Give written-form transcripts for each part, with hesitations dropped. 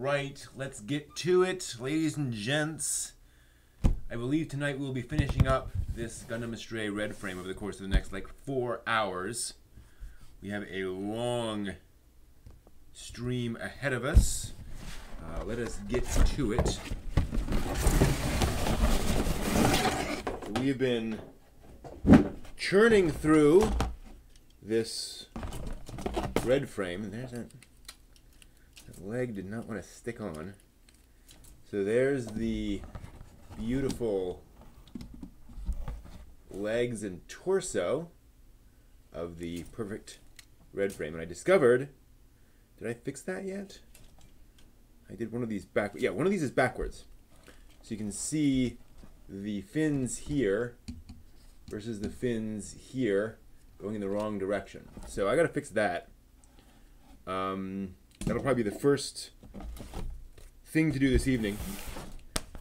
right, let's get to it, ladies and gents. I believe tonight we'll be finishing up this Gundam Astray red frame over the course of the next, 4 hours. We have a long stream ahead of us. Let us get to it. We have been churning through this red frame, and there's that leg did not want to stick on. So there's the beautiful legs and torso of the perfect red frame, and I discovered, did I fix that yet? I did one of these back. Yeah, one of these is backwards, so you can see the fins here versus the fins here going in the wrong direction. So I gotta fix that. That'll probably be the first thing to do this evening.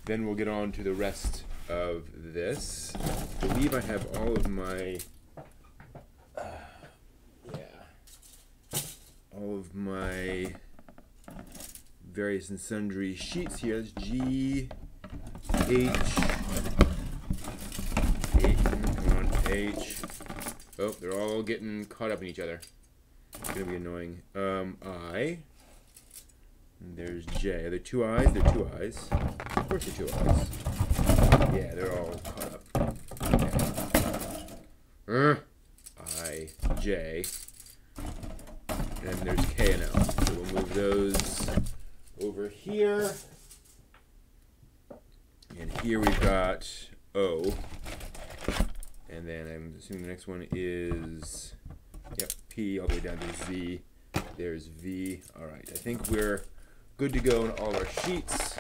Then we'll get on to the rest of this. I believe I have all of my all of my various and sundry sheets here. There's G, H, come on, H. Oh, they're all getting caught up in each other. It's gonna be annoying. I. And there's J. Are there two I's? There are two I's. Of course there are two I's. Yeah, they're all caught up. Okay. I, J. And there's K and L. So we'll move those over here. And here we've got O. And then I'm assuming the next one is, yep, P all the way down to Z. There's V. All right, I think we're good to go on all our sheets.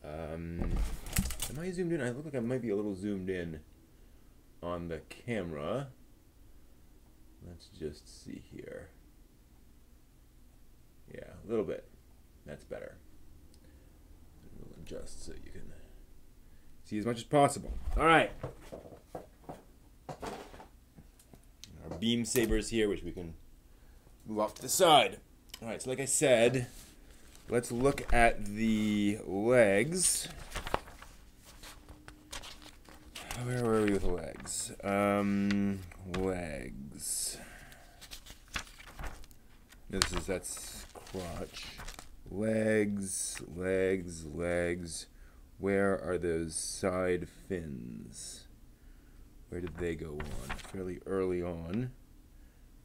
Am I zoomed in? I look like I might be a little zoomed in on the camera. Let's just see here. Yeah, a little bit. That's better. We'll adjust so you can see as much as possible. All right. Our beam sabers here, which we can move off to the side. All right, so like I said, let's look at the legs. Where were we with the legs? Legs. That's crotch. Legs, legs, legs. Where are those side fins? Where did they go on? Fairly early on.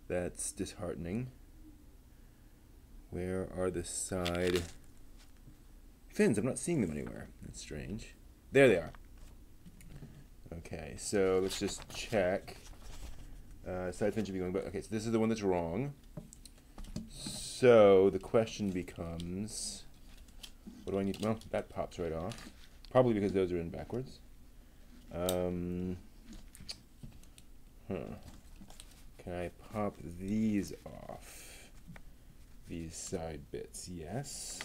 That's disheartening. Where are the side fins? I'm not seeing them anywhere. That's strange. There they are. Okay, so let's just check. Side fin should be going back. Okay, so this is the one that's wrong. So the question becomes, what do I need? Well, that pops right off. Probably because those are in backwards. Can I pop these off? These side bits, yes.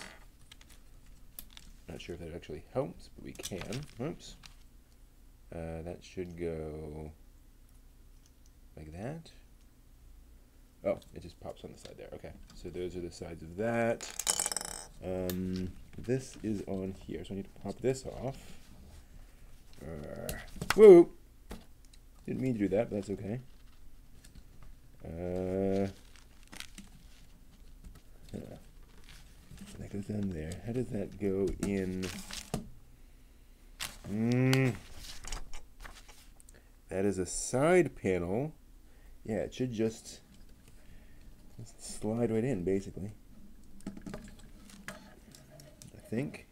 Not sure if that actually helps, but we can. Oops. That should go like that. Oh, it just pops on the side there. Okay, so those are the sides of that. This is on here, so I need to pop this off. Whoa! Didn't mean to do that, but that's okay. That goes down there. How does that go in? That is a side panel. Yeah, it should just slide right in, basically. I think.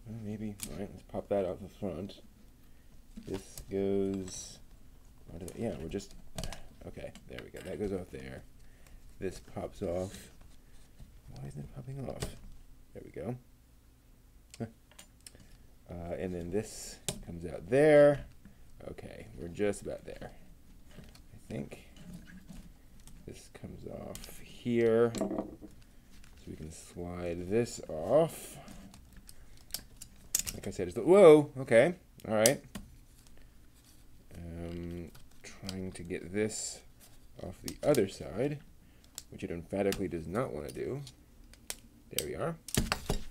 Well, maybe. All right, let's pop that out the front. This goes. Yeah, we're just. Okay, there we go. That goes off there. This pops off. Why isn't it popping off? There we go. And then this comes out there. Okay, we're just about there. I think. This comes off here. So we can slide this off. Like I said, it's the, whoa, okay, all right. Trying trying to get this off the other side, which it emphatically does not want to do. There we are.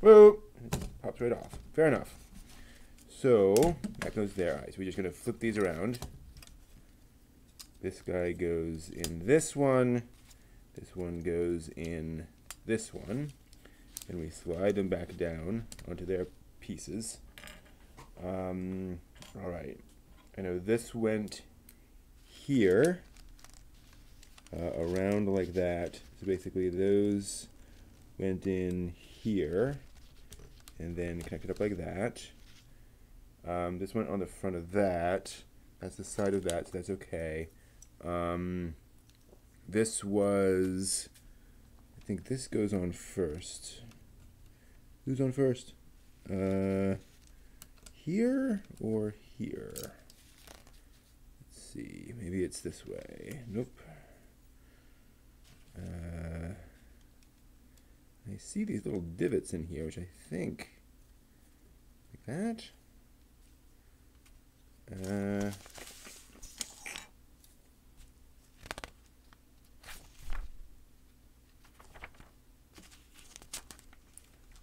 Whoa! It just pops right off. Fair enough. So, that goes there. Right, so we're just going to flip these around. This guy goes in this one. This one goes in this one. And we slide them back down onto their pieces. Alright. I know this went here. Around like that. So basically those went in here. And then connected up like that. This went on the front of that. That's the side of that, so that's okay. This was... I think this goes on first. Who's on first? Here or here? Let's see. Maybe it's this way. Nope. I see these little divots in here, which I think... like that?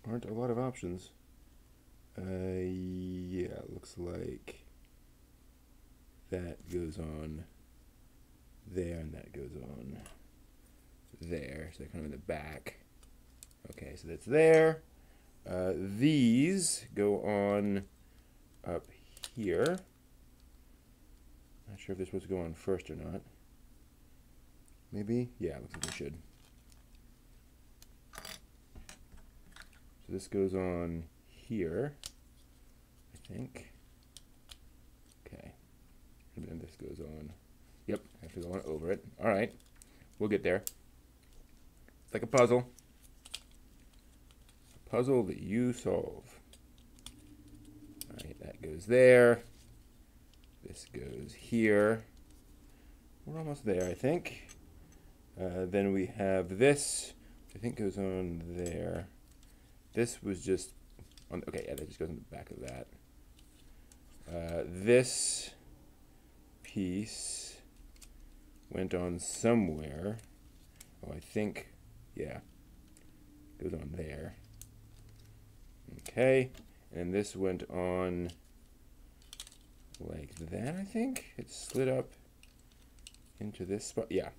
Aren't a lot of options. Yeah, it looks like that goes on there and that goes on there. So they're kind of in the back. Okay, so that's there. These go on up here. Not sure if they're supposed to go on first or not. Maybe? Yeah, looks like they should. So this goes on here, I think. Okay. And then this goes on. Yep, I have to go on over it. All right, we'll get there. It's like a puzzle. A puzzle that you solve. All right, that goes there. This goes here. We're almost there, I think. Then we have this, which I think goes on there. This was just on, okay, yeah, that just goes in the back of that. This piece went on somewhere. Oh, I think, yeah, goes on there. Okay, and this went on like that, I think. It slid up into this spot. Yeah.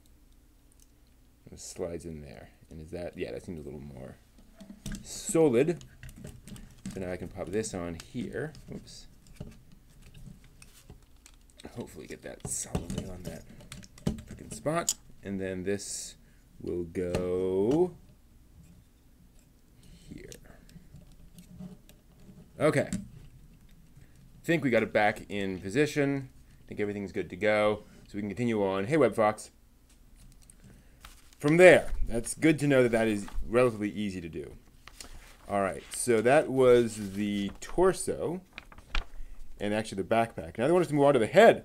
It slides in there. And is that, yeah, that seems a little more solid. So now I can pop this on here. Oops. Hopefully get that solidly on that freaking spot. And then this will go here. Okay. Think we got it back in position. Think everything's good to go. So we can continue on. Hey, WebFox. From there, that's good to know that that is relatively easy to do. All right, so that was the torso and actually the backpack. Now they want us to move on to the head.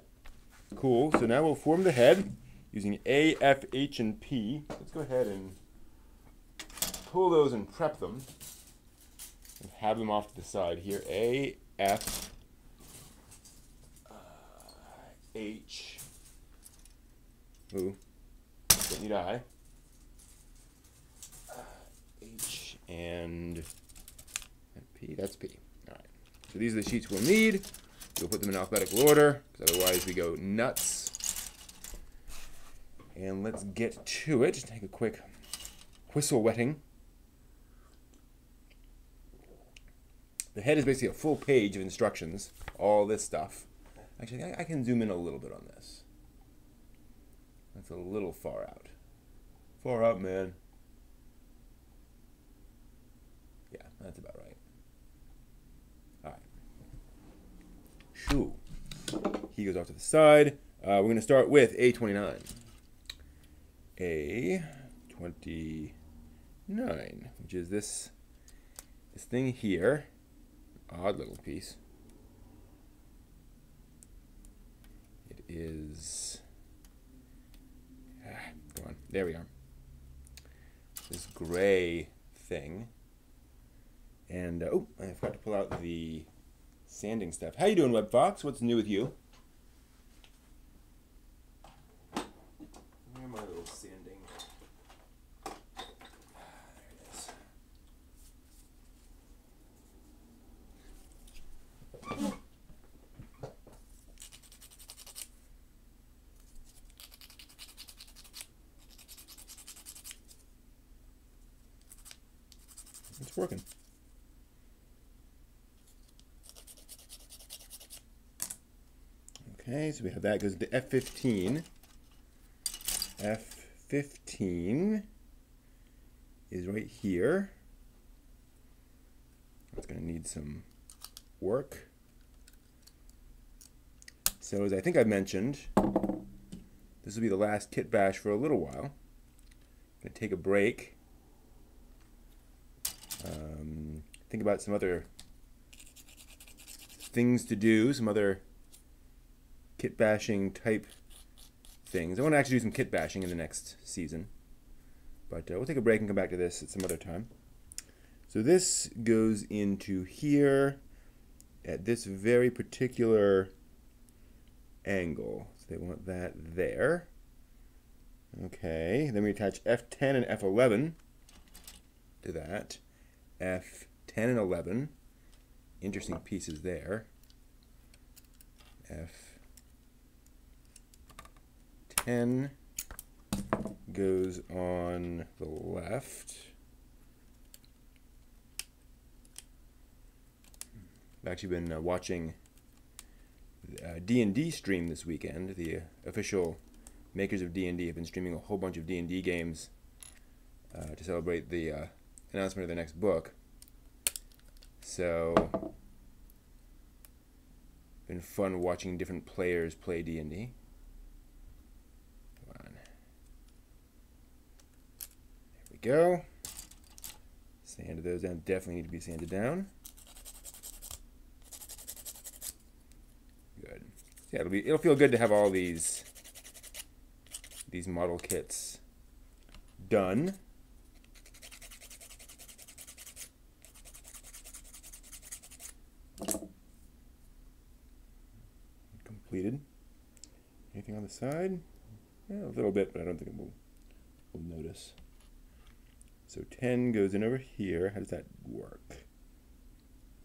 Cool, so now we'll form the head using A, F, H, and P. Let's go ahead and pull those and prep them and have them off to the side here. A, F, H. Ooh, don't need I. H and P. That's P. All right. So these are the sheets we'll need. We'll put them in alphabetical order, because otherwise we go nuts. And let's get to it. Just take a quick whistle wetting. The head is basically a full page of instructions. All this stuff. Actually, I can zoom in a little bit on this. That's a little far out. Far out, man. Yeah, that's about right. All right. Shoo. He goes off to the side. We're going to start with A29. A29, which is this thing here. Odd little piece. It is... go on. There we are. This gray thing. And, oh, I forgot to pull out the sanding stuff. How you doing, WebFox? What's new with you? little sanding. There it is. It's working. Okay, so we have that goes to F15. F15 is right here. It's going to need some work. So as I think I mentioned, this will be the last Kitbash for a little while. I'm going to take a break. Think about some other things to do, some other kit bashing type things. I want to actually do some kit bashing in the next season, but we'll take a break and come back to this at some other time. So this goes into here at this very particular angle. So they want that there. Okay, then we attach F10 and F11 to that. F10 and 11. Interesting pieces there. F10 goes on the left. I've actually been watching D&D stream this weekend. The official makers of D&D have been streaming a whole bunch of D&D games to celebrate the announcement of the next book. So, been fun watching different players play D&D. Come on. There we go. Sand those down. Definitely need to be sanded down. Good. Yeah, it'll feel good to have all these model kits done. Completed. Anything on the side? Yeah, a little bit, but I don't think we'll notice. So 10 goes in over here. How does that work?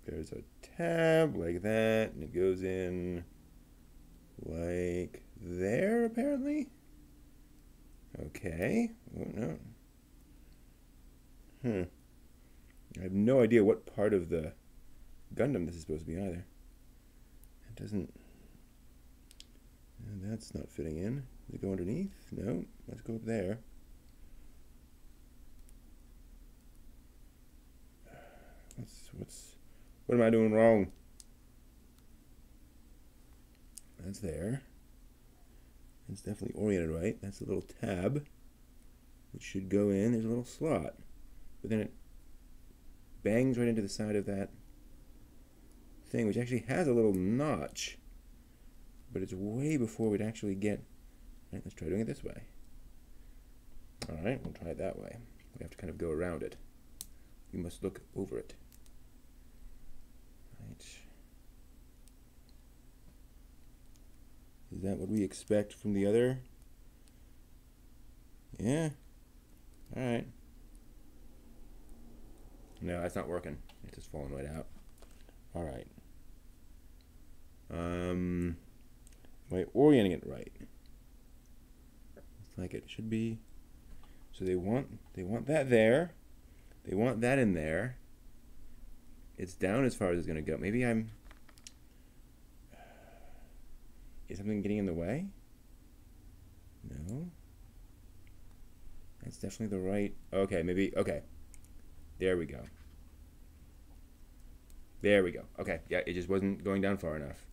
There's a tab like that, and it goes in like there, apparently. Okay. Oh, no. I have no idea what part of the Gundam this is supposed to be either. It doesn't... And that's not fitting in. Does it go underneath? No. Let's go up there. What am I doing wrong? That's there. It's definitely oriented right. That's a little tab, which should go in. There's a little slot. But then it bangs right into the side of that thing, which actually has a little notch. But it's way before we'd actually get... Right, let's try doing it this way. Alright, we'll try it that way. We have to kind of go around it. You must look over it. Right. Is that what we expect from the other? Yeah. Alright. No, that's not working. It's just falling right out. Alright. Am I orienting it right? Looks like it should be. So they want that there. They want that in there. It's down as far as it's going to go. Maybe I'm... Is something getting in the way? No. That's definitely the right... Okay, maybe... Okay. There we go. There we go. Okay, yeah, it just wasn't going down far enough.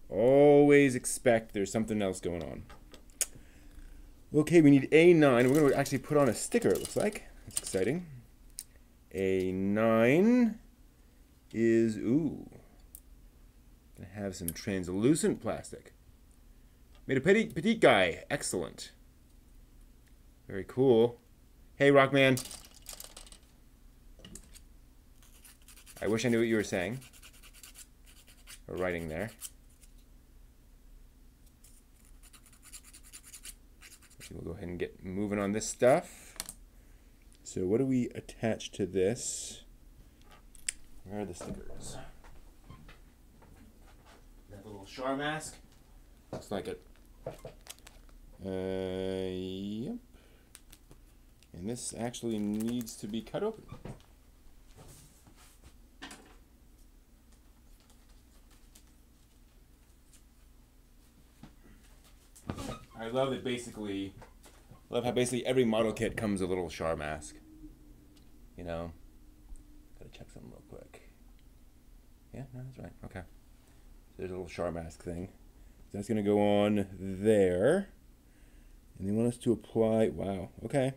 Always expect there's something else going on. Okay, we need A9. We're going to actually put on a sticker, it looks like. That's exciting. A9 is... Ooh. Going to have some translucent plastic. Made a petite guy. Excellent. Very cool. Hey, Rockman. I wish I knew what you were saying. Or writing there. We'll go ahead and get moving on this stuff. So what do we attach to this? Where are the stickers? That little char mask. Looks like it. Yep. And this actually needs to be cut open. I love that basically, love how basically every model kit comes with a little char mask. You know? Gotta check something real quick. Yeah, no, that's right. Okay. So there's a little char mask thing. So that's gonna go on there. And they want us to apply, wow, okay.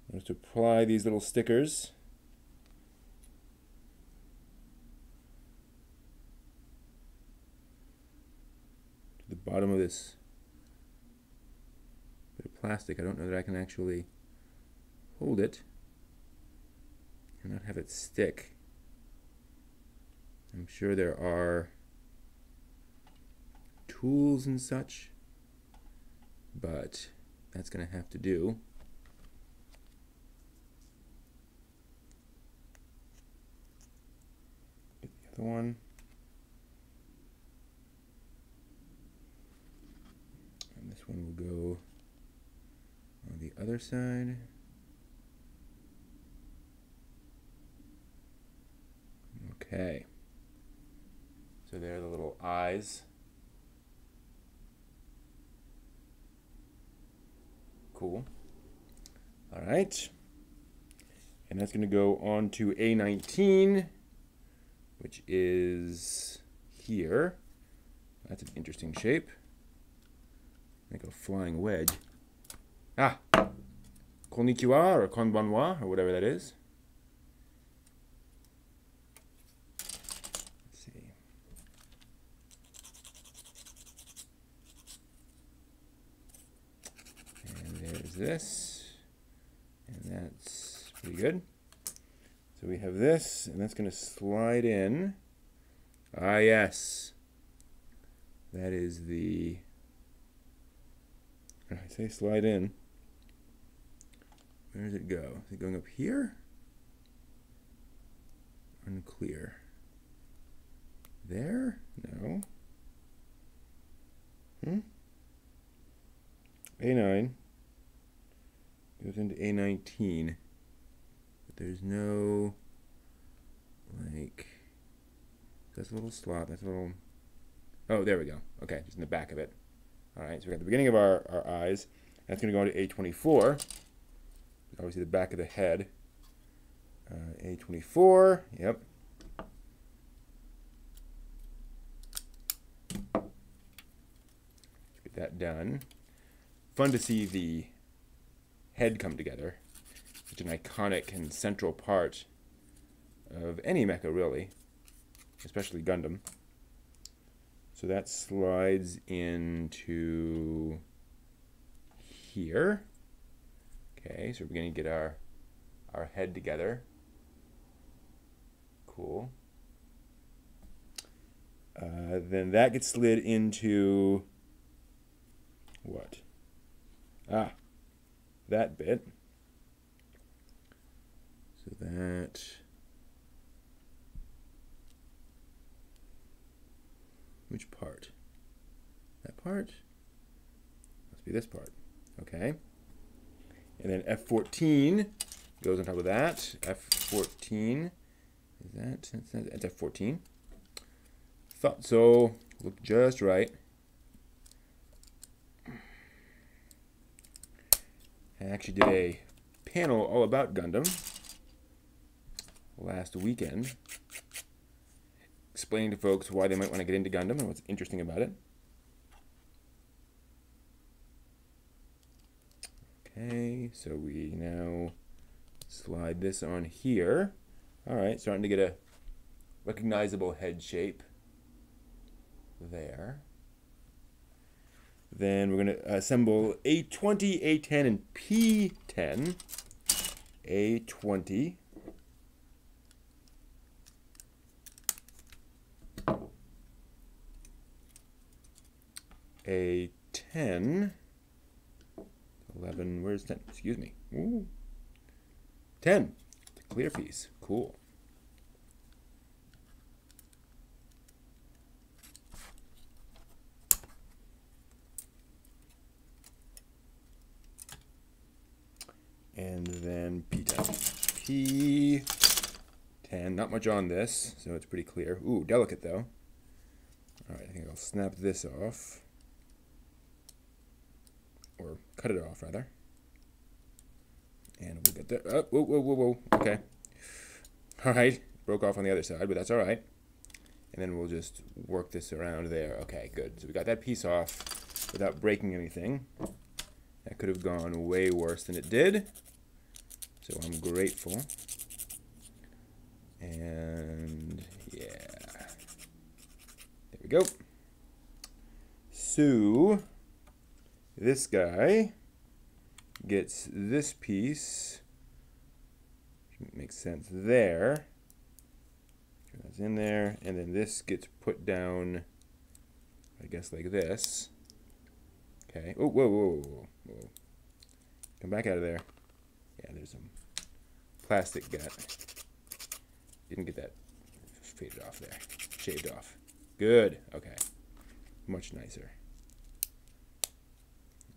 They want us to apply these little stickers. To the bottom of this bit of plastic. I don't know that I can actually hold it and not have it stick. I'm sure there are tools and such, but that's going to have to do. Get the other one. And this one will go on the other side. Okay. So there are the little eyes. Cool. All right. And that's going to go on to A19, which is here. That's an interesting shape. Like a flying wedge. Ah! Konnichiwa or konbanwa or whatever that is. Let's see. And there's this. And that's pretty good. So we have this, and that's going to slide in. Ah, yes. That is the... I say slide in. Where does it go? Is it going up here? Unclear. There? No. A9 goes into A19. But there's no, like, that's a little slot. That's a little, oh, there we go. Okay, just in the back of it. All right, so we got the beginning of our eyes. That's going to go into A24. Obviously, the back of the head. A24, yep. Let's get that done. Fun to see the head come together. Such an iconic and central part of any mecha, really, especially Gundam. So that slides into here. Okay, so we're beginning to get our head together. Cool. Then that gets slid into what? Ah, that bit. So that... Which part? That part? Must be this part. Okay. And then F14 goes on top of that. F14. Is that? That's F14. Thought so. Looked just right. I actually did a panel all about Gundam last weekend, explaining to folks why they might want to get into Gundam and what's interesting about it. Okay, so we now slide this on here. All right, starting to get a recognizable head shape there. Then we're going to assemble A20, A10, and P10. A20. A10. 11. Where's 10? Excuse me. Ooh. 10. The clear piece. Cool. And then P10. P10. Not much on this, so it's pretty clear. Ooh, delicate though. Alright, I think I'll snap this off. Or cut it off, rather. And we'll get there. Oh, whoa, whoa, whoa, whoa. Okay. Alright. Broke off on the other side, but that's alright. And then we'll just work this around there. Okay, good. So we got that piece off without breaking anything. That could have gone way worse than it did. So I'm grateful. And yeah. There we go. So this guy gets this piece. Makes sense there. That's in there. And then this gets put down, I guess, like this. Okay. Oh, whoa, whoa, whoa, whoa. Come back out of there. Yeah, there's some plastic gut. Didn't get that faded off there. Shaved off. Good. Okay. Much nicer.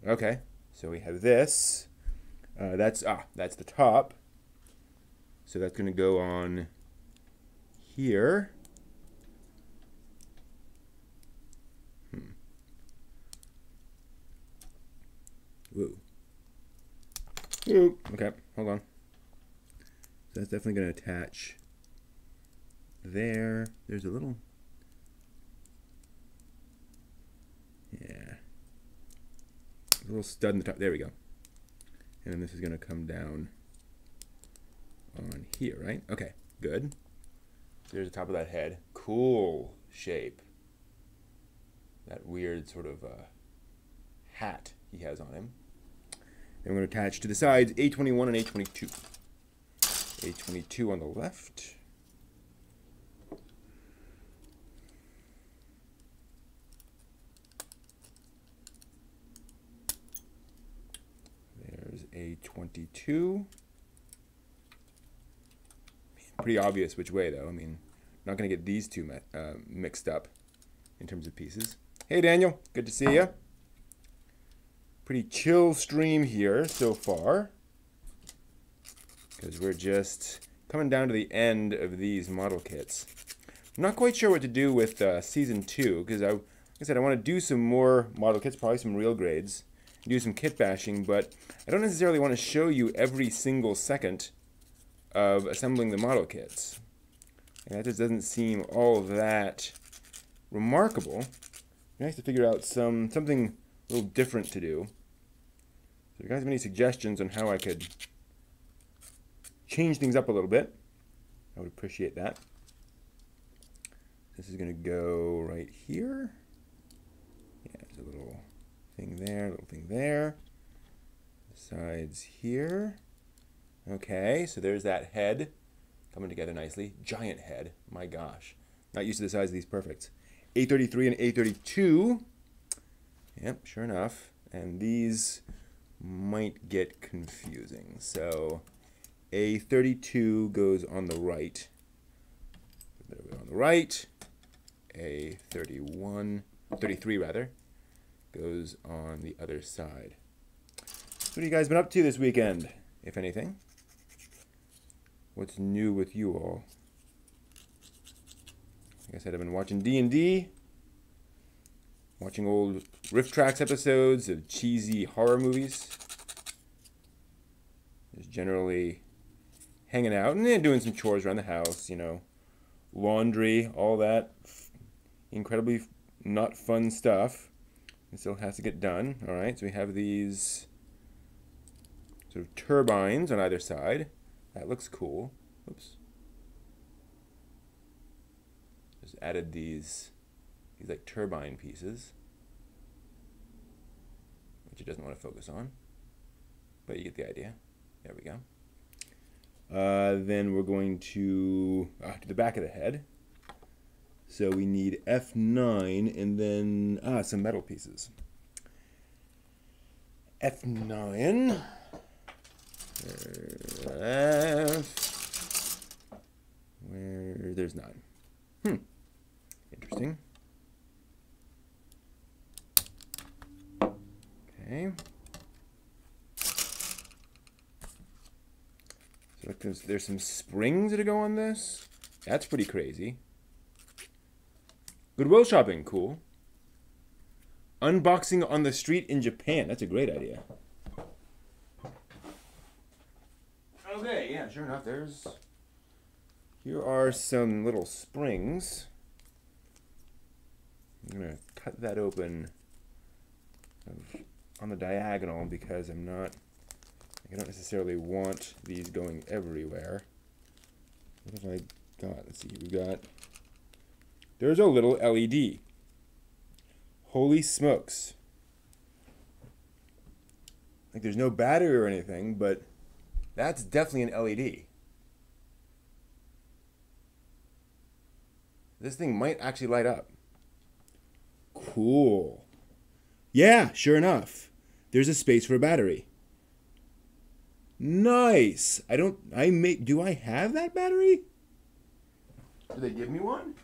Okay. So we have this. That's the top. So that's going to go on here. Whoa. Whoa. Okay, hold on. So that's definitely going to attach there. There's a little... Yeah. A little stud in the top. There we go. And then this is going to come down on here, right? Okay, good. There's the top of that head. Cool shape. That weird sort of hat he has on him. Then we're going to attach to the sides A21 and A22. A22 on the left. There's A22. Pretty obvious which way, though. I mean, not going to get these two mixed up in terms of pieces. Hey, Daniel. Good to see you. Pretty chill stream here so far, because we're just coming down to the end of these model kits. I'm not quite sure what to do with Season 2, because like I said, I want to do some more model kits, probably some real grades, do some kit bashing, but I don't necessarily want to show you every single second of assembling the model kits. And that just doesn't seem all that remarkable. It'd be nice to figure out something a little different to do. So if you guys have any suggestions on how I could change things up a little bit, I would appreciate that. This is going to go right here. Yeah, there's a little thing there, a little thing there. The sides here. Okay, so there's that head coming together nicely. Giant head, my gosh. Not used to the size of these perfects. A33 and A32. Yep, sure enough. And these might get confusing. So A32 goes on the right. There we go, on the right. A31, 33 rather, goes on the other side. What have you guys been up to this weekend, if anything? What's new with you all? Like I said, I've been watching D&D, watching old Riff Tracks episodes of cheesy horror movies. Just generally hanging out and then doing some chores around the house, you know, laundry, all that incredibly not fun stuff. It still has to get done. All right, so we have these sort of turbines on either side. That looks cool. Oops. Just added these like turbine pieces, which it doesn't want to focus on, but you get the idea. There we go. Then we're going to the back of the head. So we need F9 and then some metal pieces. F9. Where there's 9. Interesting. Okay. So there's some springs that go on this. That's pretty crazy. Goodwill shopping, cool. Unboxing on the street in Japan. That's a great idea. Okay, yeah, sure enough, here are some little springs. I'm gonna cut that open on the diagonal because I don't necessarily want these going everywhere. What have I got? Let's see, there's a little LED. Holy smokes. Like there's no battery or anything, but that's definitely an LED. This thing might actually light up. Cool. Yeah, sure enough. There's a space for a battery. Nice. Do I have that battery? Do they give me one?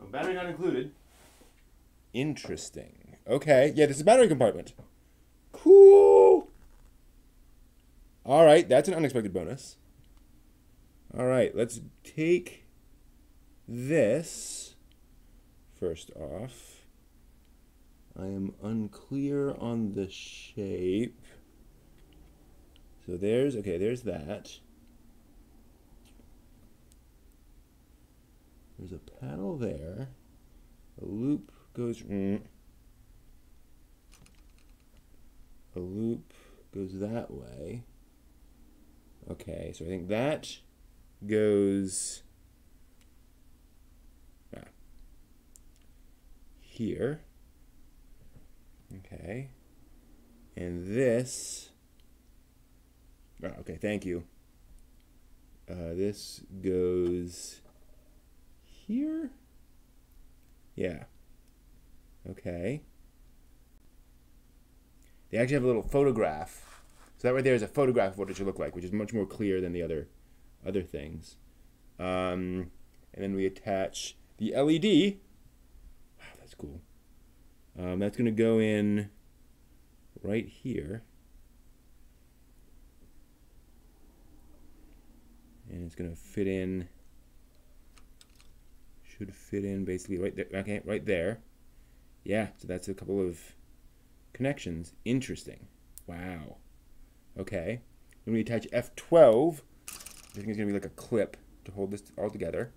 No, battery not included. Interesting. Okay. Yeah, this is a battery compartment. Cool. All right, that's an unexpected bonus. All right, let's take this first off. I am unclear on the shape. So there's that. There's a panel there. A loop goes that way. Okay, so I think that goes here. Okay. And this okay, thank you. This goes here? Yeah. Okay. They actually have a little photograph. So that right there is a photograph of what it should look like, which is much more clear than the other things. And then we attach the LED. Wow, that's cool. That's going to go in right here. And it's going to fit in, should fit in basically right there. Okay, right there. Yeah, so that's a couple of connections. Interesting. Wow. Okay. When we attach F12, I think it's going to be like a clip to hold this all together.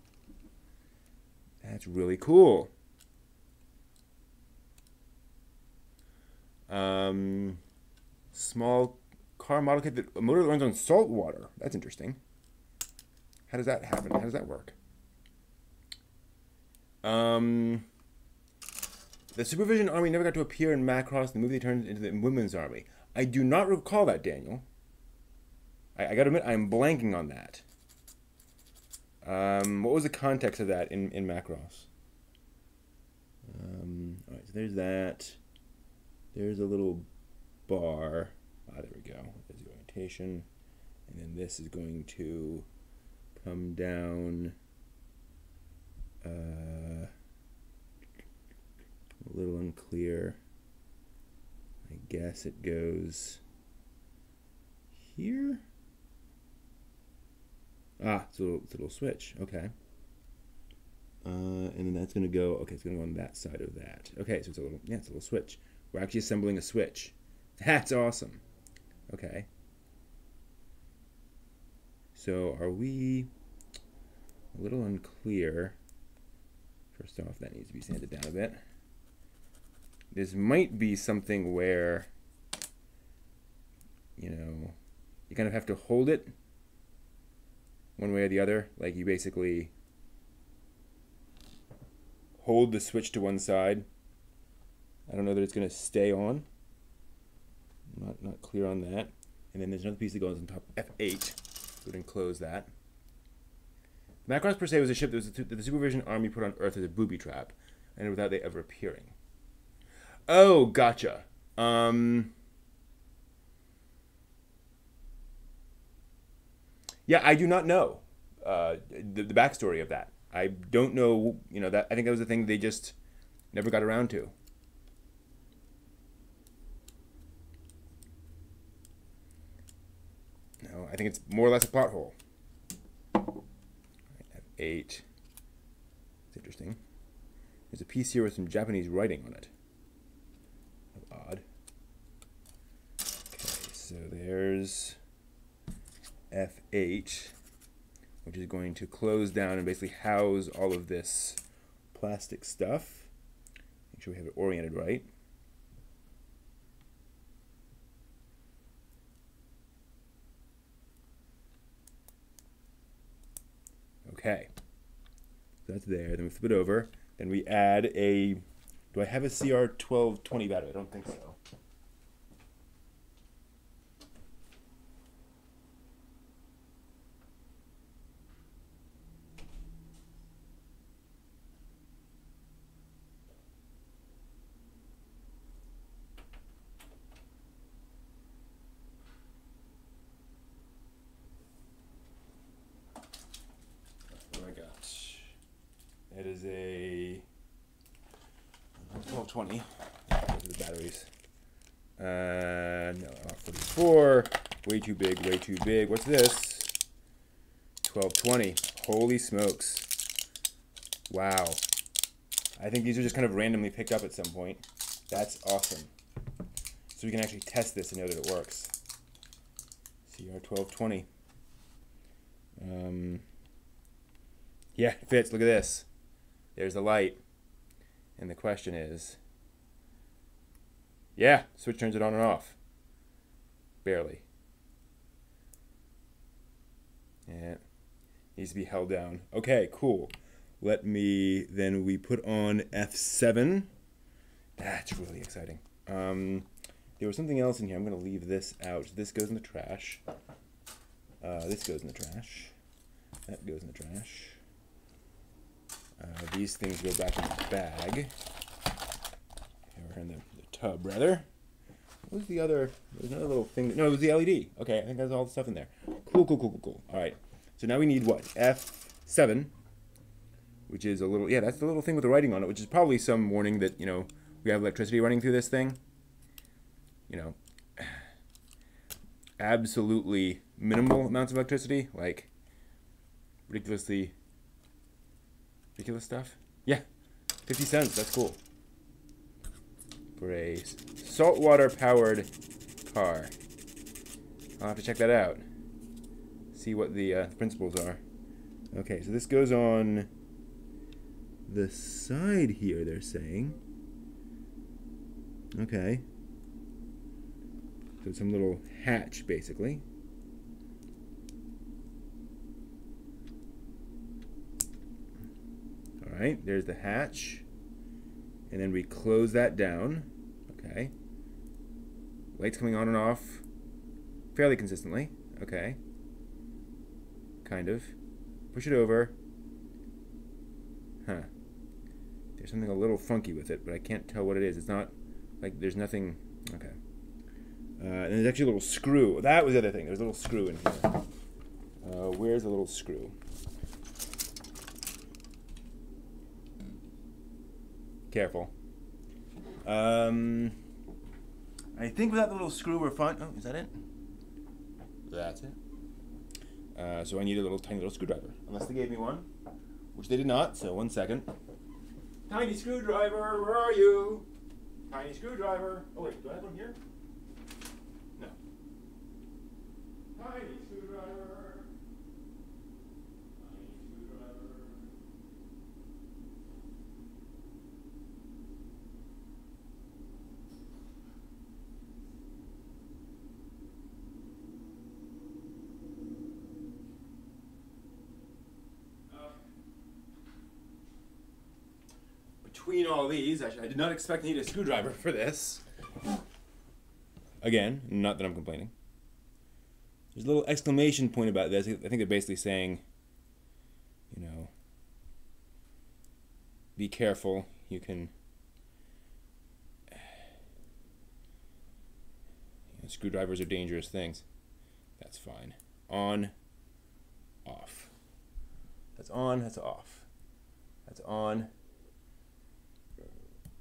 That's really cool. Small car model kit that a motor that runs on salt water. That's interesting. How does that happen? How does that work? The Supervision Army never got to appear in Macross, the movie they turned into the Women's Army. I do not recall that, Daniel. I gotta admit, I'm blanking on that. What was the context of that in Macross? Alright, so there's that. There's a little bar. There we go. There's the orientation. And then this is going to come down a little unclear. I guess it goes here. It's a little switch. Okay. And then that's going to go, okay, it's going to go on that side of that. Okay, so it's a little switch. We're actually assembling a switch. That's awesome. Okay. So are we a little unclear? First off, that needs to be sanded down a bit. This might be something where, you know, you kind of have to hold it one way or the other. Like you basically hold the switch to one side. I don't know that it's going to stay on. I'm not clear on that. And then there's another piece that goes on top, F8. Go ahead and close that. Macross per se was a ship that the Supervision Army put on Earth as a booby trap, and without they ever appearing. Oh, gotcha. Yeah, I do not know the backstory of that. I don't know, you know, that I think that was the thing they just never got around to. No, I think it's more or less a plot hole. F8. It's interesting. There's a piece here with some Japanese writing on it. Odd. Okay, so there's F8, which is going to close down and basically house all of this plastic stuff. Make sure we have it oriented right. Okay, so that's there. Then we flip it over. Then we add a, do I have a CR1220 battery? I don't think so. It is a 1220. Those are the batteries. No, 44. Way too big, way too big. What's this? 1220. Holy smokes. Wow. I think these are just kind of randomly picked up at some point. That's awesome. So we can actually test this and know that it works. CR1220. Yeah, it fits. Look at this. There's the light. And the question is, yeah, switch turns it on and off. Barely. Yeah, needs to be held down. Okay, cool. Let me, then we put on F7. That's really exciting. There was something else in here. I'm going to leave this out. This goes in the trash. This goes in the trash. That goes in the trash. These things go back in the bag. Or in the tub, rather. What was the other? There's another little thing. No, it was the LED. Okay, I think that's all the stuff in there. Cool, cool, cool, cool, cool. All right. So now we need what? F7, which is a little, yeah, that's the little thing with the writing on it, which is probably some warning that, you know, we have electricity running through this thing. You know, absolutely minimal amounts of electricity, like ridiculous stuff. Yeah, 50 cents, that's cool. For a saltwater powered car. I'll have to check that out. See what the principles are. Okay, so this goes on the side here, they're saying. Okay. So some little hatch, basically. All right, there's the hatch. And then we close that down. Okay. Lights coming on and off fairly consistently. Okay. Kind of. Push it over. Huh. There's something a little funky with it, but I can't tell what it is. It's not, like, there's nothing. Okay. And there's actually a little screw. That was the other thing. There's a little screw in here. Where's the little screw? Careful. I think without the little screw we're fine. Oh, is that it? That's it. So I need a little tiny little screwdriver. Unless they gave me one, which they did not. So 1 second. Tiny screwdriver, where are you? Tiny screwdriver. Oh wait, do I have one here? No. Tiny screwdriver. Tiny screwdriver. Between all these, I did not expect to need a screwdriver for this. Again, not that I'm complaining. There's a little exclamation point about this. I think they're basically saying, you know, be careful. You can Screwdrivers are dangerous things. That's fine. On, off. That's on, that's off. That's on,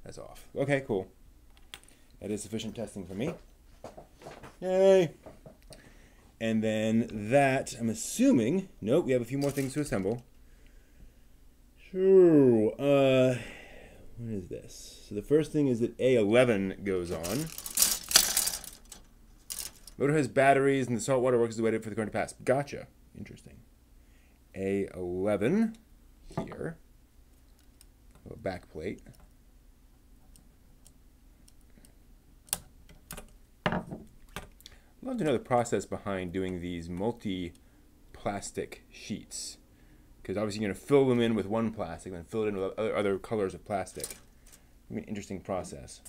that's off. Okay, cool. That is sufficient testing for me. Yay! And then that, I'm assuming, nope, we have a few more things to assemble. Sure, what is this? So the first thing is that A11 goes on. Motor has batteries and the salt water works as a way for the current to pass. Gotcha. Interesting. A11 here. A back plate. I'd love to know the process behind doing these multi-plastic sheets. Because obviously you're going to fill them in with one plastic and then fill it in with other colors of plastic. It'll be an interesting process.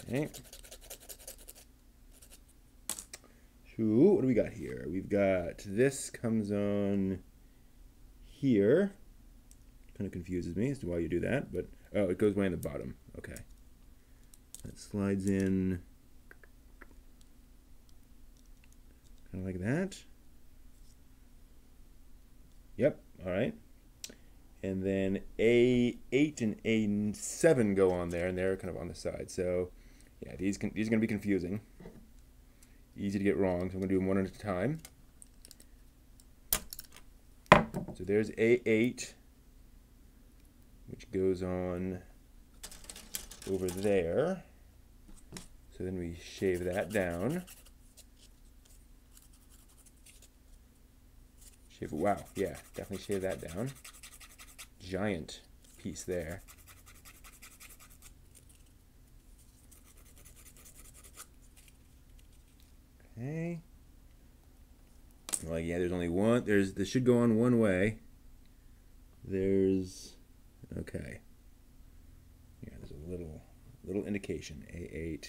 Okay. So what do we got here? We've got this comes on here. Kind of confuses me as to why you do that, but oh, it goes way in the bottom. Okay. That slides in kind of like that. Yep, all right. And then A8 and A7 go on there, and they're kind of on the side. So yeah, these are going to be confusing. Easy to get wrong, so I'm going to do them one at a time. So there's A8, which goes on over there. So then we shave that down. Wow, yeah, definitely shave that down. Giant piece there. Okay. Well, yeah, there's only one. This should go on one way. There's, okay. Yeah, there's a little indication. A8.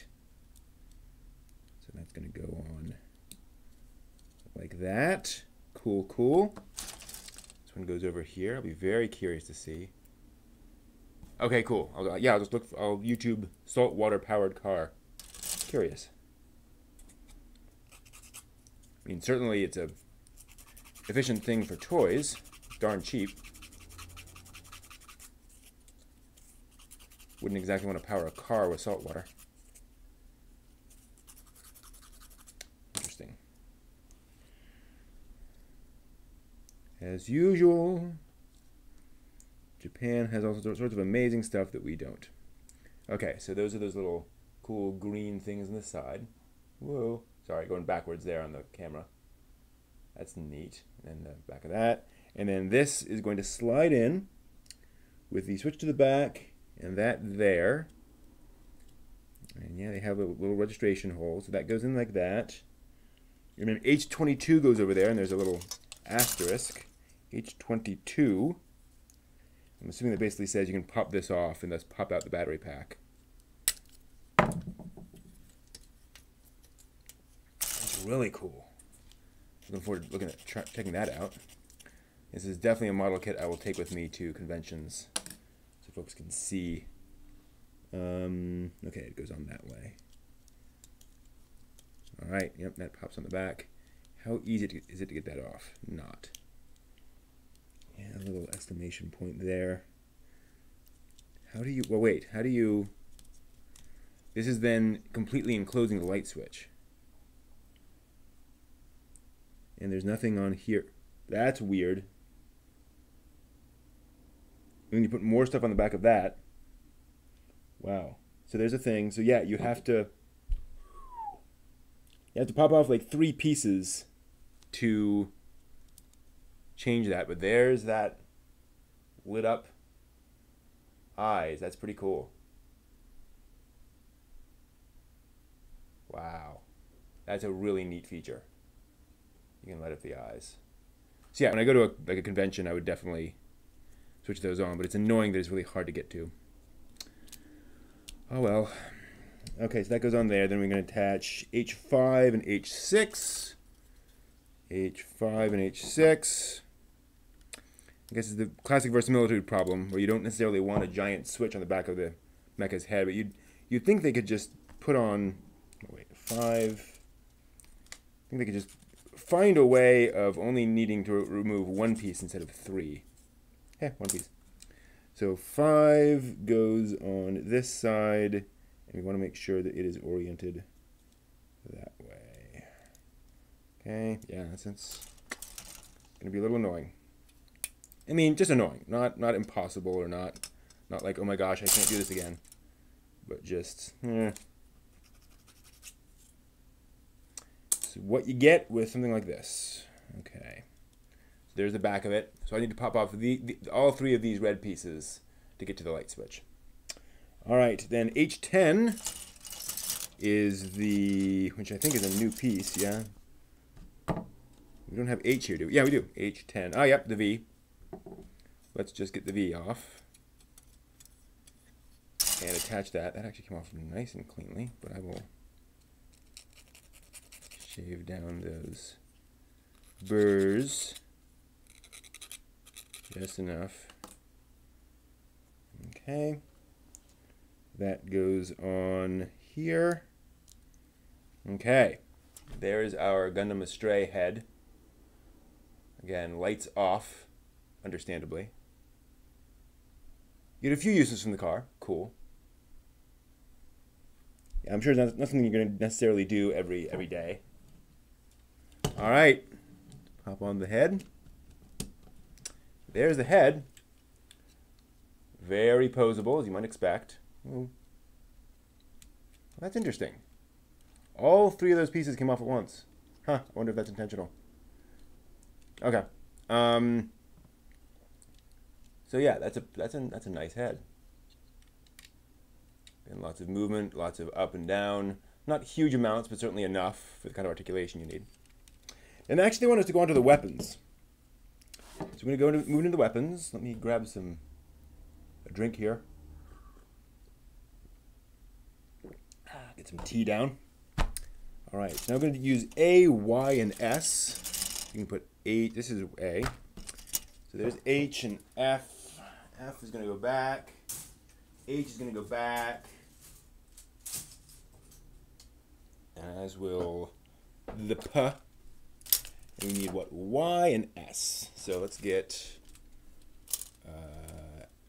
So that's going to go on like that. Cool, cool. This one goes over here. I'll be very curious to see. Okay, cool. I'll just look. I'll YouTube saltwater powered car. Curious. I mean, certainly it's a efficient thing for toys. Darn cheap. Wouldn't exactly want to power a car with salt water. Interesting. As usual, Japan has all sorts of amazing stuff that we don't. Okay, so those are those little cool green things on the side. Whoa. Sorry, going backwards there on the camera. That's neat. And then the back of that. And then this is going to slide in with the switch to the back and that there. And yeah, they have a little registration hole. So that goes in like that. And then H22 goes over there, and there's a little asterisk. H22. I'm assuming that basically says you can pop this off and thus pop out the battery pack. It's really cool. Looking forward to checking that out. This is definitely a model kit I will take with me to conventions so folks can see. Okay, it goes on that way. All right, yep, that pops on the back. How easy is it to get that off? Not. Yeah, a little exclamation point there. How do you, well wait, how do you, this is then completely enclosing the light switch. And there's nothing on here. That's weird. And then you put more stuff on the back of that. Wow. So there's a thing. So yeah, you have to pop off like 3 pieces to change that. But there's that lit up eyes. That's pretty cool. Wow. That's a really neat feature. You can light up the eyes. So yeah, when I go to a convention, I would definitely switch those on, but it's annoying that it's really hard to get to. Oh well. Okay, so that goes on there. Then we're going to attach H5 and H6. H5 and H6. I guess it's the classic verisimilitude problem, where you don't necessarily want a giant switch on the back of the mecha's head, but you'd think they could just put on, oh wait, 5. I think they could just find a way of only needing to remove 1 piece instead of 3. Yeah, 1 piece. So 5 goes on this side, and we want to make sure that it is oriented that way. Okay, yeah, it's going to be a little annoying. I mean, just annoying, not impossible, or not like, oh my gosh, I can't do this again, but just so what you get with something like this. Okay, so there's the back of it. So I need to pop off all 3 of these red pieces to get to the light switch. All right, then H10 is which I think is a new piece. Yeah, we don't have H here, do we? Yeah, we do. H10. Oh, yep, the V. Let's just get the V off and attach that. That actually came off nice and cleanly, but I will shave down those burrs just enough. Okay, that goes on here. Okay, there's our Gundam Astray head. Again, lights off. Understandably. You get a few uses from the car. Cool. Yeah, I'm sure it's not something you're going to necessarily do every day. All right. Pop on the head. There's the head. Very posable, as you might expect. Well, that's interesting. All 3 of those pieces came off at once. Huh. I wonder if that's intentional. Okay. So yeah, that's a nice head. And lots of movement, lots of up and down. Not huge amounts, but certainly enough for the kind of articulation you need. And actually they want us to go on to the weapons. So we're going to move into the weapons. Let me grab a drink here. Get some tea down. All right, so now I'm going to use A, Y, and S. You can put A, this is A. So there's H and F. F is going to go back. H is going to go back. As will the P. And we need what? Y and S. So let's get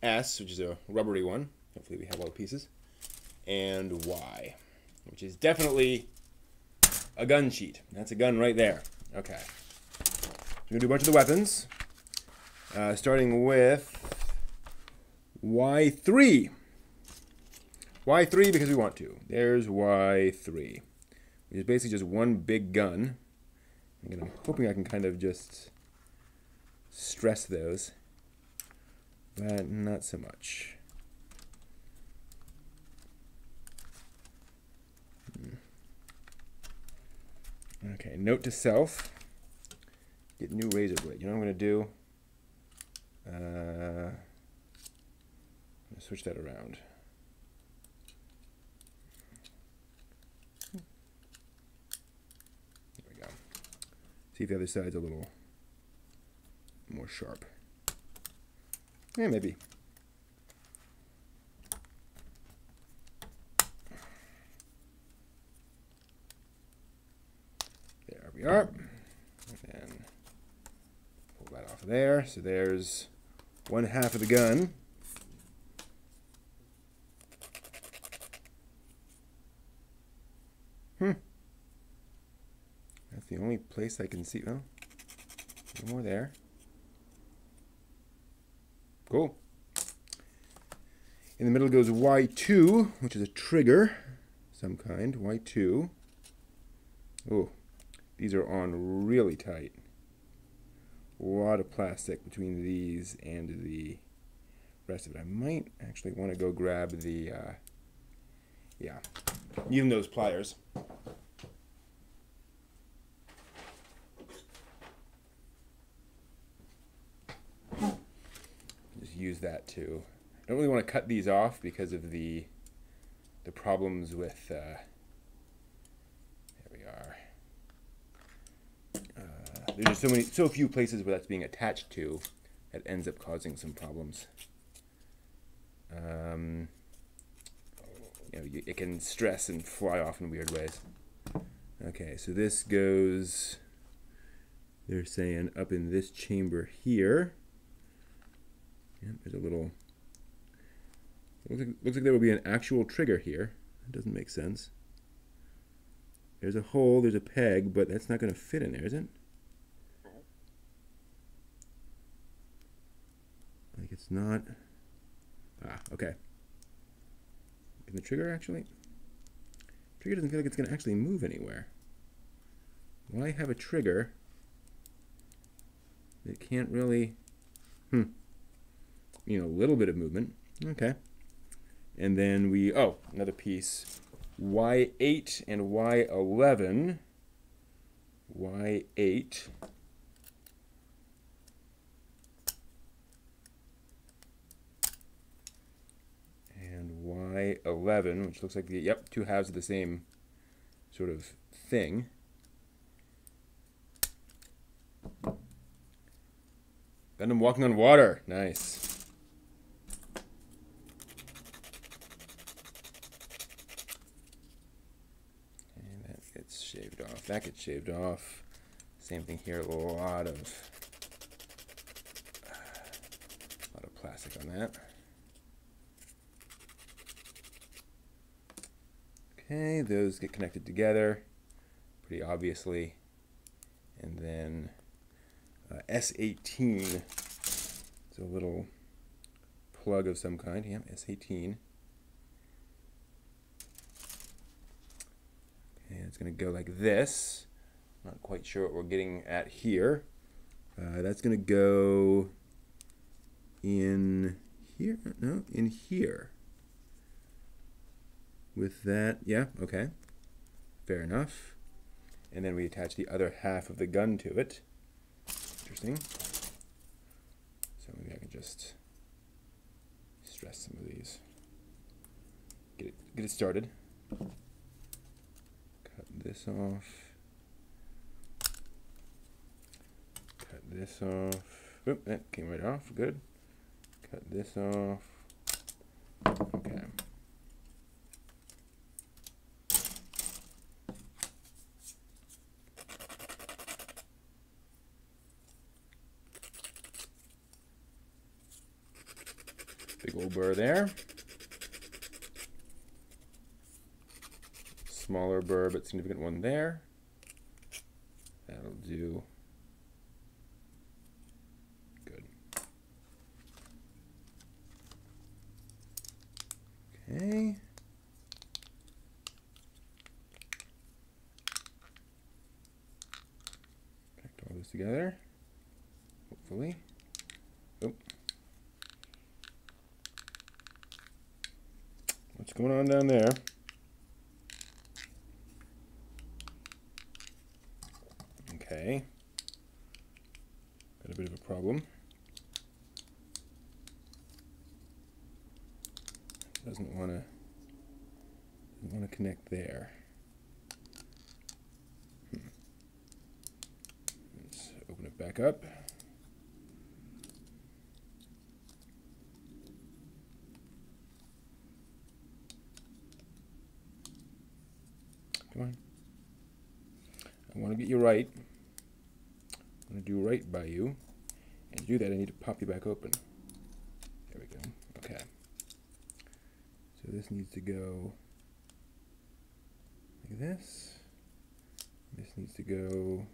S, which is a rubbery one. Hopefully we have all the pieces. And Y, which is definitely a gun sheet. That's a gun right there. Okay. So we're going to do a bunch of the weapons. Starting with Y3. Y3 because we want to. There's Y3. Which is basically just one big gun. And I'm hoping I can kind of just stress those. But not so much. Okay, note to self. Get new razor blade. You know what I'm going to do? I'm going to switch that around. There we go. See if the other side's a little more sharp. Yeah, maybe. There we are. And pull that off of there. So there's one half of the gun. That's the only place I can see. Oh, no more there. Cool. In the middle goes Y2, which is a trigger, some kind. Y2. Oh, these are on really tight. A lot of plastic between these and the rest of it. I might actually want to go grab the, yeah, even those pliers. Just use that too. I don't really want to cut these off because of the problems with, there we are. There's just so few places where that's being attached to it ends up causing some problems. It can stress and fly off in weird ways. Okay, so this goes, they're saying, up in this chamber here. Yeah, there's a little, looks like there will be an actual trigger here. That doesn't make sense. There's a hole, there's a peg, but that's not going to fit in there, is it? Like it's not. Ah, okay. Can the trigger actually? Trigger doesn't feel like it's going to actually move anywhere. Why have a trigger that can't really, a little bit of movement. Okay. And then we, another piece. Y8 and Y11. Y8. And Y11, which looks like the, two halves of the same sort of thing. Gundam walking on water. Nice. And that gets shaved off. That gets shaved off. Same thing here. A lot of plastic on that. Okay, those get connected together pretty obviously. And then S18. It's a little plug of some kind. Yeah, S18. Okay, it's going to go like this. Not quite sure what we're getting at here. That's going to go in here. No, in here. With that, yeah, okay. Fair enough. And then we attach the other half of the gun to it. Interesting. So maybe I can just stress some of these. Get it started. Cut this off. Cut this off. Oop, that came right off. Good. Cut this off. Okay. Big old burr there. Smaller burr but significant one there. That'll do. Good. Okay. Connect all this together. Hopefully. Oh. What's going on down there? Okay. Got a bit of a problem. Doesn't want to connect there. Let's open it back up. Come on. I want to get you right. I want to do right by you. And to do that, I need to pop you back open. There we go. Okay. So this needs to go like this. This needs to go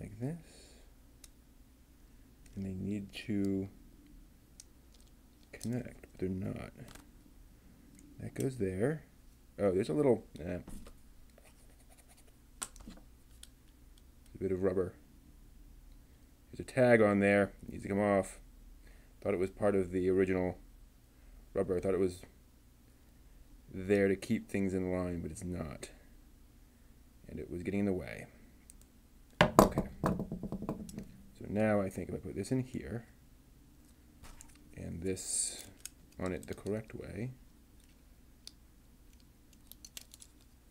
like this. And they need to connect, but they're not. That goes there. Oh, there's a little, a bit of rubber. There's a tag on there, it needs to come off. Thought it was part of the original rubber. I thought it was there to keep things in line, but it's not. And it was getting in the way. Okay. So now I think if I put this in here, and this on it the correct way.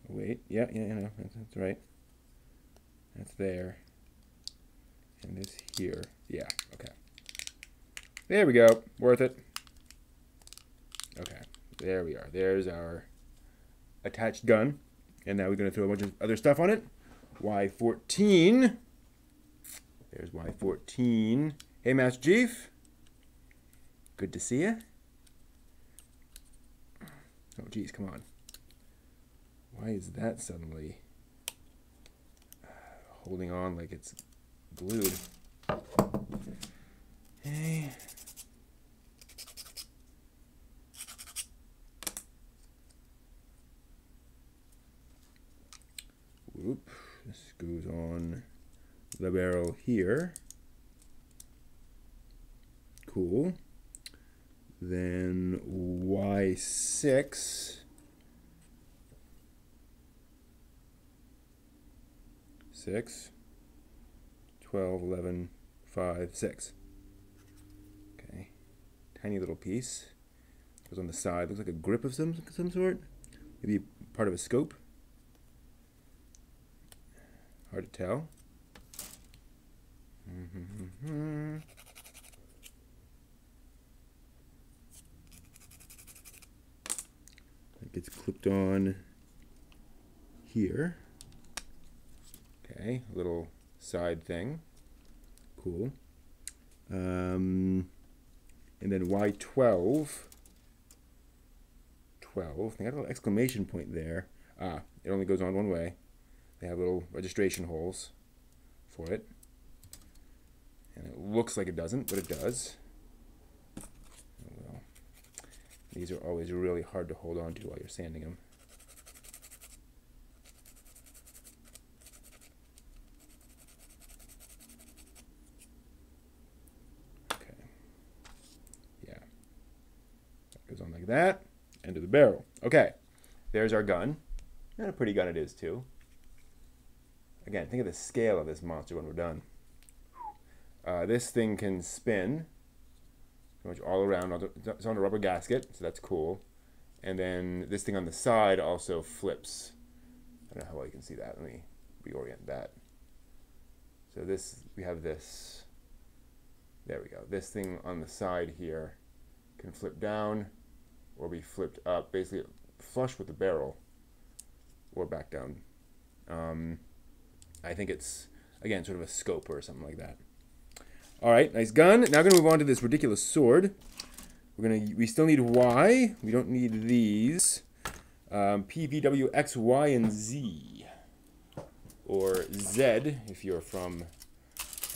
Wait, yeah, that's right. That's there. And this here. Yeah, okay. There we go. Worth it. Okay, there we are. There's our attached gun. And now we're going to throw a bunch of other stuff on it. Y14. There's Y14. Hey, Master Chief. Good to see you. Oh, geez, come on. Why is that suddenly holding on like it's glued? Hey. Whoop. This goes on the barrel here. Cool. Then Y6. 6, 12, 11, 5, 6. Okay. Tiny little piece. Goes on the side. Looks like a grip of some sort. Maybe part of a scope. Hard to tell. It gets clipped on here. Okay, a little side thing. Cool. And then Y12. 12. They got a little exclamation point there. Ah, it only goes on one way. They have little registration holes for it. And it looks like it doesn't, but it does. Oh well. These are always really hard to hold on to while you're sanding them. Okay. Yeah. That goes on like that. End of the barrel. Okay. There's our gun. And a pretty gun it is, too. Again, think of the scale of this monster when we're done. This thing can spin pretty much all around. It's on a rubber gasket, so that's cool. And then this thing on the side also flips. I don't know how well you can see that. Let me reorient that. So this, we have this. There we go. This thing on the side here can flip down or be flipped up, basically flush with the barrel or back down. I think it's, again, sort of a scope or something like that. All right, nice gun. Now we're going to move on to this ridiculous sword. We still need Y. We don't need these. P, V, W, X, Y, and Z. Or Z, if you're from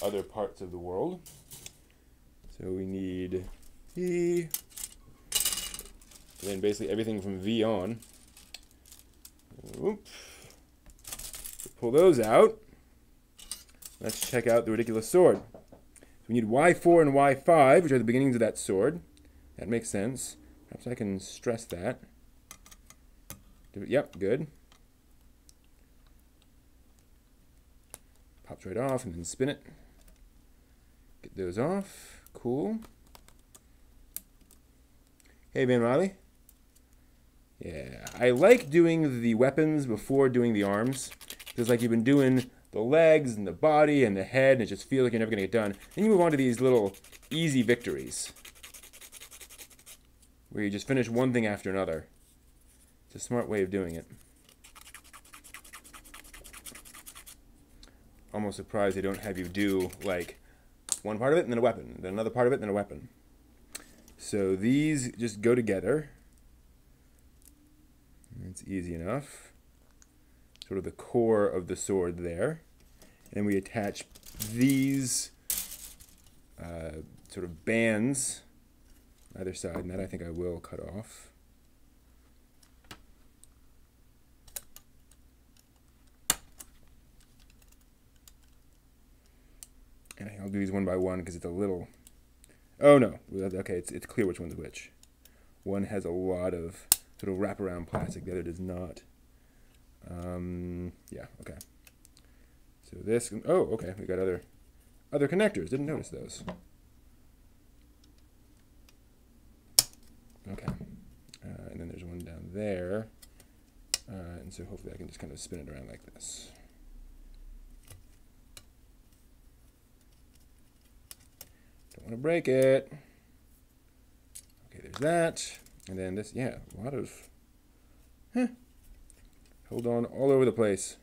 other parts of the world. So we need E. And then basically everything from V on. Oop. Pull those out. Let's check out the ridiculous sword. We need Y4 and Y5, which are the beginnings of that sword. That makes sense. Perhaps I can stress that. Yep, good. Pops right off and then spin it. Get those off. Cool. Hey, Van Riley. Yeah, I like doing the weapons before doing the arms. Because like you've been doing the legs and the body and the head, and it just feels like you're never going to get done. Then you move on to these little easy victories, where you just finish one thing after another. It's a smart way of doing it. Almost surprised they don't have you do, like, one part of it and then a weapon, then another part of it and then a weapon. So these just go together. It's easy enough. Sort of the core of the sword there. And we attach these sort of bands either side, and that I think I will cut off. And I'll do these one by one because it's a little... Oh no, okay, it's clear which one's which. One has a lot of sort of wraparound plastic, the other does not. Yeah, okay. So this, oh, okay, we got other connectors. Didn't notice those. Okay, and then there's one down there, and so hopefully I can just kind of spin it around like this. want to break it. Okay, there's that. And then this, yeah, a lot of... Hold on all over the place.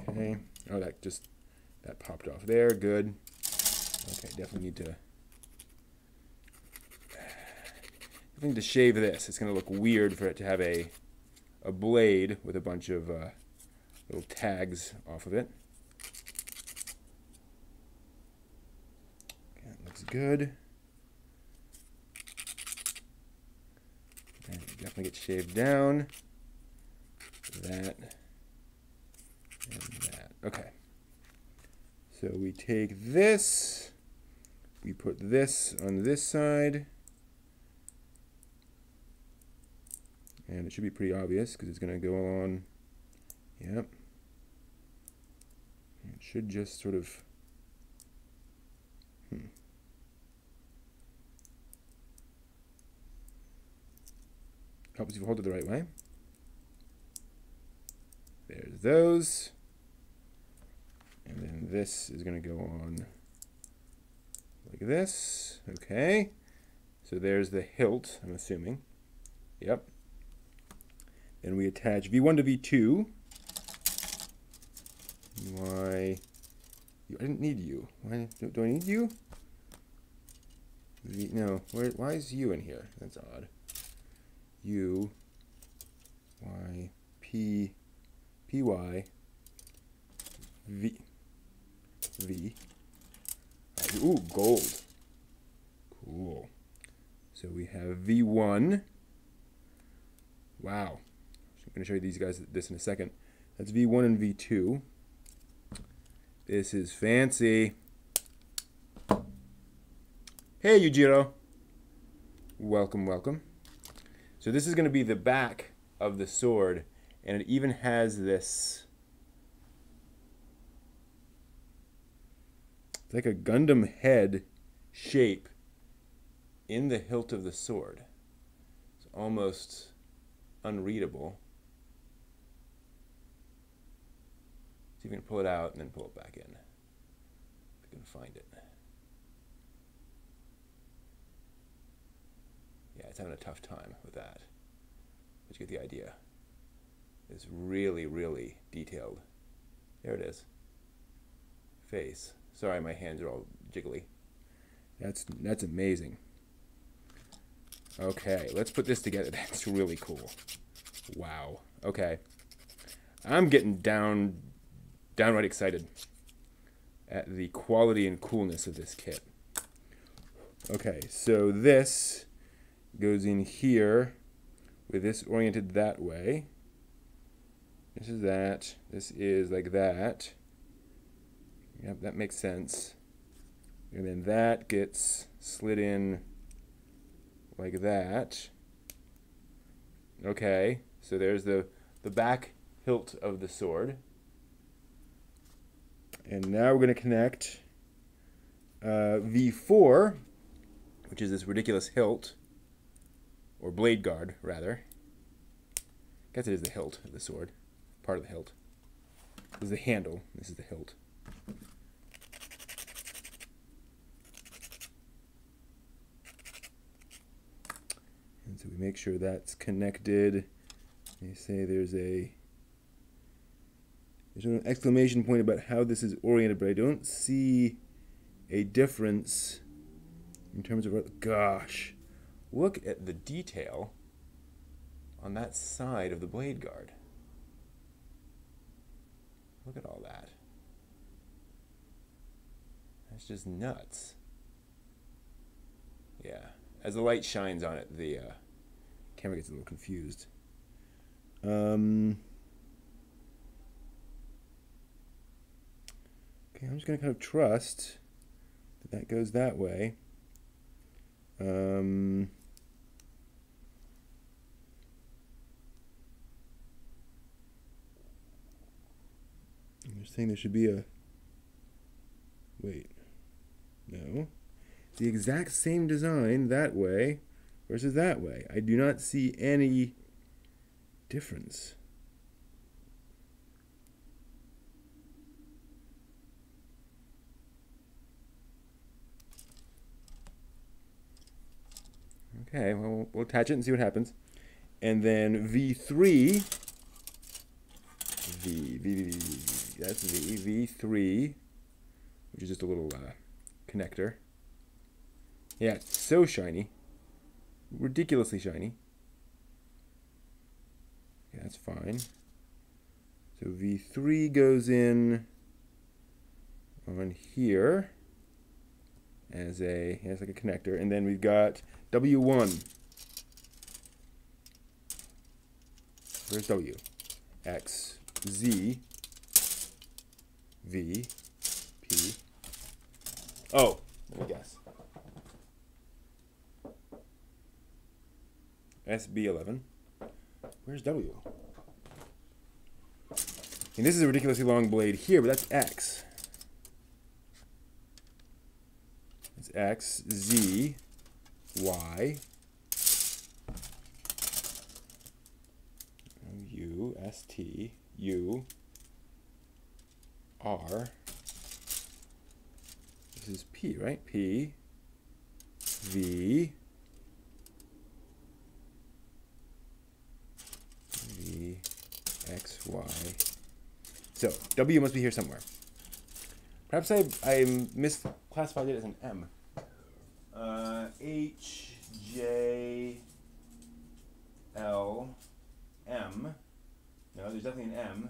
Okay. Oh, that popped off there. Good. Okay, definitely need to shave this. It's going to look weird for it to have a blade with a bunch of little tags off of it. Okay, that looks good. And definitely get shaved down. That. And that. Okay. So we take this. We put this on this side. And it should be pretty obvious because it's going to go on. Yep. It should just sort of. Helps if you hold it the right way. There's those. And then this is going to go on like this. Okay. So there's the hilt, I'm assuming. Yep. Then we attach V1 to V2. Why? I didn't need you. Why do I need you? No. Why is U in here? That's odd. U, Y, P, P, Y, V, V. Ooh, gold. Cool. So we have V1. Wow. I'm going to show you these guys this in a second. That's V1 and V2. This is fancy. Hey, Yujiro. Welcome, welcome. So this is going to be the back of the sword, and it even has this... It's like a Gundam head shape in the hilt of the sword. It's almost unreadable. See if we can pull it out and then pull it back in. If we can find it. Yeah, it's having a tough time with that. But you get the idea. It's really, really detailed. There it is. Face. Sorry, my hands are all jiggly. That's amazing. Okay, let's put this together. That's really cool. Wow. Okay. I'm getting downright excited at the quality and coolness of this kit. Okay, so this goes in here with this oriented that way. This is that. This is like that. Yep, that makes sense. And then that gets slid in like that. Okay, so there's the back hilt of the sword. And now we're going to connect V4, which is this ridiculous hilt, or blade guard, rather. I guess it is the hilt of the sword, part of the hilt. This is the handle, this is the hilt. And so we make sure that's connected. They say there's an exclamation point about how this is oriented, but I don't see a difference in terms of... Gosh, look at the detail on that side of the blade guard. Look at all that. That's just nuts. Yeah, as the light shines on it, the camera gets a little confused. Okay, I'm just going to kind of trust that that goes that way. I'm just saying there should be a... Wait. No. It's the exact same design that way versus that way. I do not see any difference? Okay, well, we'll attach it and see what happens. And then V3, that's V3, which is just a little connector. Yeah, it's so shiny. Ridiculously shiny. Yeah, that's fine. So V3 goes in on here as a, yeah, it's like a connector. And then we've got W1. Where's W? X, Z, V, P. Oh, let me guess. SB11. Where's W? And this is a ridiculously long blade here, but that's X. It's X, Z, Y, U, S, T, U, R. This is P, right? P, V, V, X, Y. So, W must be here somewhere. Perhaps I misclassified it as an M. H, J, L, M. No, there's definitely an M.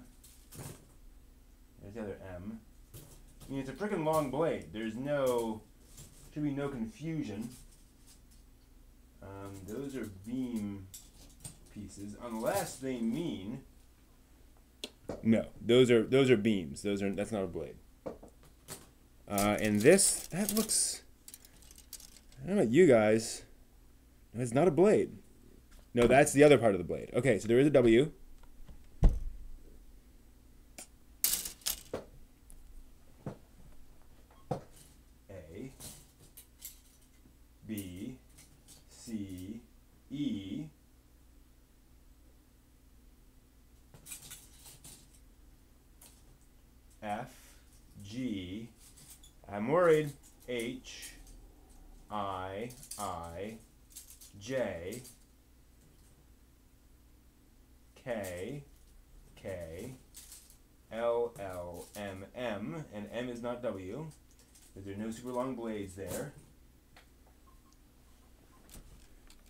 There's the other M. I mean, it's a freaking long blade. There's no, should be no confusion. Those are beam pieces, unless they mean. No, those are beams. That's not a blade. And this, that looks. I don't know about you guys. No, it's not a blade. No, that's the other part of the blade. Okay, so there is a W. A, B, C, E, F, G, I'm worried, H, I, J, K, L, M, M, and M is not W, because there are no super long blades there.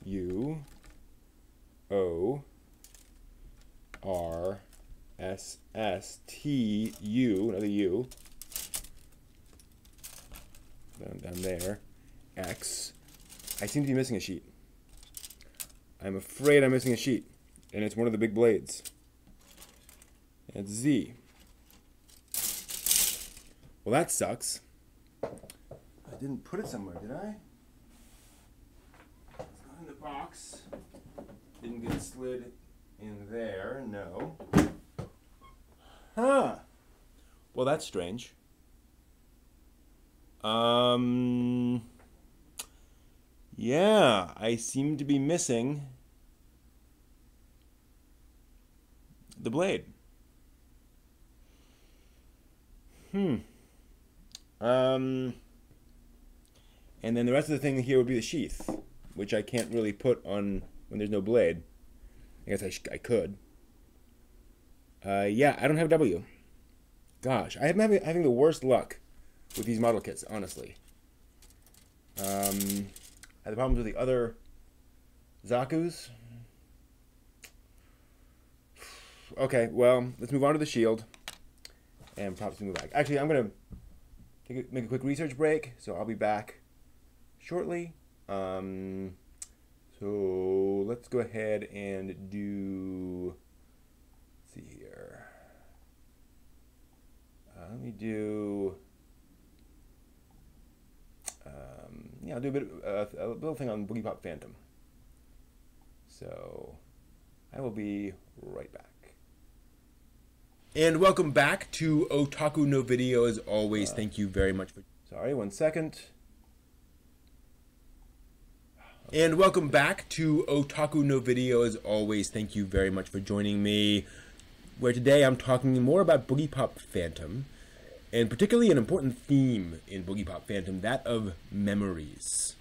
U, O, R, S, S, T, U, another U, down there, X. I seem to be missing a sheet. I'm afraid I'm missing a sheet, and it's one of the big blades. And it's Z. Well, that sucks. I didn't put it somewhere, did I? It's not in the box. Didn't get slid in there, no. Huh. Well, that's strange. Yeah, I seem to be missing the blade. And then the rest of the thing here would be the sheath, which I can't really put on when there's no blade. I guess I could. Yeah, I don't have W. Gosh, I'm having the worst luck with these model kits, honestly. I had the problems with the other Zaku's. Okay, well, let's move on to the shield. And probably move back. Actually, I'm going to make a quick research break, so I'll be back shortly. So let's go ahead and do, let's see here. Let me do, yeah, I'll do a little thing on Boogie Pop Phantom. So I will be right back. And welcome back to Otaku No Video. As always, thank you very much for. Sorry, 1 second. And welcome back to Otaku no Video. As always, thank you very much for joining me, where today I'm talking more about Boogie Pop Phantom, and particularly an important theme in Boogie Pop Phantom, that of memories.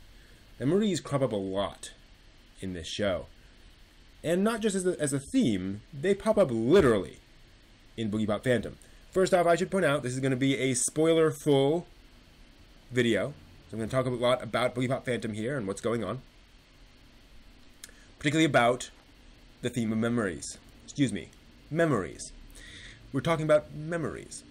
Memories crop up a lot in this show. And not just as a theme, they pop up literally in Boogie Pop Phantom. First off, I should point out, this is going to be a spoiler-full video. So I'm going to talk a lot about Boogie Pop Phantom here and what's going on. Particularly about the theme of memories. Excuse me, memories. We're talking about memories.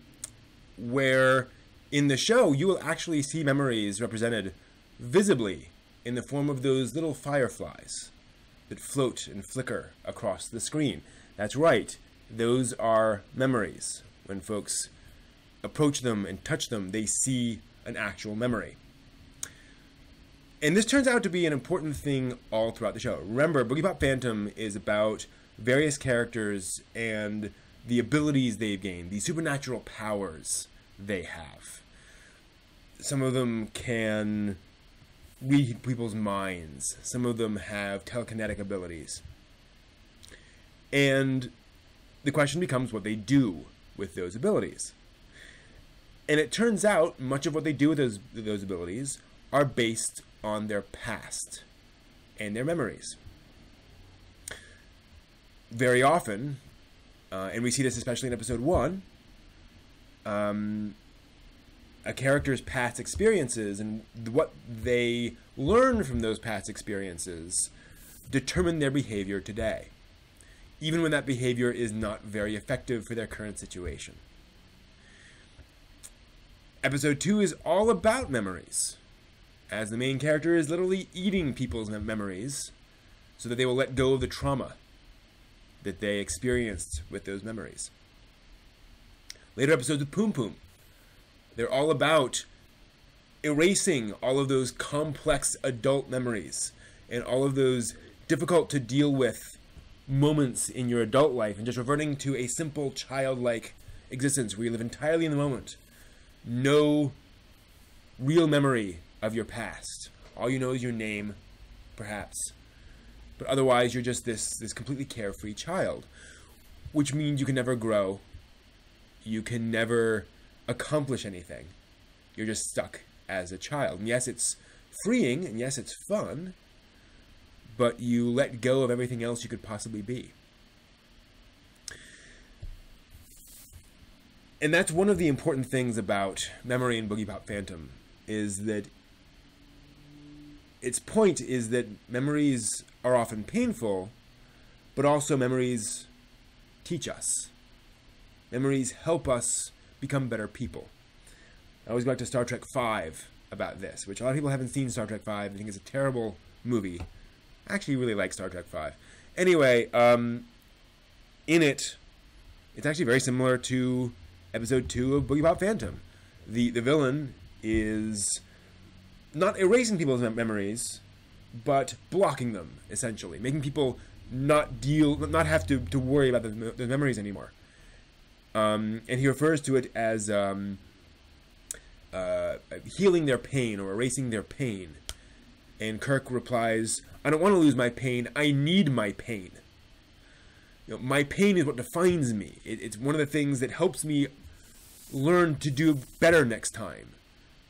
Where in the show, you will actually see memories represented visibly in the form of those little fireflies that float and flicker across the screen. That's right, those are memories. When folks approach them and touch them, they see an actual memory. And this turns out to be an important thing all throughout the show. Remember, Boogie Pop Phantom is about various characters and the abilities they've gained, the supernatural powers they have. Some of them can read people's minds. Some of them have telekinetic abilities. And the question becomes what they do with those abilities. And it turns out much of what they do with those abilities are based on their past and their memories. Very often, and we see this especially in episode 1, a character's past experiences and what they learn from those past experiences determine their behavior today, even when that behavior is not very effective for their current situation. Episode 2 is all about memories, as the main character is literally eating people's memories so that they will let go of the trauma that they experienced with those memories. Later episodes of Poom Poom, they're all about erasing all of those complex adult memories and all of those difficult to deal with moments in your adult life and just reverting to a simple childlike existence where you live entirely in the moment. No real memory of your past. All you know is your name, perhaps. But otherwise, you're just this completely carefree child, which means you can never grow. You can never accomplish anything. You're just stuck as a child. And yes, it's freeing, and yes, it's fun, but you let go of everything else you could possibly be. And that's one of the important things about memory in Boogie Pop Phantom, is that its point is that memories are often painful, but also memories teach us. Memories help us become better people. I always go back to Star Trek V about this, which a lot of people haven't seen Star Trek V. I think it's a terrible movie. I actually really like Star Trek V. Anyway, in it, it's actually very similar to episode 2 of Boogie Pop Phantom. The villain is not erasing people's memories, but blocking them, essentially. Making people not have to worry about the memories anymore. And he refers to it as healing their pain or erasing their pain. And Kirk replies, "I don't want to lose my pain, I need my pain. You know, my pain is what defines me. It's one of the things that helps me learn to do better next time.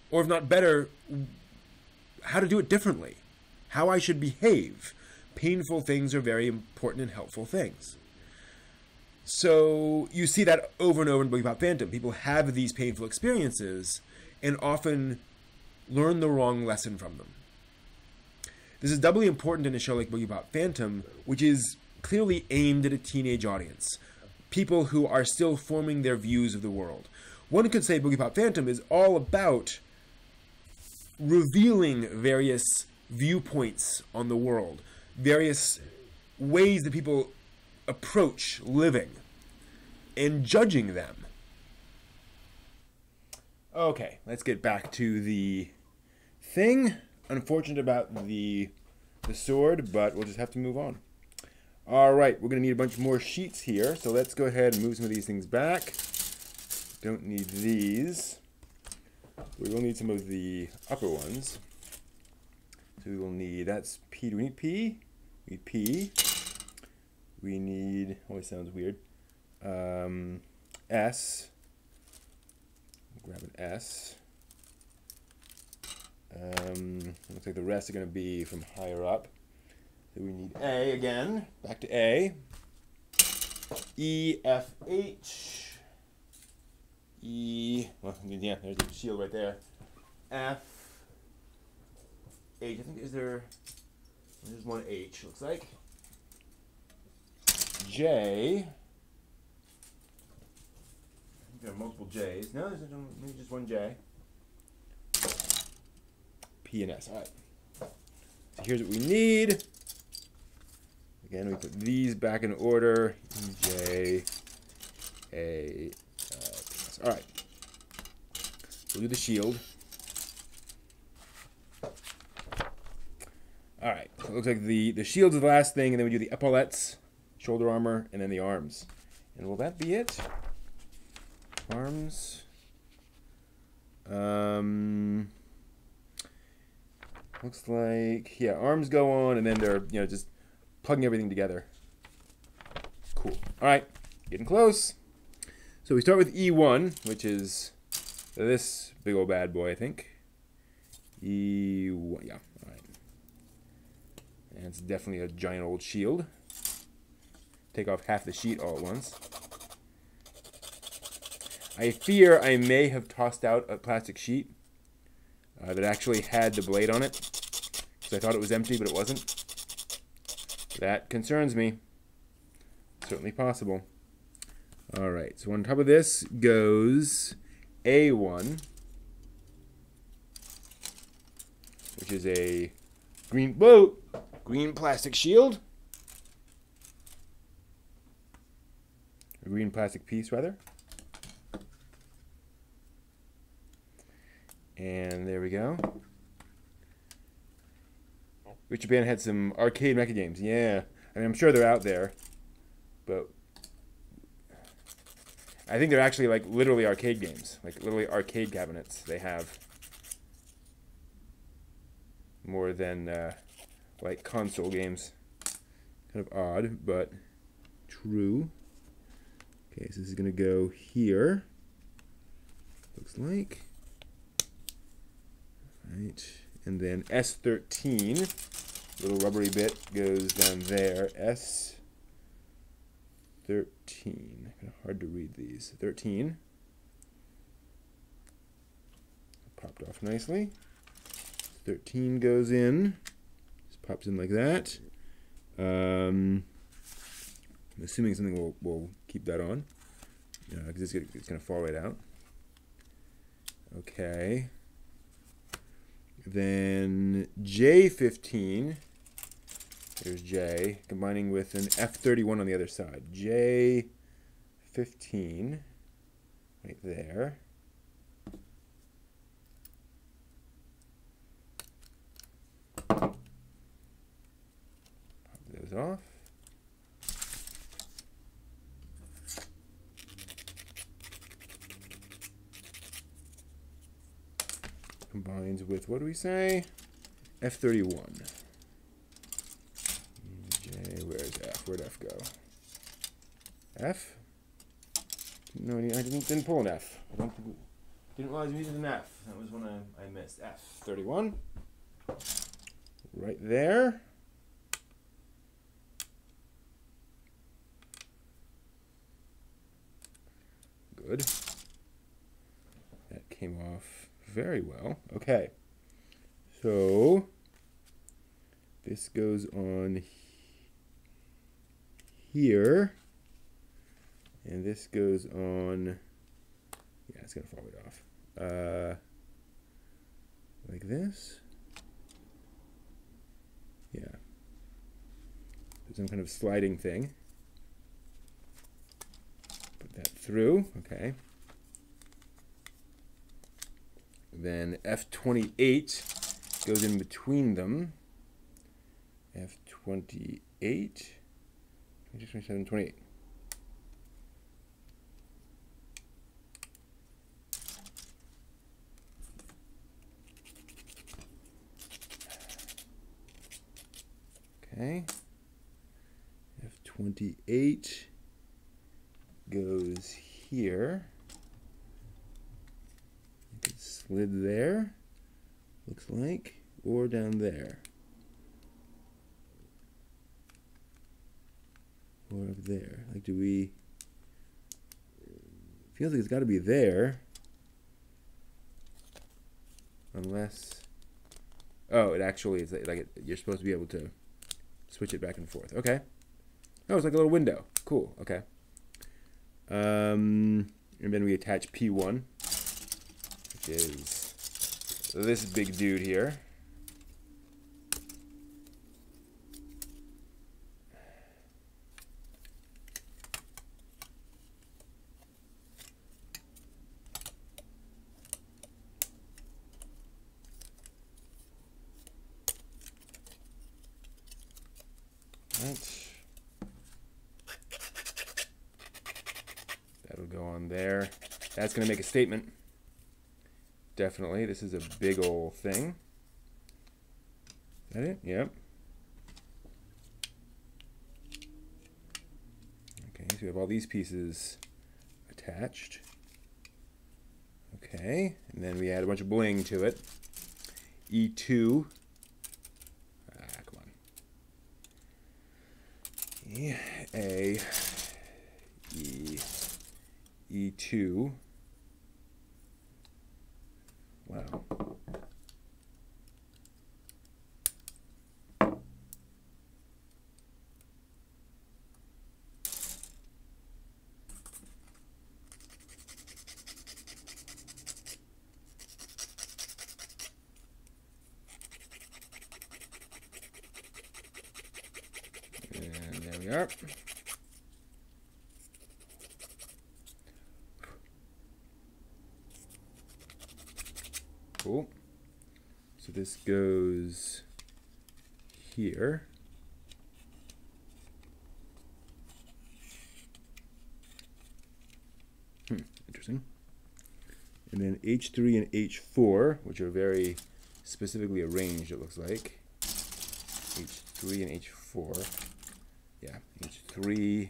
Or if not better, how to do it differently. How I should behave. Painful things are very important and helpful things." So you see that over and over in Boogie Pop Phantom. People have these painful experiences and often learn the wrong lesson from them. This is doubly important in a show like Boogie Pop Phantom, which is clearly aimed at a teenage audience. People who are still forming their views of the world. One could say Boogie Pop Phantom is all about revealing various viewpoints on the world, various ways that people approach living, and judging them. Okay, let's get back to the thing. Unfortunate about the sword, but we'll just have to move on. All right, we're going to need a bunch more sheets here, so let's go ahead and move some of these things back. Don't need these. We will need some of the upper ones. So we will need, that's P. Do we need P? We need P. We need, always sounds weird. S. Grab an S. Looks like the rest are going to be from higher up. So we need A again. Back to A. E, F, H. E. Well, yeah, there's the shield right there. F. H. I think there's one H, looks like. J. I think there are multiple J's. No, there's maybe just one J. P and S. All right. So here's what we need. Again, we put these back in order. J, A, P, S. All right. We'll do the shield. All right. So it looks like the shield's the last thing, and then we do the epaulettes, shoulder armor, and then the arms. And will that be it? Arms. Looks like, yeah, arms go on, and then they're, just plugging everything together. Cool. All right, getting close. So we start with E1, which is this big old bad boy, I think. E1, yeah, all right. And it's definitely a giant old shield. Take off half the sheet all at once. I fear I may have tossed out a plastic sheet that actually had the blade on it, because I thought it was empty, but it wasn't. That concerns me. Certainly possible. All right, so on top of this goes A1, which is a green plastic shield. A green plastic piece, rather. And there we go. Richard Band had some arcade mecha games. Yeah. I mean, I'm sure they're out there. But I think they're actually like literally arcade games. Like literally arcade cabinets they have. More than like console games. Kind of odd, but true. Okay, so this is going to go here. Looks like. Right, and then S13, little rubbery bit goes down there. S13, kind of hard to read these. 13, popped off nicely. 13 goes in, just pops in like that. I'm assuming something will keep that on, because it's going to fall right out. Okay. Then J15, there's J, combining with an F31 on the other side. J15, right there. Pop those off. Combines with, what do we say? F31. J, where's F? Where'd F go? F? No, I didn't pull an F. Didn't realize we needed an F. That was one I missed. F31. Right there. Good. That came off very well. Okay. So this goes on here. And this goes on, yeah, it's going to fall right off. Like this. Yeah. There's some kind of sliding thing. Put that through. Okay. Then F28 goes in between them. F28, 26, 27, 28. Okay. F28 goes here. It's slid there, looks like, or down there. Or up there. Like, do we... Feels like it's got to be there. Unless... Oh, it actually is like you're supposed to be able to switch it back and forth. Okay. Oh, it's like a little window. Cool. Okay. And then we attach P1, which is this big dude here. That'll go on there. That's going to make a statement. Definitely. This is a big old thing. Is that it? Yep. Okay, so we have all these pieces attached. Okay, and then we add a bunch of bling to it. E2. Come on. A, E, E2. Wow. And there we are. Cool. So this goes here. Interesting. And then H3 and H4, which are very specifically arranged, it looks like. H3 and H4. Yeah, H3.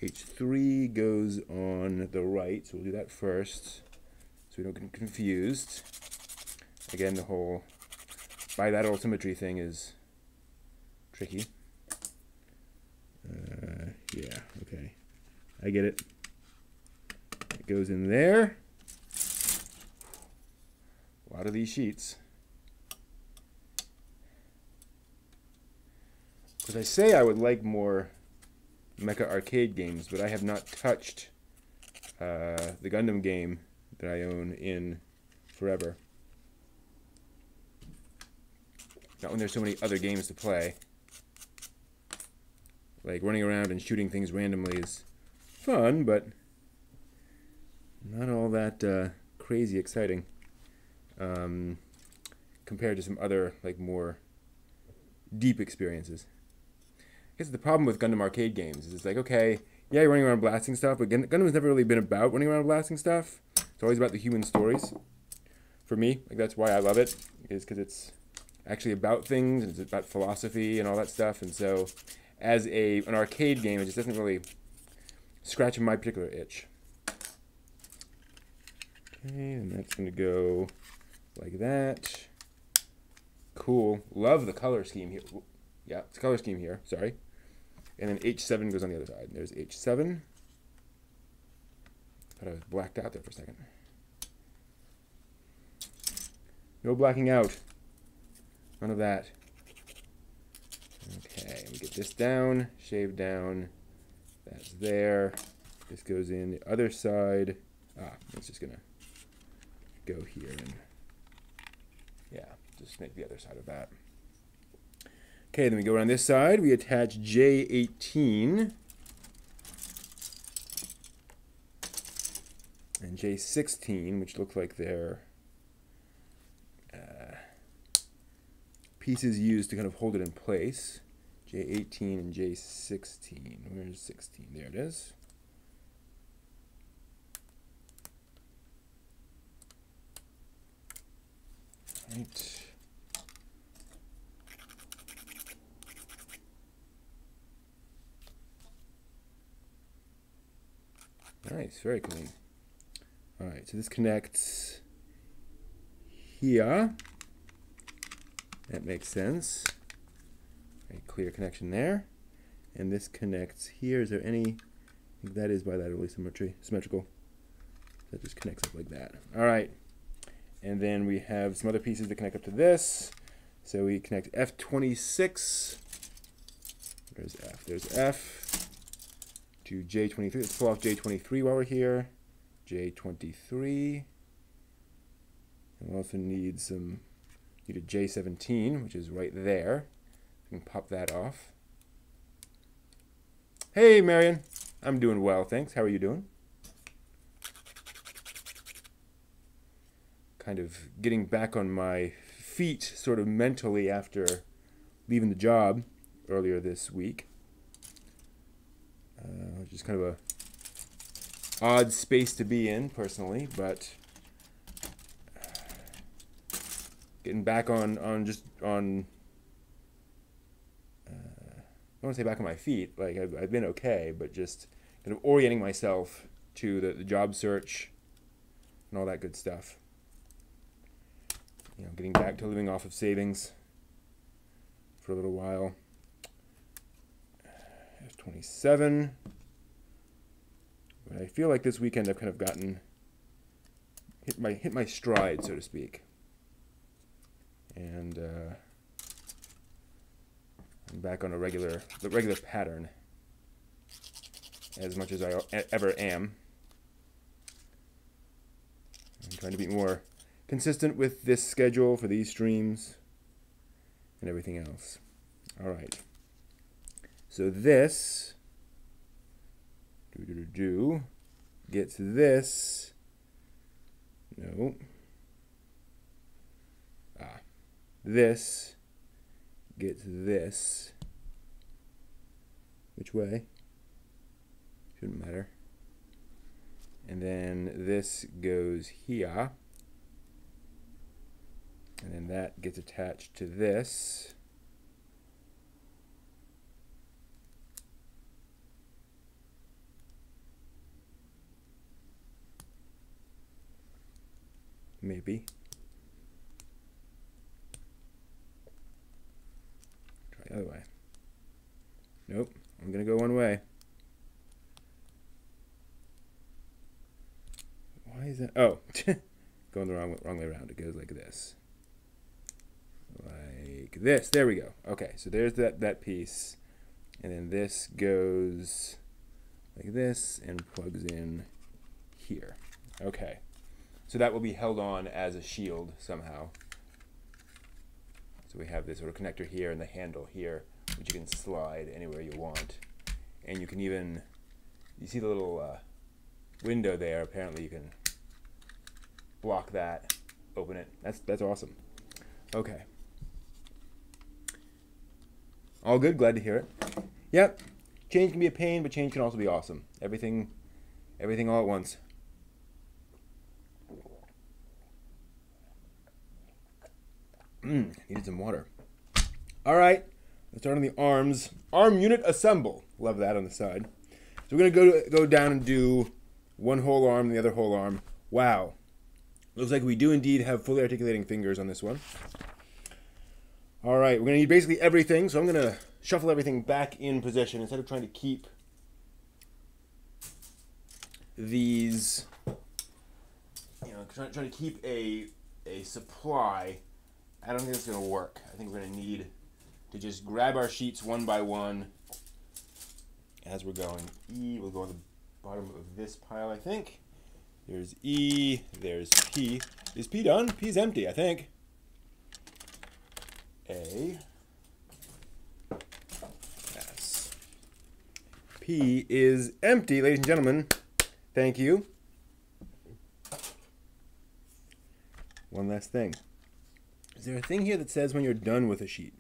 H3 goes on the right, so we'll do that first, so we don't get confused. Again, the whole bilateral symmetry thing is tricky. Yeah, okay. I get it. It goes in there. A lot of these sheets. Because I say I would like more Mecha arcade games, but I have not touched the Gundam game that I own in forever. Not when there's so many other games to play. Like, running around and shooting things randomly is fun, but not all that crazy exciting compared to some other, like, more deep experiences. I guess the problem with Gundam arcade games is it's like, okay, yeah, you're running around blasting stuff, but Gundam's never really been about running around blasting stuff. It's always about the human stories. For me, like, that's why I love it, is because it's actually about things, and it's about philosophy and all that stuff, and so as an arcade game, it just doesn't really scratch my particular itch. Okay, and that's going to go like that. Cool. Love the color scheme here. Yeah, it's a color scheme here. Sorry. And then H7 goes on the other side. There's H7. Thought I was blacked out there for a second. No blacking out. None of that. Okay, we get this down, shaved down. That's there. This goes in the other side. It's just gonna go here and yeah, just make the other side of that. Okay, then we go around this side. We attach J18 and J16, which look like they're pieces used to kind of hold it in place. J18 and J16. Where's 16? There it is. Right. Nice, very clean. All right, so this connects here. That makes sense. Very clear connection there. And this connects here. Is there any? I think that is bilaterally symmetrical. That just connects up like that. All right. And then we have some other pieces that connect up to this. So we connect F26. There's F. There's F to J23. Let's pull off J23 while we're here. J23. And we'll also need a J17, which is right there. We can pop that off. Hey, Marion. I'm doing well, thanks. How are you doing? Kind of getting back on my feet sort of mentally after leaving the job earlier this week. Just kind of a odd space to be in personally, but getting back on I don't want to say back on my feet, like I've been okay, but just kind of orienting myself to the job search and all that good stuff. You know, getting back to living off of savings for a little while. F27. But I feel like this weekend I've kind of hit my stride, so to speak. And I'm back on the regular pattern as much as I ever am. I'm trying to be more consistent with this schedule for these streams and everything else. All right. So this gets this. No. This gets this. Which way? Shouldn't matter. And then this goes here. And then that gets attached to this. Maybe. Try the other way. Nope. I'm going to go one way. Why is that? Oh. Going the wrong way around. It goes like this. Like this. There we go. Okay, so there's that piece. And then this goes like this and plugs in here. Okay. So that will be held on as a shield somehow. So we have this sort of connector here and the handle here, which you can slide anywhere you want. And you can even, you see the little window there, apparently you can block that, open it. That's awesome. Okay. All good, glad to hear it. Yep, change can be a pain, but change can also be awesome. Everything all at once. Needed some water. All right, let's start on the arms. Arm unit assemble. Love that on the side. So we're gonna go down and do one whole arm, the other whole arm. Wow, looks like we do indeed have fully articulating fingers on this one. All right, we're gonna need basically everything. So I'm gonna shuffle everything back in position instead of trying to keep these. You know, trying to keep a supply. I don't think it's going to work. I think we're going to need to just grab our sheets one by one as we're going. E will go on the bottom of this pile, I think. There's E, there's P. Is P done? P's empty, I think. A. S. P is empty, ladies and gentlemen. Thank you. One last thing. Is there a thing here that says when you're done with a sheet?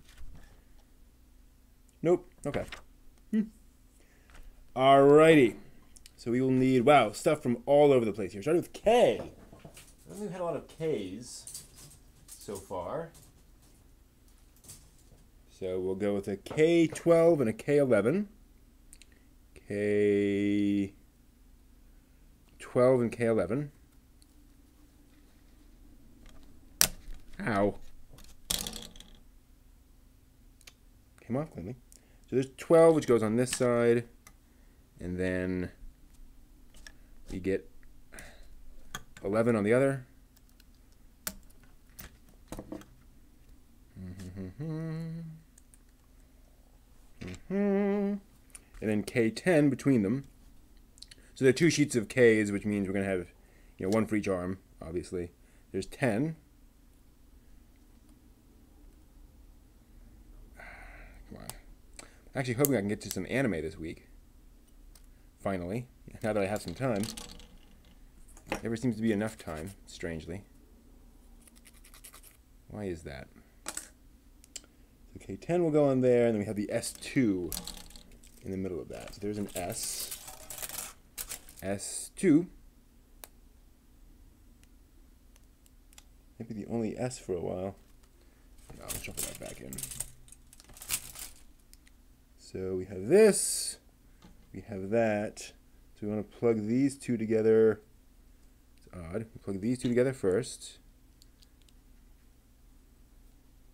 Nope. Okay. Alrighty. So we will need, wow, stuff from all over the place here. Starting with K. I don't think we've had a lot of Ks so far. So we'll go with a K12 and a K11. K12. K12 and K11. Ow. Came off cleanly. So there's 12, which goes on this side. And then we get 11 on the other. And then K10 between them. So there are 2 sheets of Ks, which means we're going to have, one for each arm, obviously. There's 10. Come on. I'm actually hoping I can get to some anime this week. Finally. Now that I have some time. Never seems to be enough time, strangely. Why is that? So K10 will go on there, and then we have the S2 in the middle of that. So there's an S. S2. Maybe the only S for a while. No, I'll shuffle that back in. So we have this. We have that. So we want to plug these two together. It's odd. We plug these two together first.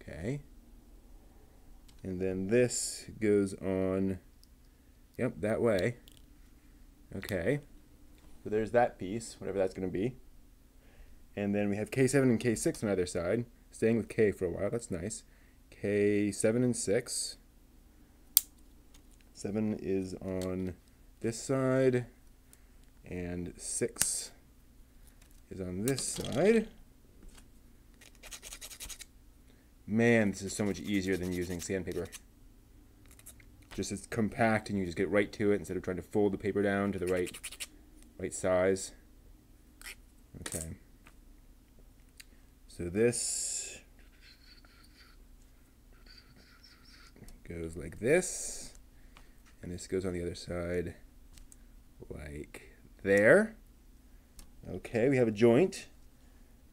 Okay. And then this goes on, yep, that way. Okay. So there's that piece, whatever that's going to be. And then we have K7 and K6 on either side. Staying with K for a while, that's nice. K7 and 6. 7 is on this side, and 6 is on this side. Man, this is so much easier than using sandpaper. Just it's compact and you just get right to it instead of trying to fold the paper down to the right size. Okay. So this goes like this, and this goes on the other side like there. Okay, we have a joint.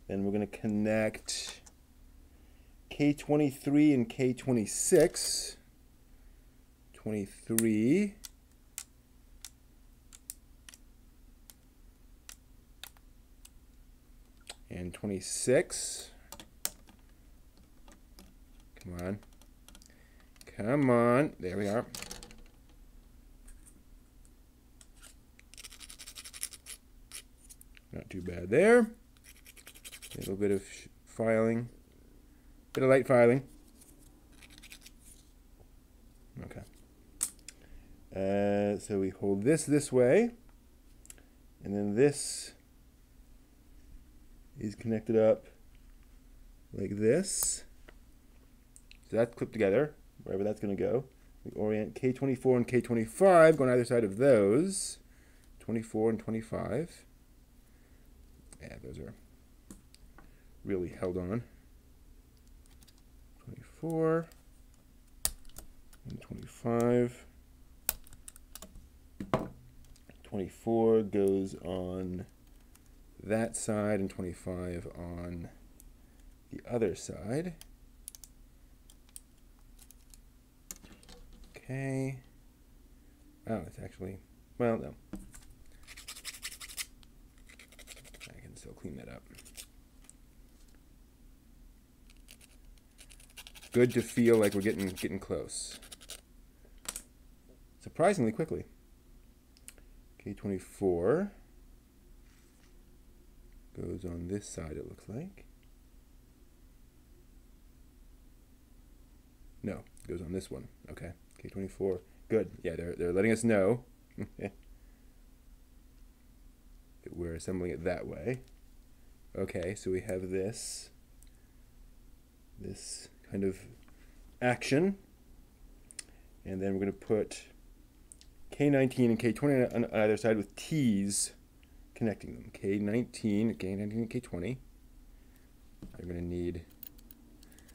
Then we're going to connect K23 and K26. 23. And 26. Come on. Come on. There we are. Not too bad there. A little bit of filing. Bit of light filing. Okay. So we hold this way. And then this is connected up like this. So that's clipped together, wherever that's going to go. We orient K24 and K25, go on either side of those. 24 and 25. Yeah, those are really held on. 24 and 25. 24 goes on that side and 25 on the other side. Okay. Oh, it's actually, well, no. I can still clean that up. Good to feel like we're getting close. Surprisingly quickly. K24 goes on this side, it looks like. No, it goes on this one. Okay, K24. Good. Yeah, they're letting us know that we're assembling it that way. Okay, so we have this kind of action, and then we're going to put K19 and K20 on either side with T's connecting them. K19, and K20. They're going to need,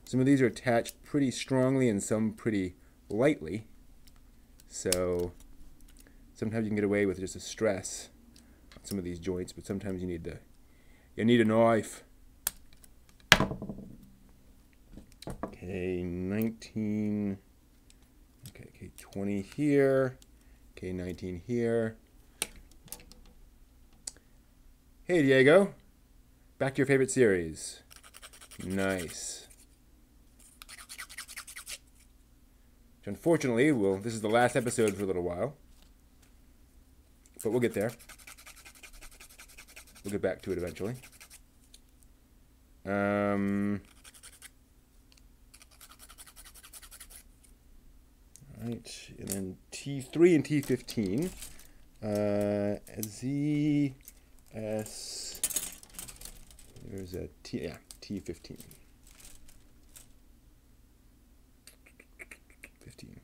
some of these are attached pretty strongly and some pretty lightly. So sometimes you can get away with just a stress on some of these joints, but sometimes you need a knife. K19, okay, K20 here, K19 here. Hey, Diego. Back to your favorite series. Nice. Which unfortunately, this is the last episode for a little while. But we'll get there. We'll get back to it eventually. Right, and then T3 and T15. Z, S, there's a T, yeah, T15. 15.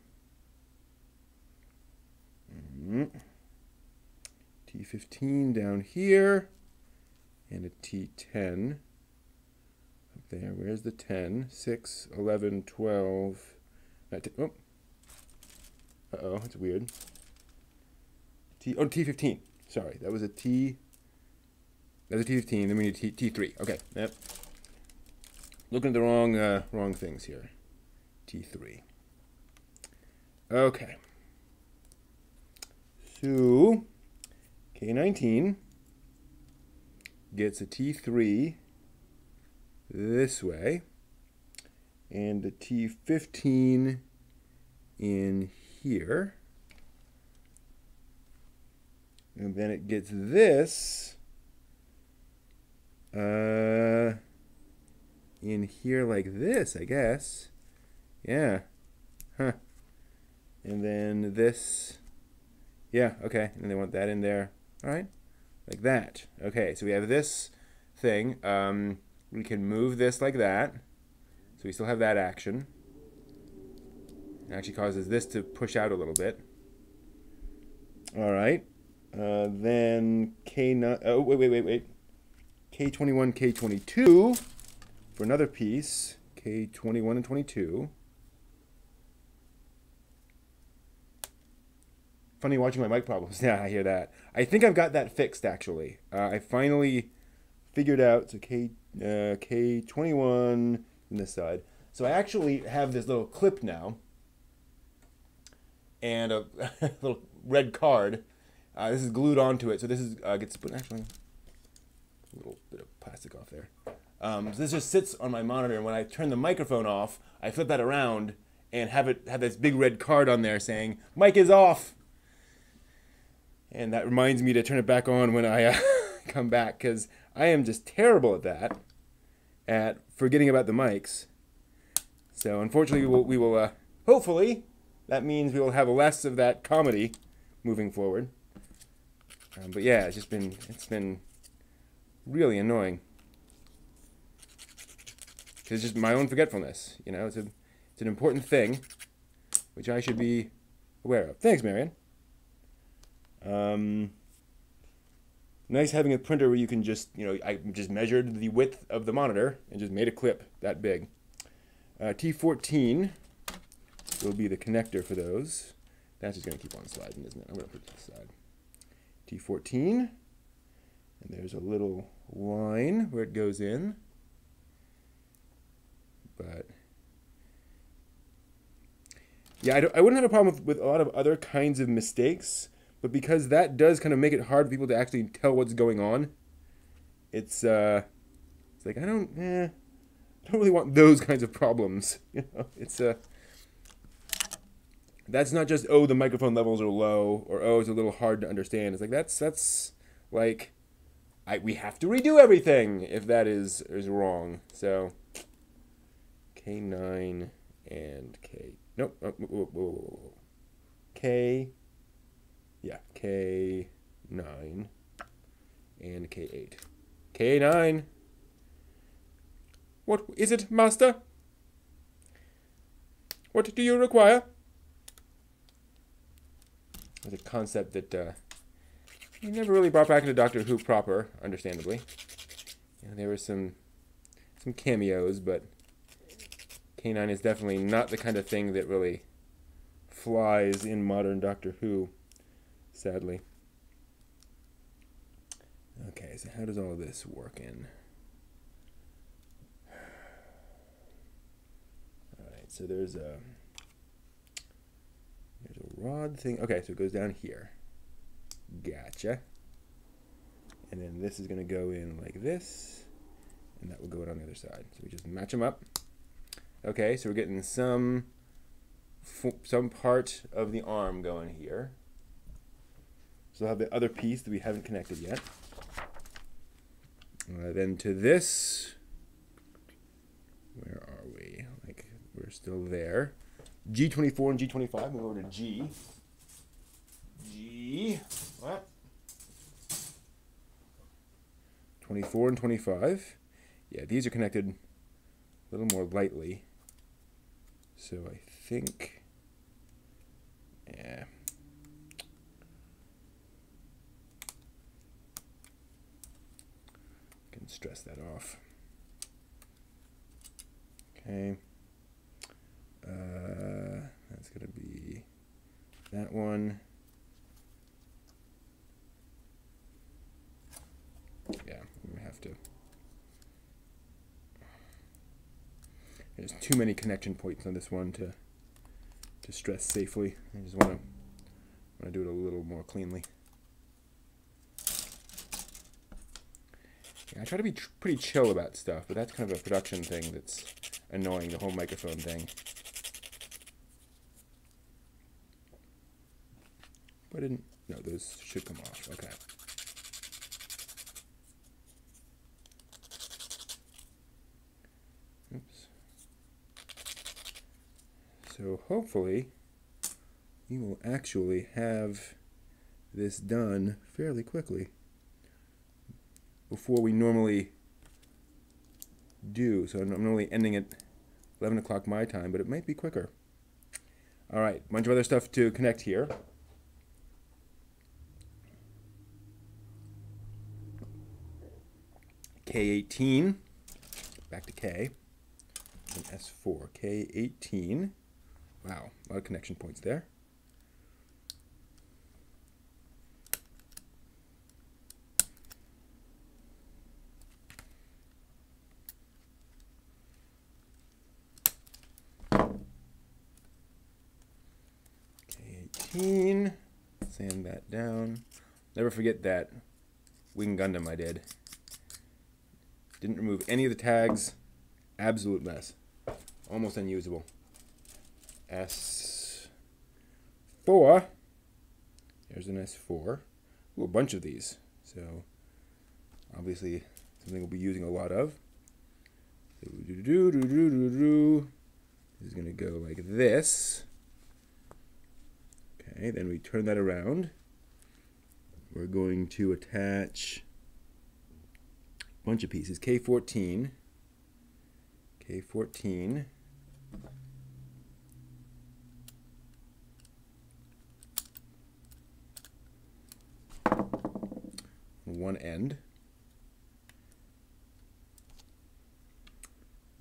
T15 down here, and a T10 up there. Where's the 10? 6, 11, 12, 19, oh. Uh-oh, that's weird. T15. Sorry, that was a T. That was a T15. Then we need T3. Okay, yep. Looking at the wrong things here. T3. Okay. So K19 gets a T3 this way, and a T15 in here. And then it gets this in here like this, I guess. Yeah. Huh. And then this. Yeah, okay. And they want that in there. All right. Like that. Okay, so we have this thing. We can move this like that. So we still have that action. It actually causes this to push out a little bit. All right. Then K9. Oh, wait. K21, K22 for another piece. K21 and 22. Funny watching my mic problems. Yeah, I hear that. I think I've got that fixed, actually. I finally figured out, so K21 on this side. So I actually have this little clip now and a little red card. This is glued onto it, so this is gets put, actually, a little bit of plastic off there. So this just sits on my monitor, and when I turn the microphone off, I flip that around and have this big red card on there saying, "Mic is off." And that reminds me to turn it back on when I come back, because I am just terrible at that, at forgetting about the mics. So unfortunately, we will hopefully, that means we will have less of that comedy moving forward. But yeah, it's been really annoying. It's just my own forgetfulness, you know. It's an important thing, which I should be aware of. Thanks, Marion. Nice having a printer where you can just, I just measured the width of the monitor and just made a clip that big. T14 will be the connector for those. That's just going to keep on sliding, isn't it? I'm going to put it to the side. T14, and there's a little line where it goes in. But yeah, I wouldn't have a problem with a lot of other kinds of mistakes, but because that does kind of make it hard for people to actually tell what's going on, it's like I don't really want those kinds of problems. It's that's not just, oh, the microphone levels are low, or oh, it's a little hard to understand. It's like that's like we have to redo everything if that is wrong. So K9 and K. Nope. Whoa. K. Yeah, K9 and K8. K9. What is it, master? What do you require? It's a concept that you never really brought back into Doctor Who proper, understandably. There were some cameos, but K9 is definitely not the kind of thing that really flies in modern Doctor Who, sadly. Okay, so how does all of this work in? Alright, so there's a rod thing. Okay, so it goes down here. Gotcha. And then this is going to go in like this, and that will go in on the other side. So we just match them up. Okay, so we're getting some part of the arm going here. So I'll have the other piece that we haven't connected yet. Then to this, where are we? Like, we're still there. G24 and G25, move over to G. What? 24 and 25. Yeah, these are connected a little more lightly. So I think, yeah. Can stress that off. Okay. That's going to be that one. Yeah, we have to. There's too many connection points on this one to stress safely. I just want to do it a little more cleanly. Yeah, I try to be pretty chill about stuff, but that's kind of a production thing that's annoying, the whole microphone thing. But no, those should come off. Okay. Oops. So hopefully we will actually have this done fairly quickly before we normally do. So I'm normally ending at 11 o'clock my time, but it might be quicker. All right, bunch of other stuff to connect here. K18, back to K, and S4, K18. Wow, a lot of connection points there. K18, sand that down. Never forget that Wing Gundam I did. Didn't remove any of the tags. Absolute mess. Almost unusable. S4. There's an S4. Ooh, a bunch of these. So, obviously, something we'll be using a lot of. So, this is going to go like this. Okay, then we turn that around. We're going to attach bunch of pieces. K14. K14. One end.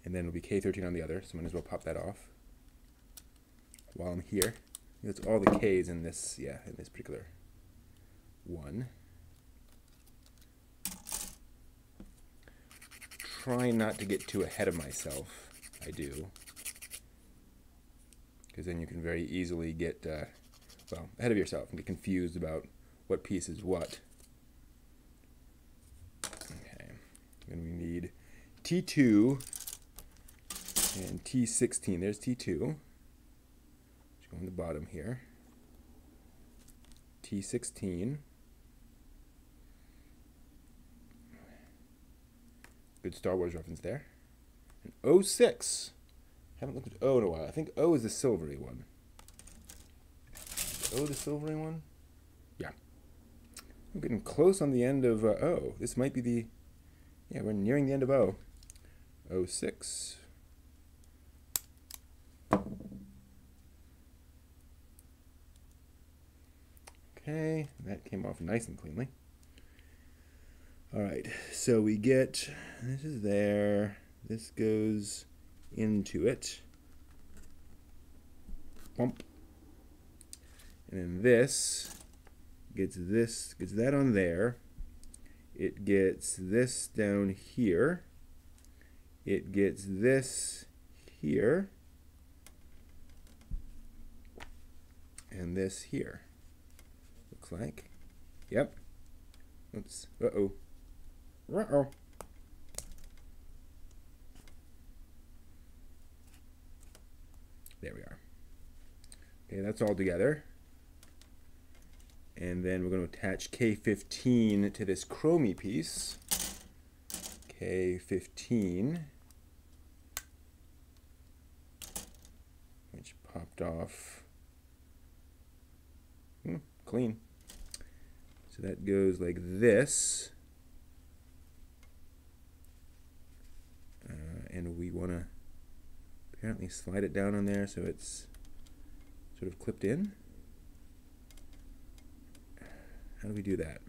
And then it'll be K13 on the other, so I might as well pop that off while I'm here. That's all the K's in this, in this particular one. Try not to get too ahead of myself. I do. Because then you can very easily get, ahead of yourself and get confused about what piece is what. Okay. Then we need T2 and T16. There's T2. Let's go on the bottom here. T16. Good Star Wars reference there. And 06. Haven't looked at O in a while. I think O is the silvery one. Is O the silvery one? Yeah. We're getting close on the end of O. This might be the... Yeah, we're nearing the end of O. 06. Okay, that came off nice and cleanly. All right, so we get, this is there, this goes into it. Bump. And then this gets that on there. It gets this down here. It gets this here. And this here. Looks like. Yep. Oops. Uh-oh. Uh-oh. There we are. Okay, that's all together. And then we're going to attach K15 to this chromey piece. K15, which popped off. Clean. So that goes like this. And we want to apparently slide it down on there so it's sort of clipped in. How do we do that?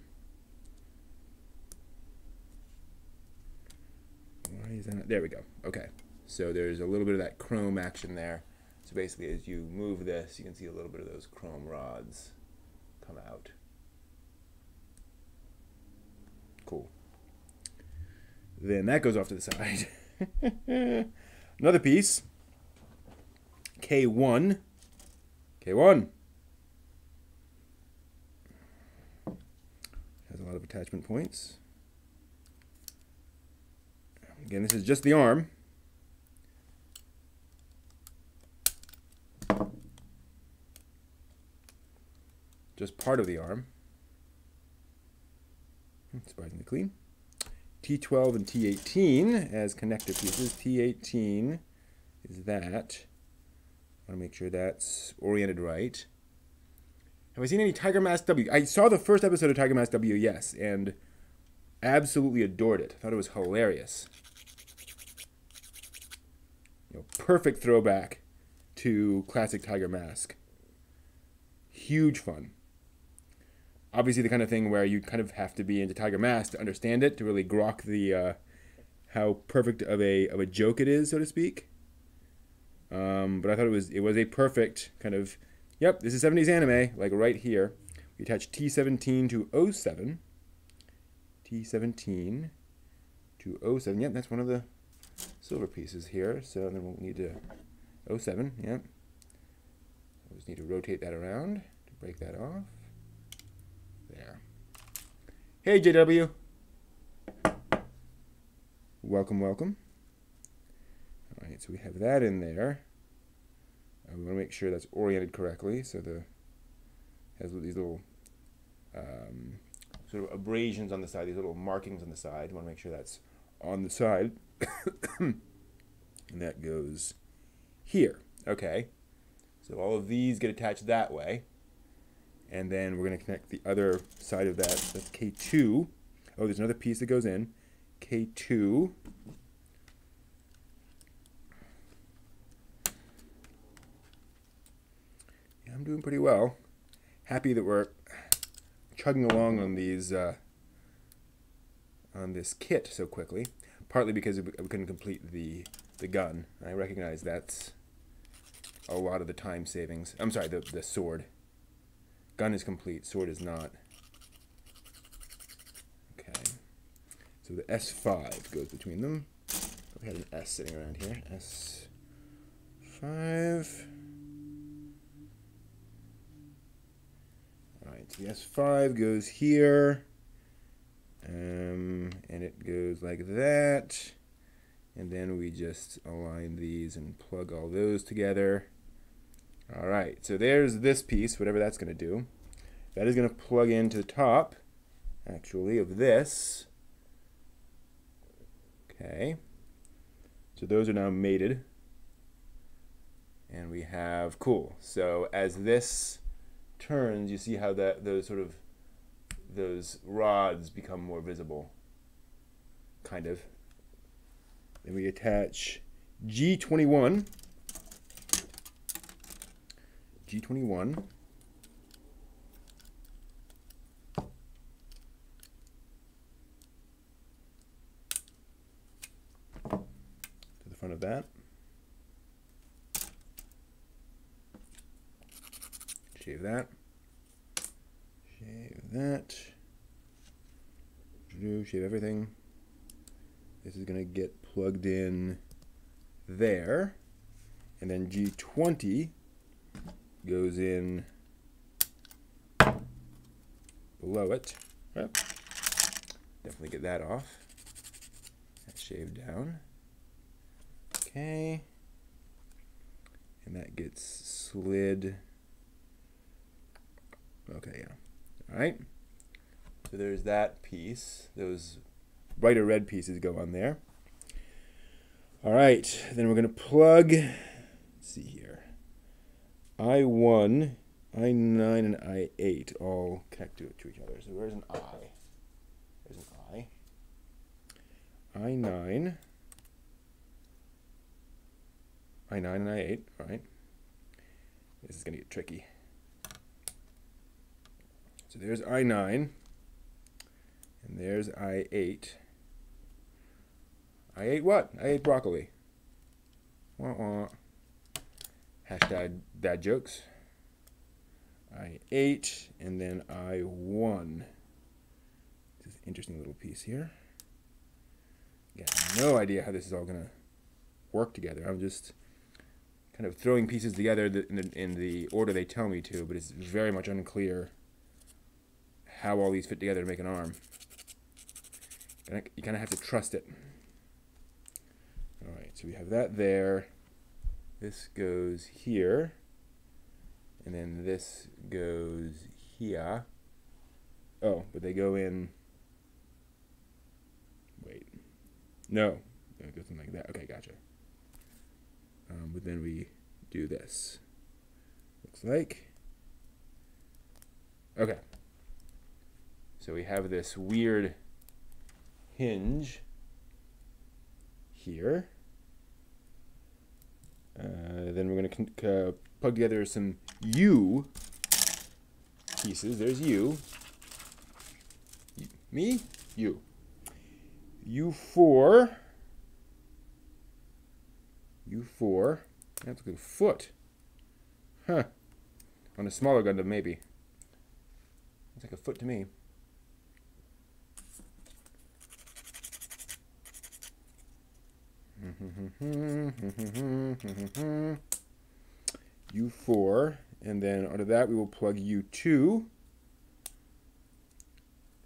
Why is that not? There we go. Okay. So there's a little bit of that chrome action there. So basically as you move this, you can see a little bit of those chrome rods come out. Cool. Then that goes off to the side. Another piece. K1. K1. Has a lot of attachment points. Again, this is just the arm. Just part of the arm. Surprisingly clean. T12 and T18 as connector pieces. T18 is that. I want to make sure that's oriented right. Have I seen any Tiger Mask W? I saw the first episode of Tiger Mask W, yes, and absolutely adored it. I thought it was hilarious. You know, perfect throwback to classic Tiger Mask. Huge fun. Obviously the kind of thing where you kind of have to be into Tiger Mask to understand it, to really grok the how perfect of a joke it is, so to speak. But I thought it was a perfect kind of, yep, this is 70s anime, like right here. We attach T17 to 07. T17 to 07. Yep, that's one of the silver pieces here. So then we'll need to 07. Yep. We just need to rotate that around to break that off. There. Hey, JW. Welcome, welcome. All right, so we have that in there. We want to make sure that's oriented correctly. So has these little sort of abrasions on the side, these little markings on the side. You want to make sure that's on the side. And that goes here. Okay. So all of these get attached that way. And then we're going to connect the other side of that. That's K2. Oh, there's another piece that goes in. K2. Yeah, I'm doing pretty well. Happy that we're chugging along on these on this kit so quickly. Partly because we couldn't complete the gun. I recognize that's a lot of the time savings. I'm sorry, the sword. Gun is complete, sword is not. Okay. So the S5 goes between them. We had an S sitting around here. S5. Alright, so the S5 goes here. And it goes like that. And then we just align these and plug all those together. Alright, so there's this piece, whatever that's going to do. That is going to plug into the top, actually, of this. Okay. So those are now mated. And we have, cool. So as this turns, you see how those rods become more visible. Kind of. Then we attach G21. G21. To the front of that. Shave that. Shave that. Shave everything. This is going to get plugged in there. And then G20 goes in below it. Yep. Definitely get that off. That's shaved down. Okay. And that gets slid. Okay, yeah. All right. So there's that piece. Those brighter red pieces go on there. All right. Then we're going to plug, let's see here, I1, I9, and I8 all connect to each other. So where's an I? There's an I. I9. I9 and I8, all right. This is going to get tricky. So there's I9, and there's I8. I ate what? I ate broccoli. Wah wah. Hashtag dad jokes. I8, and then I1. This is an interesting little piece here. Got no idea how this is all going to work together. I'm just kind of throwing pieces together in the order they tell me to, but it's very much unclear how all these fit together to make an arm. You kind of have to trust it. All right, so we have that there. This goes here, and then this goes here. Oh, but they go in. Wait, no, it goes in like that. Okay, gotcha. But then we do this. Looks like. Okay. So we have this weird hinge here. Then we're going to plug together some U pieces. There's U. Me? U. U4. U4. That's a good foot. Huh. On a smaller Gundam, maybe. Looks like a foot to me. U4, and then under that we will plug U2.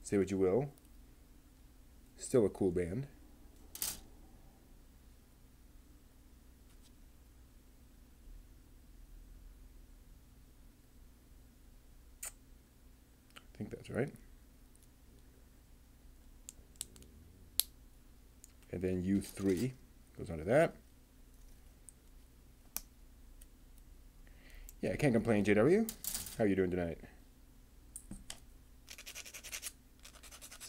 Say what you will. Still a cool band. I think that's right. And then U3 goes under that. Yeah, I can't complain, JW. How are you doing tonight?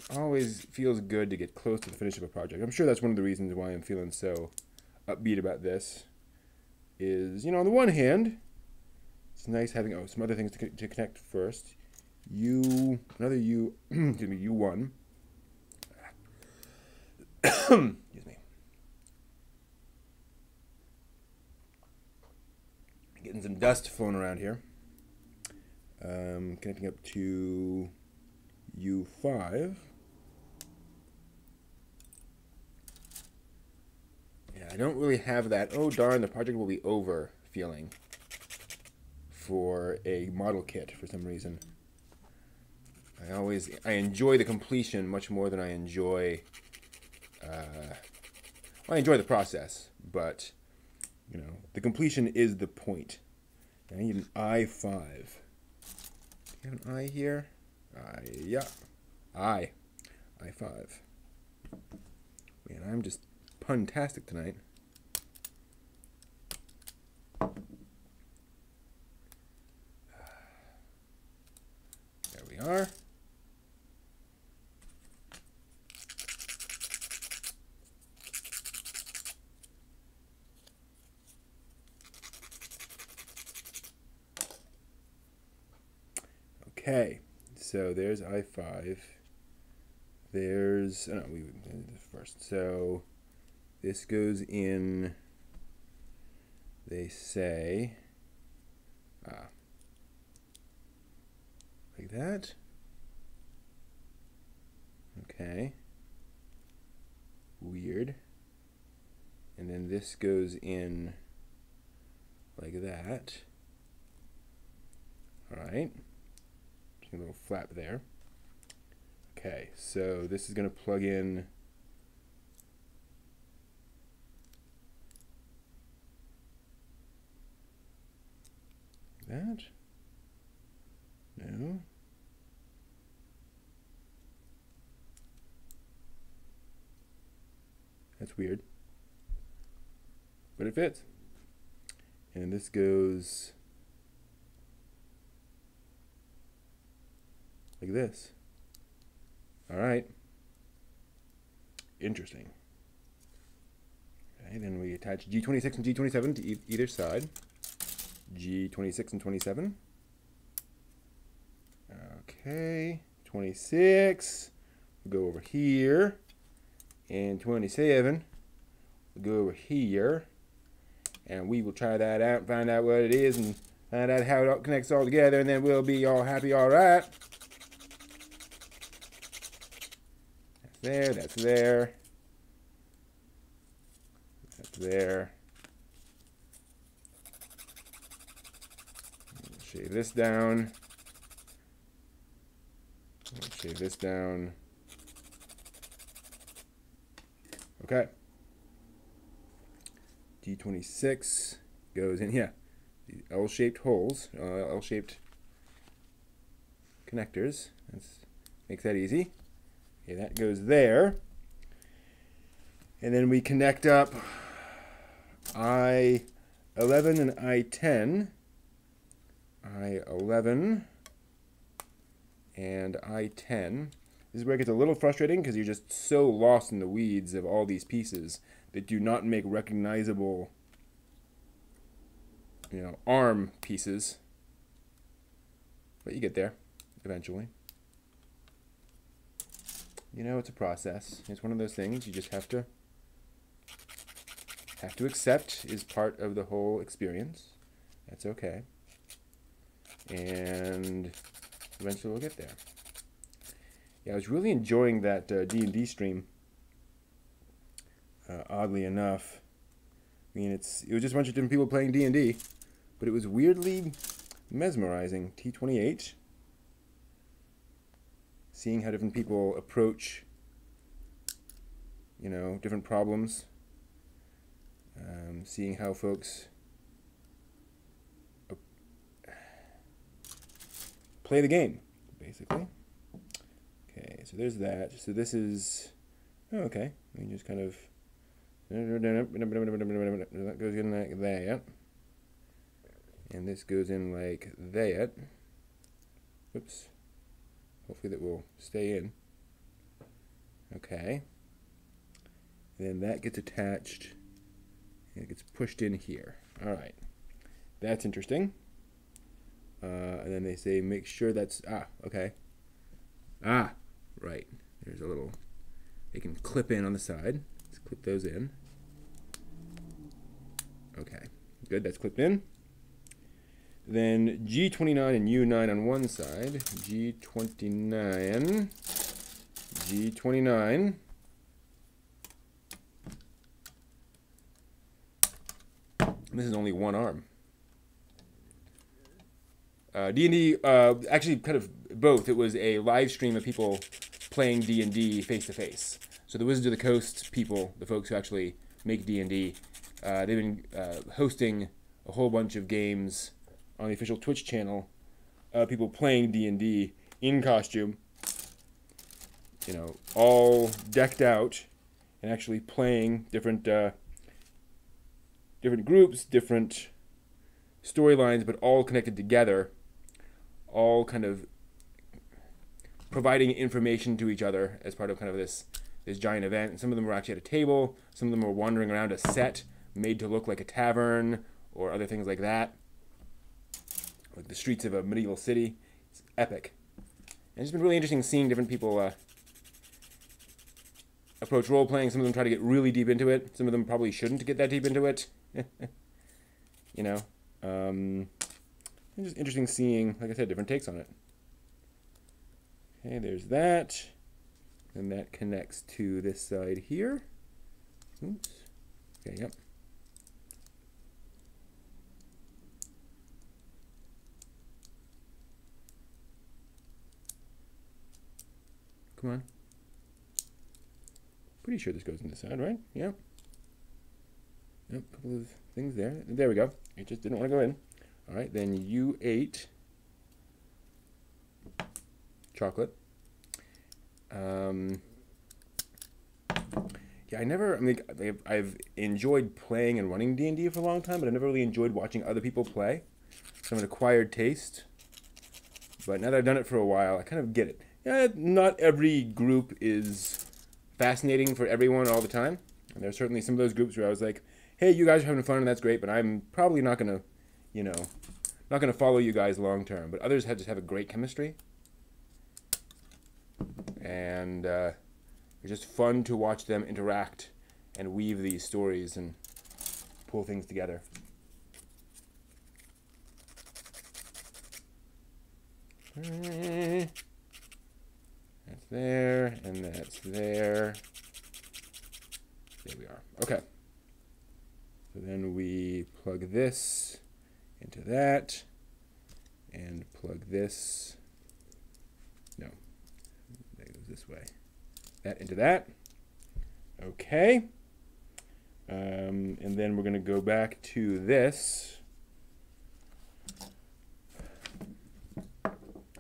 It always feels good to get close to the finish of a project. I'm sure that's one of the reasons why I'm feeling so upbeat about this. Is, you know, on the one hand, it's nice having some other things to connect first. Another U, excuse me, U1. Excuse me. Getting some dust flown around here. Connecting up to U5. Yeah, I don't really have that, oh darn, the project will be over feeling for a model kit for some reason. I enjoy the completion much more than I enjoy, I enjoy the process, but, you know, the completion is the point. I need an I5. Do you have an I here? Yeah. I5. Man, I'm just puntastic tonight. There we are. Okay, so there's I5. There's, oh no, we did this first. So this goes in, they say, like that. Okay. Weird. And then this goes in like that. All right. A little flap there. Okay, so this is going to plug in that. No. That's weird. But it fits. And this goes like this. All right. Interesting. Okay, then we attach G26 and G27 to either side. G26 and 27. Okay, 26. We'll go over here. And 27. We'll go over here. And we will try that out, find out what it is, and find out how it all connects all together, and then we'll be all happy, all right. That's there, that's there. That's there. Shave this down. Shave this down. Okay. D26 goes in, yeah, the L-shaped holes, L-shaped connectors. Makes that easy. Okay, that goes there. And then we connect up I11 and I10. I11 and I10. This is where it gets a little frustrating because you're just so lost in the weeds of all these pieces that do not make recognizable, ARM pieces. But you get there eventually. It's a process. It's one of those things you just have to accept is part of the whole experience. That's okay. And eventually we'll get there. Yeah, I was really enjoying that D&D stream. Oddly enough, I mean, it was just a bunch of different people playing D&D, but it was weirdly mesmerizing. T28, seeing how different people approach, different problems, seeing how folks play the game, basically. Okay, so there's that. So this is, okay, we just kind of, that goes in like that, and this goes in like that. Oops. Hopefully that will stay in. Okay. And then that gets attached, and it gets pushed in here. All right. That's interesting. And then they say make sure that's, okay. Right. There's a little, they can clip in on the side. Let's clip those in. Okay, good, that's clipped in. Then G29 and U9 on one side. G29. This is only one arm. D&D, actually kind of both. It was a live stream of people playing D&D face-to-face. So the Wizards of the Coast people, the folks who actually make D&D, they've been hosting a whole bunch of games on the official Twitch channel. People playing D&D in costume, all decked out, and actually playing different groups, different storylines, but all connected together, all kind of providing information to each other as part of kind of this giant event. And some of them were actually at a table, some of them were wandering around a set made to look like a tavern or other things like that, like the streets of a medieval city. It's epic. And it's been really interesting seeing different people approach role-playing. Some of them try to get really deep into it. Some of them probably shouldn't get that deep into it. It's just interesting seeing, like I said, different takes on it. Okay, there's that. And that connects to this side here. Oops. Okay, yep. Come on. Pretty sure this goes in this side, right? Yeah. Yep, a couple of things there. There we go. It just didn't want to go in. All right, then U8 chocolate. Yeah, I've enjoyed playing and running D&D for a long time, but I never really enjoyed watching other people play. So I'm an acquired taste. But now that I've done it for a while, I kind of get it. Yeah, not every group is fascinating for everyone all the time. And there's certainly some of those groups where I was like, hey, you guys are having fun and that's great, but I'm probably not going to, you know, not going to follow you guys long term. But others just have a great chemistry. And it's just fun to watch them interact and weave these stories and pull things together. That's there, and that's there. There we are. Okay. So then we plug this into that, and plug this. No, that goes this way. That into that. Okay. And then we're going to go back to this.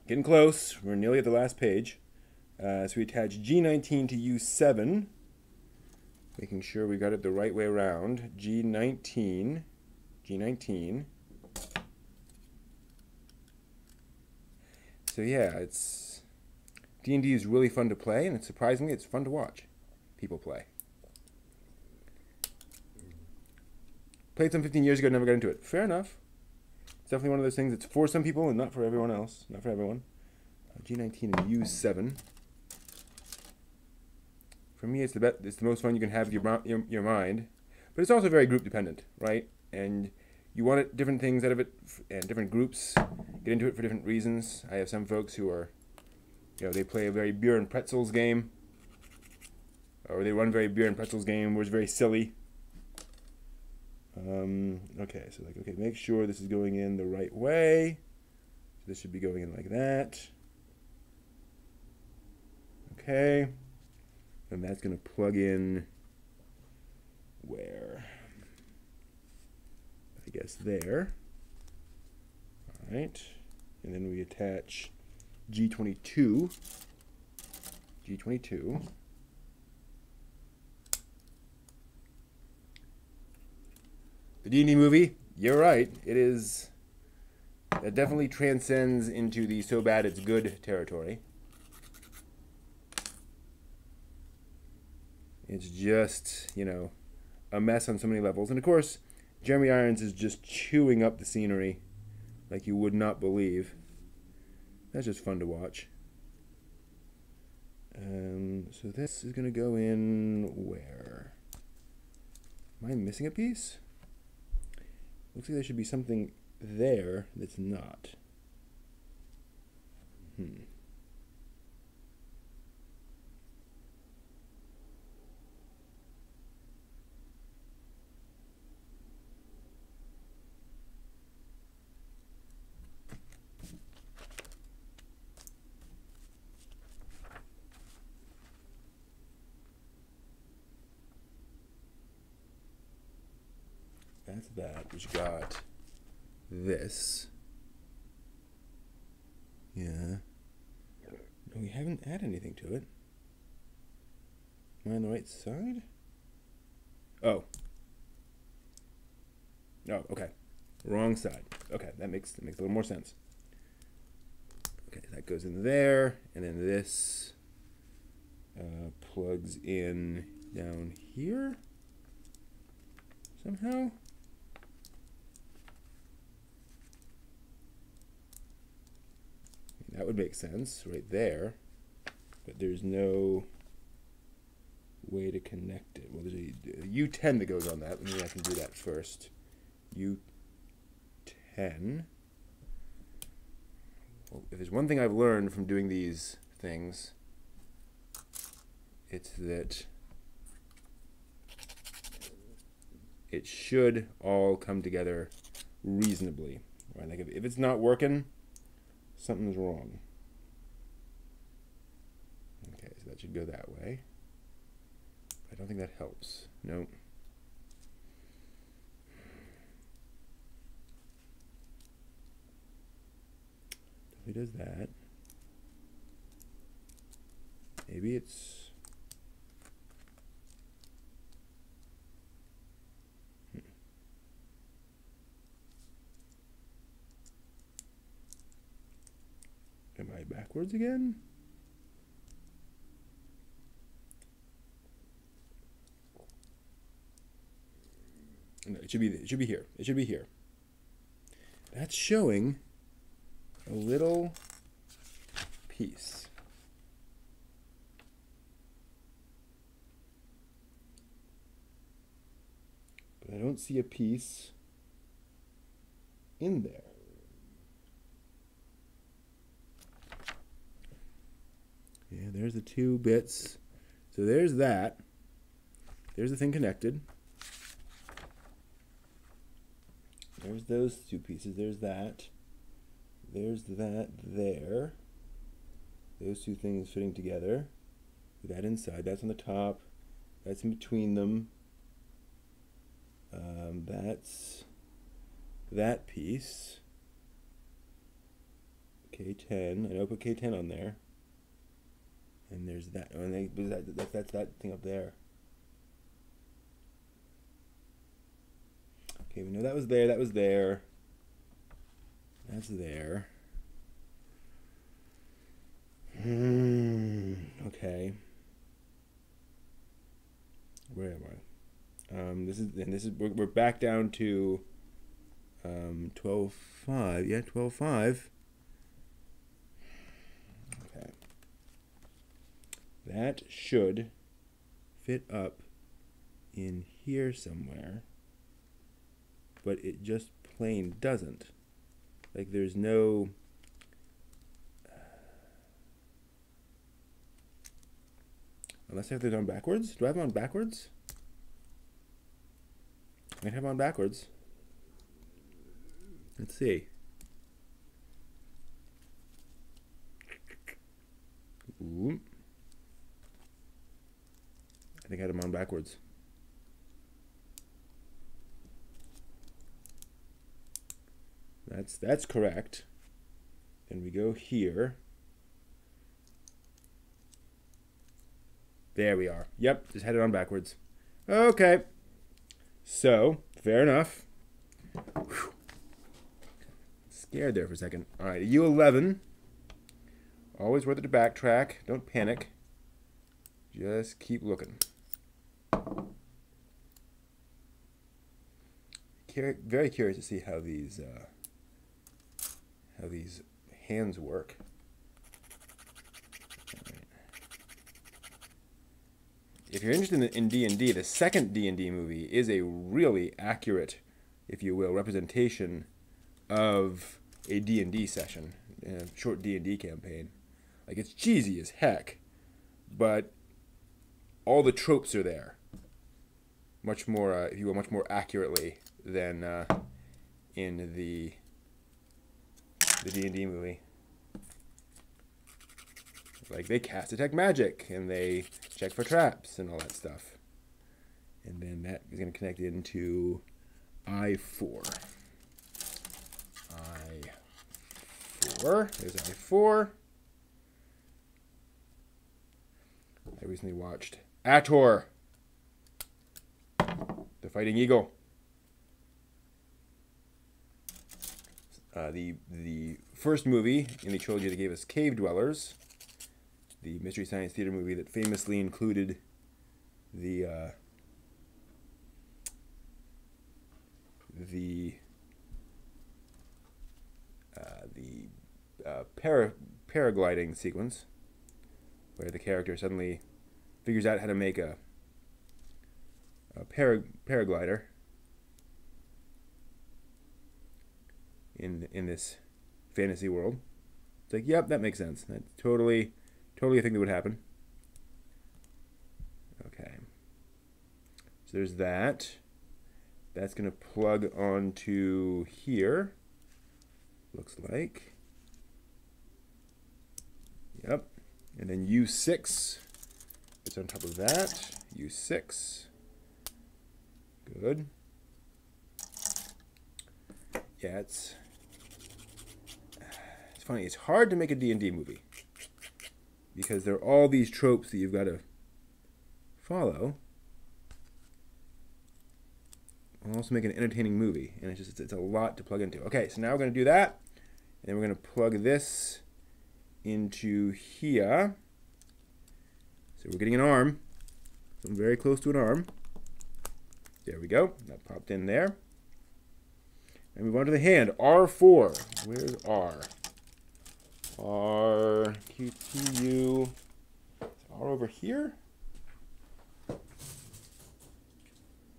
Getting close. We're nearly at the last page. So we attach G19 to U7. Making sure we got it the right way around. G19. So yeah, it's... D&D is really fun to play, and surprisingly, it's fun to watch people play. Played some 15 years ago, never got into it. Fair enough. It's definitely one of those things that's for some people and not for everyone else. Not for everyone. G19 and U7. For me, it's the most fun you can have with your mind. But it's also very group dependent, right? And you want different things out of it, and different groups get into it for different reasons. I have some folks who are, you know, they play a very beer and pretzels game. Or they run a very beer and pretzels game where it's very silly. Okay, so like, okay, make sure this is going in the right way. So this should be going in like that. Okay. And that's going to plug in where? I guess there. All right. And then we attach G22. G22. The D&D movie, you're right. It is... That definitely transcends into the so bad it's good territory. It's just, you know, a mess on so many levels. And of course, Jeremy Irons is just chewing up the scenery like you would not believe. That's just fun to watch. So this is going to go in where? Am I missing a piece? Looks like there should be something there that's not. That's that, which got this. Yeah. No, we haven't added anything to it. Am I on the right side? Oh. Oh, okay. Wrong side. Okay, that makes a little more sense. Okay, that goes in there, and then this plugs in down here somehow. That would make sense right there, but there's no way to connect it. Well, there's a U10 that goes on that. Maybe I can do that first. U10. Well, if there's one thing I've learned from doing these things, it's that it should all come together reasonably. Right? Like if it's not working, something's wrong. Okay, so should go that way. I don't think that helps. Nope. Definitely does that. Maybe it's... Am I backwards again? No, it should be here. It should be here. That's showing a little piece. But I don't see a piece in there. Yeah, there's the two bits. So there's that. There's the thing connected. There's those two pieces. There's that. There's that there. Those two things fitting together. With that inside. That's on the top. That's in between them. That's that piece. K10. I know I put K10 on there. And there's that. Oh, and that's that thing up there. Okay, we know that was there. That was there. That's there. Okay. Where am I? We're back down to 12.5. Yeah, 12.5. Okay. That should fit up in here somewhere, but it just plain doesn't. Like there's no unless I have it on backwards. Do I have it on backwards? I have it on backwards. Let's see. Ooh. I think I had them on backwards. That's correct. Then we go here. There we are. Yep, just had it on backwards. Okay. So, fair enough. Whew. Scared there for a second. All right, U11. Always worth it to backtrack. Don't panic. Just keep looking. Very curious to see how these hands work. Right. If you're interested in D&D, the second D&D movie is a really accurate, if you will, representation of a D&D session, a short D&D campaign. Like, it's cheesy as heck, but all the tropes are there. Much more, if you will, much more accurately than in the D&D movie. Like, they cast detect magic, and they check for traps and all that stuff. And then that is going to connect into I4. I4. There's I4. I recently watched Ator, the Fighting Eagle. The first movie in the trilogy that gave us Cave Dwellers, the Mystery Science Theater movie that famously included the paragliding sequence, where the character suddenly figures out how to make a paraglider in this fantasy world. It's like, yep, that makes sense. That's totally a thing that would happen. Okay. So there's that. That's going to plug onto here. Looks like. Yep. And then U6 it's on top of that. Use 6. Good. Yeah, it's funny. It's hard to make a D&D movie because there are all these tropes that you've got to follow. And also make an entertaining movie, and it's a lot to plug into. Okay, so now we're going to do that, and then we're going to plug this into here. So we're getting an arm. So I'm very close to an arm. There we go. That popped in there. And move on to the hand. R4. Where's R? R, Q, T, U. Is R over here?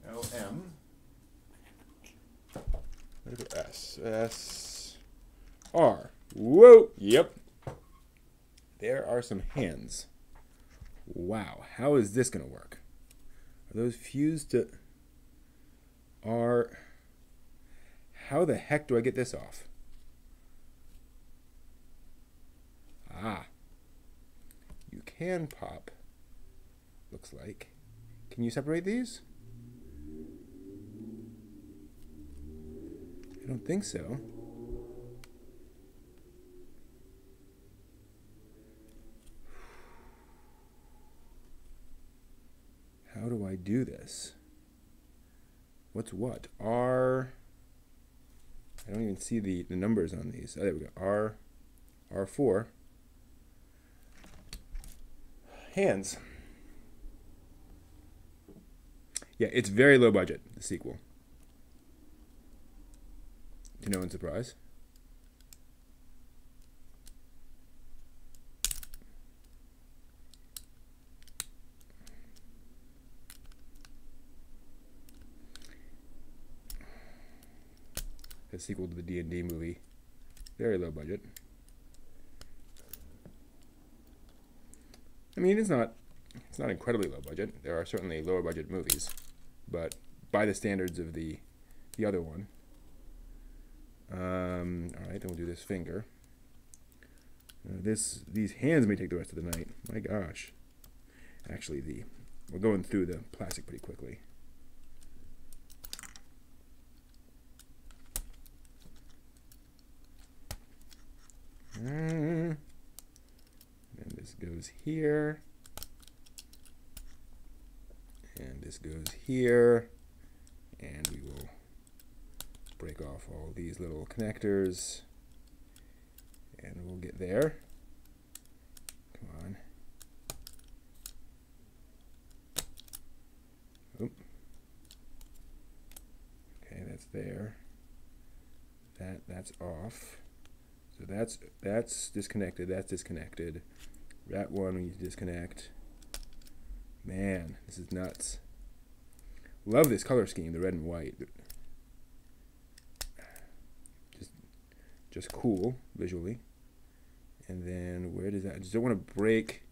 L, M. Where's the S? S, R. Whoa. Yep. There are some hands. Wow. How is this going to work? Are those fused to R? How the heck do I get this off? Ah. You can pop. Looks like. Can you separate these? I don't think so. How do I do this? What's what? R. I don't even see the numbers on these. Oh, there we go. R. R4. Hands. Yeah, it's very low budget, the sequel. To no one's surprise. The sequel to the D&D movie. Very low budget. I mean, it's not incredibly low budget. There are certainly lower budget movies, but by the standards of the other one. All right, then we'll do this finger. These hands may take the rest of the night. My gosh. Actually, we're going through the plastic pretty quickly. And this goes here. And this goes here. And we will break off all these little connectors. And we'll get there. Come on. Oop. Okay, that's there. That's off. So that's disconnected. That's disconnected. That one we need to disconnect. Man, this is nuts. Love this color scheme, the red and white. Just cool visually. And then where does that? I just don't want to break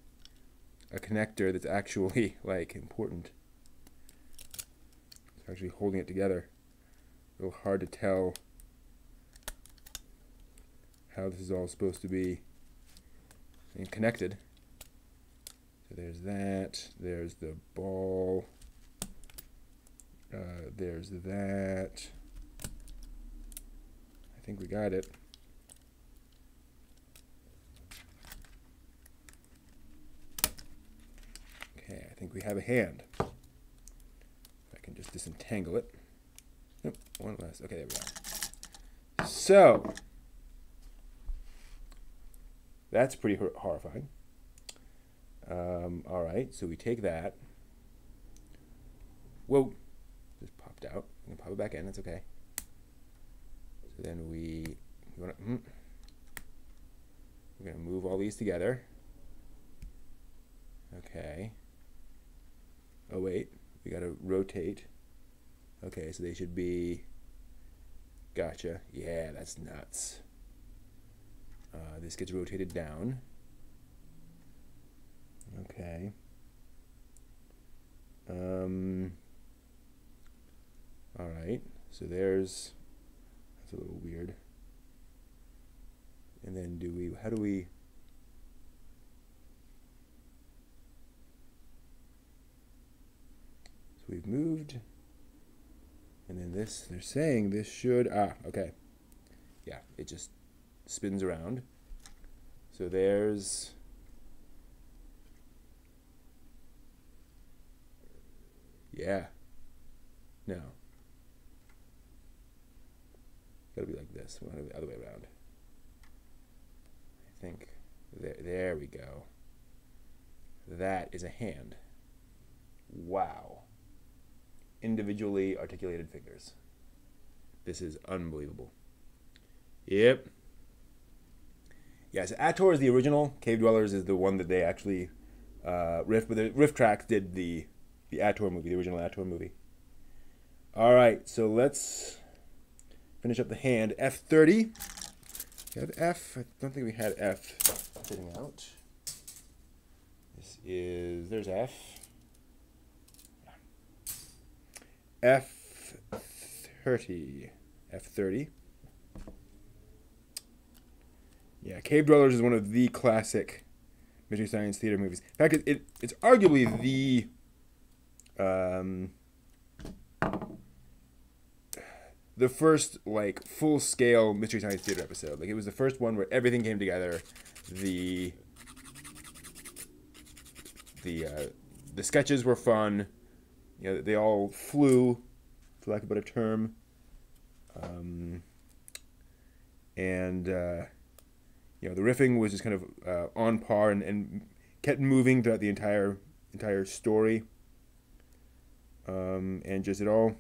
a connector that's actually like important. It's actually holding it together. A little hard to tell how this is all supposed to be connected. So there's that. There's the ball. There's that. I think we got it. Okay, I think we have a hand. If I can just disentangle it. Nope, one less. Okay, there we go. So, that's pretty horrifying. All right, so we take that. Whoa, just popped out. I'm gonna pop it back in. That's okay. So then we're gonna move all these together. Okay. Oh wait, we gotta rotate. Okay, so they should be. Gotcha. Yeah, that's nuts. This gets rotated down. Okay. All right. So that's a little weird. And then how do we? we've moved. And then this, they're saying this should, okay. Yeah, it just spins around. So there's, yeah, no. Gotta be like this, the other way around. I think, there we go. That is a hand. Wow. Individually articulated fingers. This is unbelievable. Yep. Yeah, so Ator is the original. Cave Dwellers is the one that they actually riffed, but the riff tracks did the Ator movie, the original Ator movie. All right, so let's finish up the hand. F30. We have F. I don't think we had F sitting out. This is, there's F. F30. F30. Yeah, Cave Dwellers is one of the classic Mystery Science Theater movies. In fact, it's arguably the first like full-scale Mystery Science Theater episode. Like, it was the first one where everything came together. The sketches were fun. You know, they all flew, for lack of a better term. You know, the riffing was just kind of on par and kept moving throughout the entire story. And just it all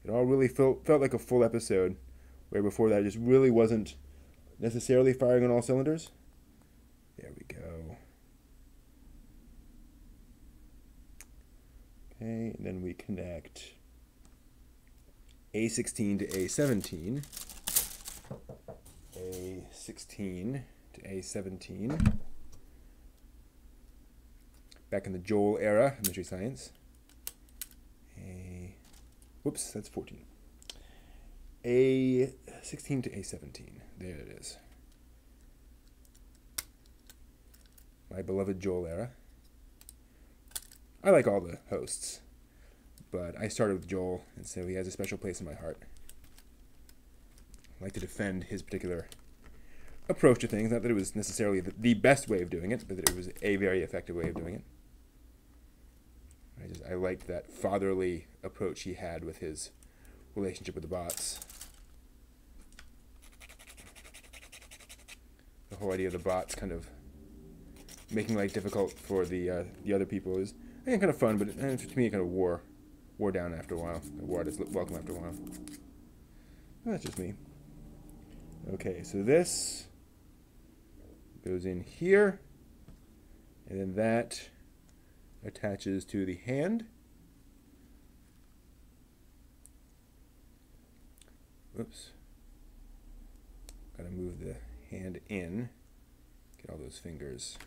really felt like a full episode, where before that it just really wasn't necessarily firing on all cylinders. There we go. Okay, and then we connect A16 to A17. A16 to A17. Back in the Joel era of Mystery Science. Whoops, that's 14. A16 to A17. There it is. My beloved Joel era. I like all the hosts, but I started with Joel, and so he has a special place in my heart. I like to defend his particular approach to things. Not that it was necessarily the best way of doing it, but that it was a very effective way of doing it. I liked that fatherly approach he had with his relationship with the bots. The whole idea of the bots kind of making life difficult for the other people is, I think, kind of fun, but to me it kind of wore down after a while. It wore out its welcome after a while. Well, that's just me. Okay, so this goes in here, and then that attaches to the hand. Whoops. Gotta move the hand in. Get all those fingers.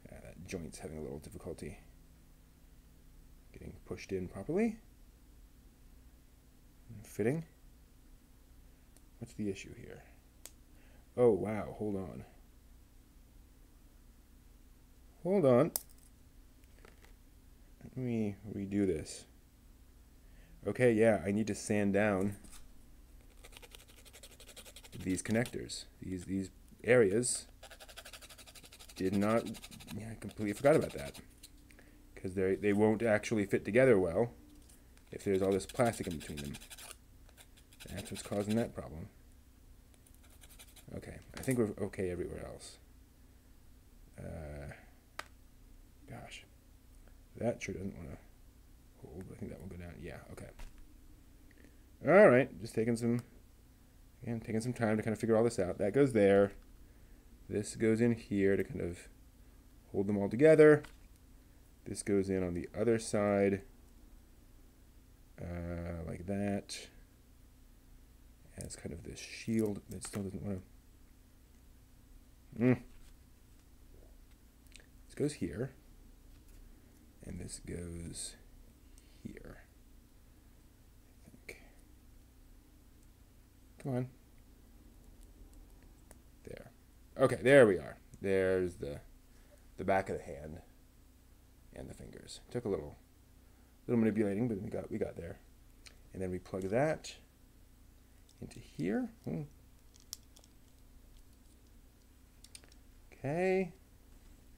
That joint's having a little difficulty getting pushed in properly. Fitting. What's the issue here? Oh, wow. Hold on. Hold on. Let me redo this. Okay, yeah, I need to sand down these connectors. These areas did not... Yeah, I completely forgot about that. Because they won't actually fit together well if there's all this plastic in between them. That's what's causing that problem. Okay, I think we're okay everywhere else. Gosh. That sure doesn't want to hold. I think that will go down. Yeah, okay. All right, just taking some time to kind of figure all this out. That goes there. This goes in here to kind of hold them all together. This goes in on the other side, like that. As kind of this shield that still doesn't want to. This goes here. And this goes here. I think. Come on. There. Okay, there we are. There's the back of the hand and the fingers. Took a little little manipulating, but we got there. And then we plug that into here. Okay.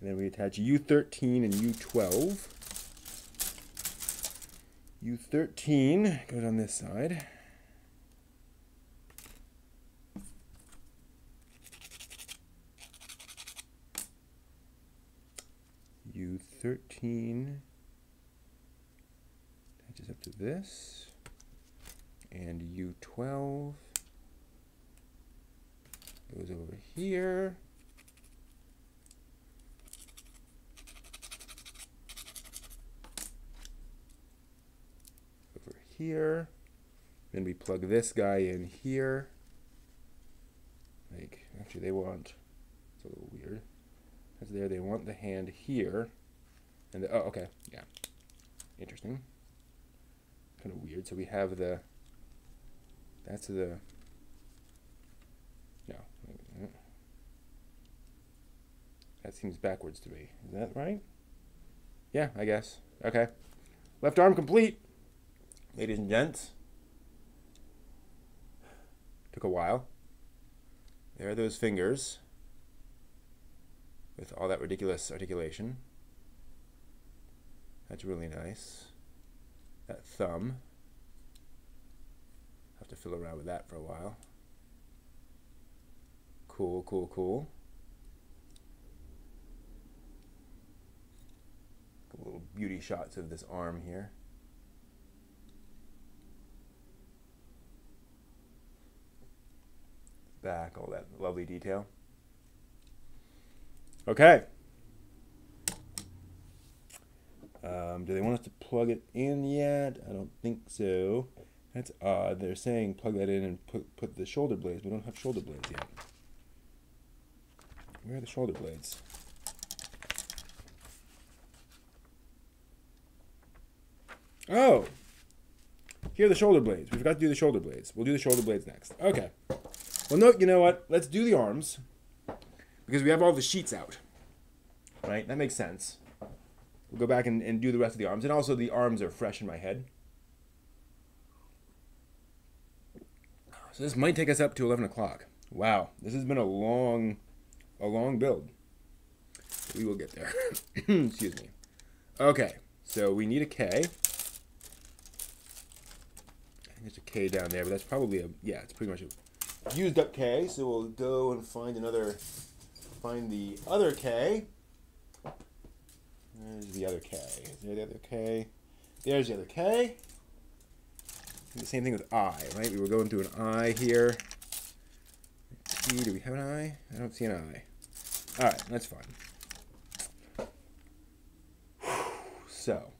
And then we attach U13 and U12. U13 goes on this side. U13 attaches up to this. And U12 goes over here. Over here. Then we plug this guy in here. Like, actually they want, it's a little weird. That's there, they want the hand here. And the, oh, okay, yeah. Interesting. Kind of weird. So we have the, that's the, no. That seems backwards to me. Is that right? Yeah, I guess. Okay. Left arm complete. Ladies and gents. Took a while. There are those fingers with all that ridiculous articulation. That's really nice. That thumb. Have to fiddle around with that for a while. Cool, cool, cool. Couple little beauty shots of this arm here. Back, all that lovely detail. Okay. Do they want us to plug it in yet? I don't think so. That's odd. They're saying plug that in and put the shoulder blades. We don't have shoulder blades yet. Where are the shoulder blades? Oh! Here are the shoulder blades. We forgot to do the shoulder blades. We'll do the shoulder blades next. Okay. Well, no, you know what? Let's do the arms. Because we have all the sheets out. Right? That makes sense. We'll go back and do the rest of the arms. And also the arms are fresh in my head. So this might take us up to 11 o'clock. Wow. This has been a long build. We will get there. Excuse me. Okay. So we need a K. I think there's a K down there, but that's probably a, yeah, it's pretty much a used up K. So we'll go and find the other K. There's the other K. Is there the other K? There's the other K. And the same thing with I, right? We were going through an I here. Do we have an I? I don't see an I. Alright, that's fine. So.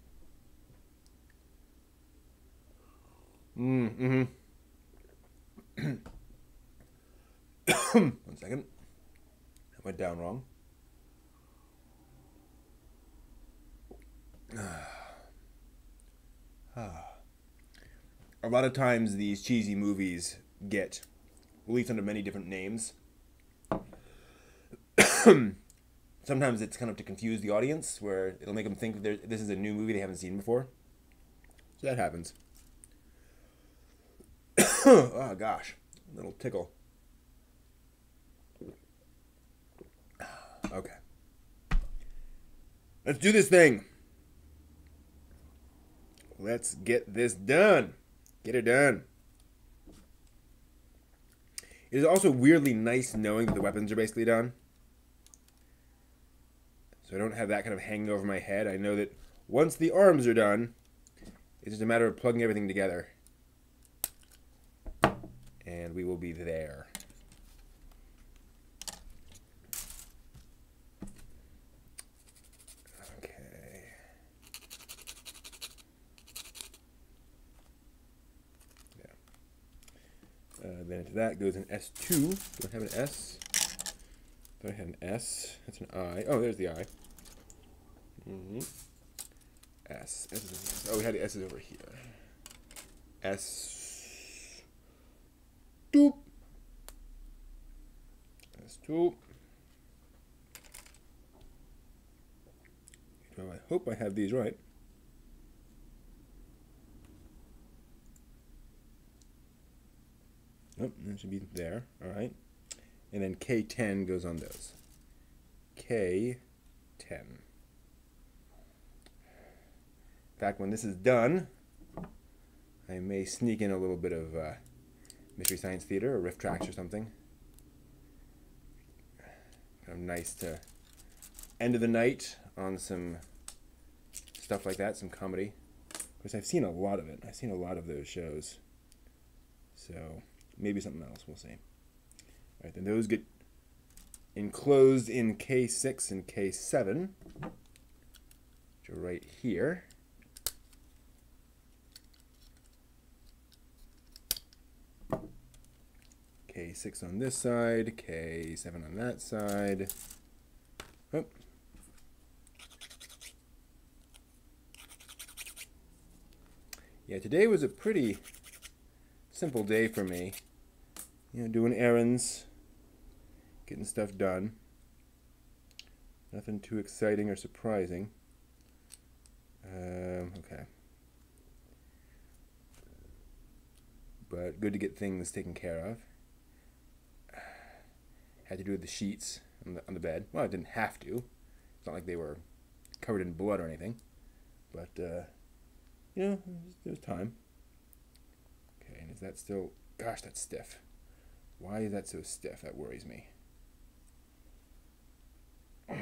One second. That went down wrong. A lot of times these cheesy movies get released under many different names. Sometimes it's kind of to confuse the audience, where it'll make them think this is a new movie they haven't seen before. So that happens. Oh gosh, a little tickle. Okay. Let's do this thing. Let's get this done. Get it done. It is also weirdly nice knowing that the weapons are basically done. So I don't have that kind of hanging over my head. I know that once the arms are done, it's just a matter of plugging everything together. And we will be there. Then into that goes an S2. Do I have an S? Do I have an S? That's an I. Oh, there's the I. S. Oh, we had the S's over here. S. Doop. S2. I hope I have these right. Oh, that should be there. All right. And then K10 goes on those. K10. In fact, when this is done, I may sneak in a little bit of Mystery Science Theater or Riff Tracks or something. Kind of nice to end of the night on some stuff like that, some comedy. Of course, I've seen a lot of it. I've seen a lot of those shows. So maybe something else. We'll see. All right, then those get enclosed in K6 and K7, which are right here. K6 on this side, K7 on that side. Oh. Yeah, today was a pretty simple day for me. You know, doing errands, getting stuff done. Nothing too exciting or surprising. Okay. But good to get things taken care of. Had to do with the sheets on the bed. Well, I didn't have to. It's not like they were covered in blood or anything. But, you know, it was time. Okay, and is that still... Gosh, that's stiff. Why is that so stiff? That worries me. Well,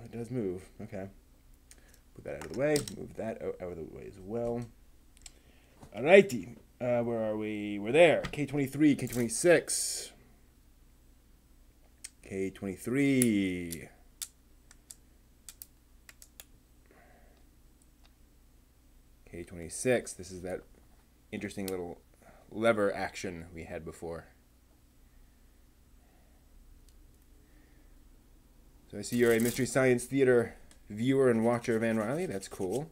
it does move. Okay. Put that out of the way. Move that out of the way as well. Alrighty. Where are we? We're there. K23, K26. K23. K26. This is that interesting little lever action we had before. So I see you're a Mystery Science Theater viewer and watcher of Anne Riley. That's cool.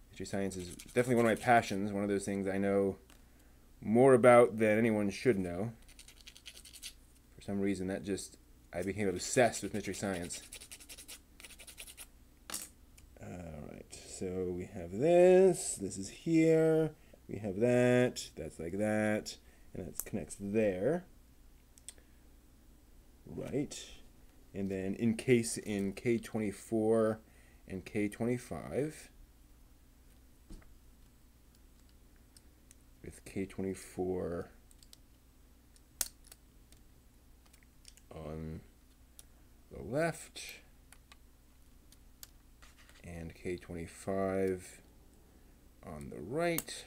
Mystery Science is definitely one of my passions, one of those things I know more about than anyone should know. For some reason, I became obsessed with Mystery Science. Alright, so we have this is here, we have that's like that, and that connects there. Right. And then in K24 and K25. With K24 on the left and K25 on the right.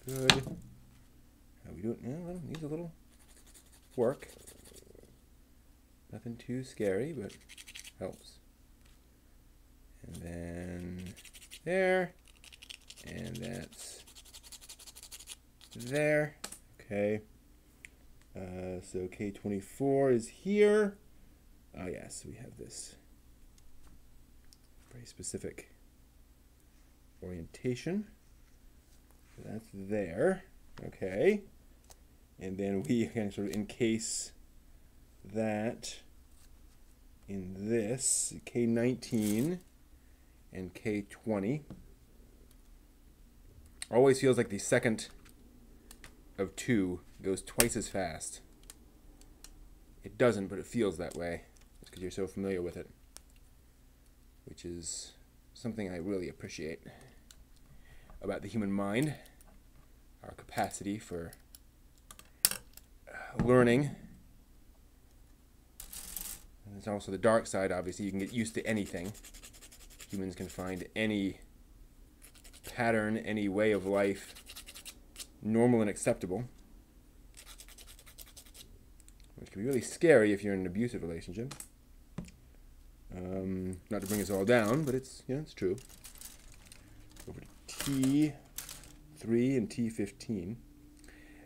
Good. How we doing? Yeah, well, needs a little work. Nothing too scary, but helps. And then there, and that's there. Okay. So K24 is here. Oh yes, we have this very specific orientation. So that's there. Okay. And then we can sort of encase that in this K19 and K20. Always feels like the second of two goes twice as fast. It doesn't, but it feels that way. Just because you're so familiar with it. Which is something I really appreciate about the human mind. Our capacity for learning. And there's also the dark side, obviously. You can get used to anything. Humans can find any pattern, any way of life normal and acceptable. Which can be really scary if you're in an abusive relationship. Not to bring us all down, but it's true. Over to T3 and T15.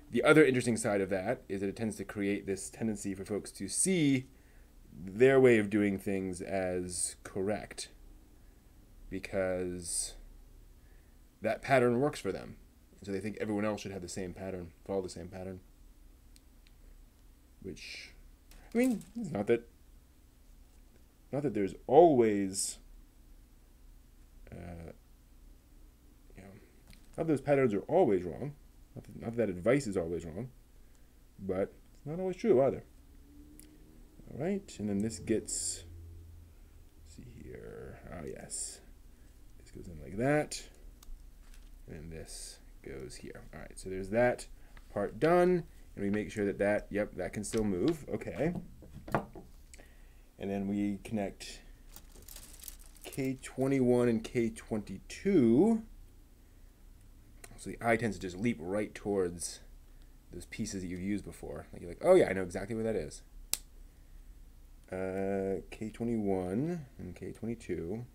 The other interesting side of that is that it tends to create this tendency for folks to see their way of doing things as correct, because that pattern works for them. So they think everyone else should have the same pattern, follow the same pattern. Which, I mean, it's not that there's always You know, not those patterns are always wrong. Not that advice is always wrong, but it's not always true either. All right, and then this gets, let's see here. Oh, yes. This goes in like that, and this goes here. All right, so there's that part done, and we make sure that, yep, that can still move. Okay. And then we connect K21 and K22. So the eye tends to just leap right towards those pieces that you've used before. Like you're like, oh yeah, I know exactly what that is. K21 and K22,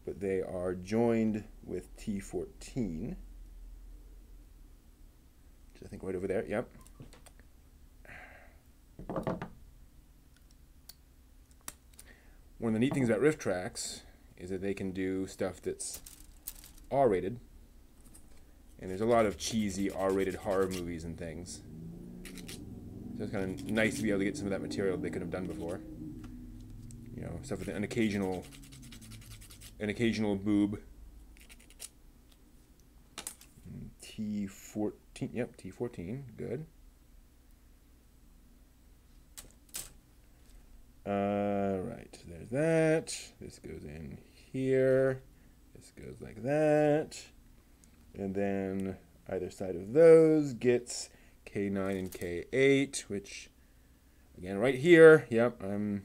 but they are joined with T14, which I think right over there. Yep. One of the neat things about riff tracks is that they can do stuff that's R-rated. And there's a lot of cheesy R-rated horror movies and things. So it's kind of nice to be able to get some of that material they could have done before. You know, stuff with an occasional boob. T14, yep, T14, good. Right, there's that. This goes in here. This goes like that. And then either side of those gets K9 and K8, which, again, right here, yep, I'm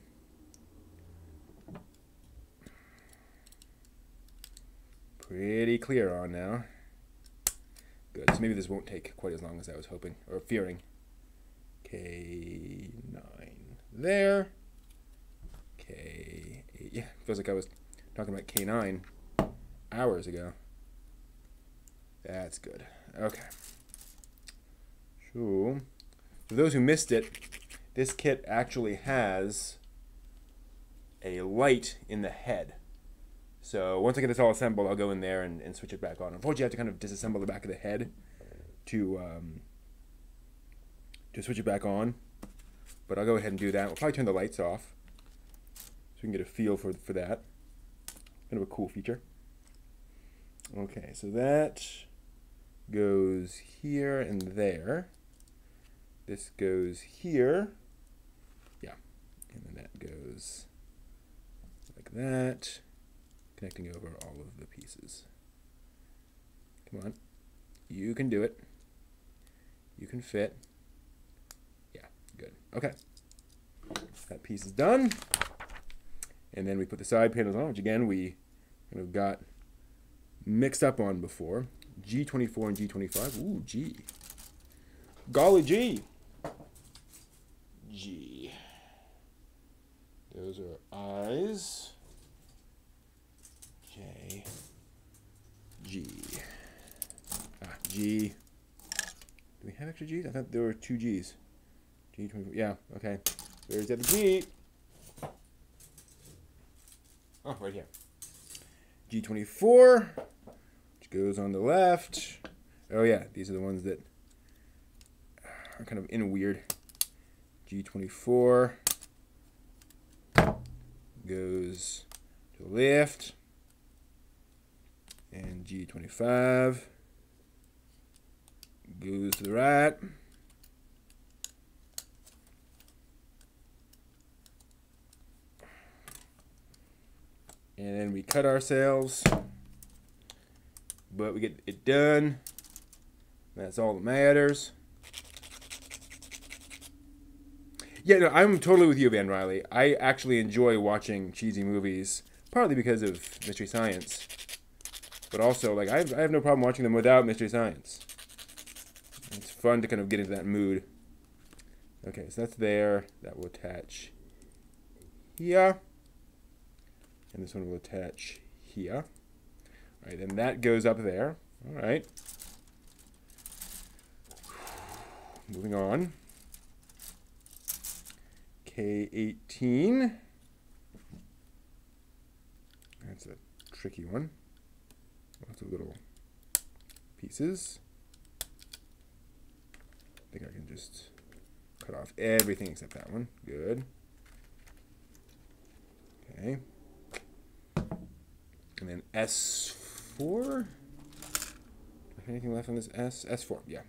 pretty clear on now. Good, so maybe this won't take quite as long as I was hoping, or fearing. K9 there. K8, yeah, feels like I was talking about K9 hours ago. That's good. Okay. So, for those who missed it, this kit actually has a light in the head. So once I get this all assembled, I'll go in there and switch it back on. Unfortunately, I have to kind of disassemble the back of the head to switch it back on. But I'll go ahead and do that. We'll probably turn the lights off so we can get a feel for that. Kind of a cool feature. Okay, so that goes here and there. This goes here. Yeah. And then that goes like that, connecting over all of the pieces. Come on. You can do it. You can fit. Yeah, good. Okay. That piece is done. And then we put the side panels on, which again we kind of got mixed up on before. G24 and G25. Ooh, G. Golly G. G. Those are eyes. J. G. G. Do we have extra G's? I thought there were 2 G's. G24. Yeah, okay. There's the other G. Oh, right here. G24. Goes on the left. Oh yeah, these are the ones that are kind of in weird. G24 goes to the left, and G25 goes to the right. And then we cut ourselves. But we get it done. That's all that matters. Yeah, no, I'm totally with you, Van Riley. I actually enjoy watching cheesy movies, partly because of Mystery Science. But also, like, I have no problem watching them without Mystery Science. It's fun to kind of get into that mood. Okay, so that's there. That will attach here. And this one will attach here. All right, and that goes up there. All right. Moving on. K18. That's a tricky one. Lots of little pieces. I think I can just cut off everything except that one. Good. Okay. And then S4. Anything left on this S? S4, yeah.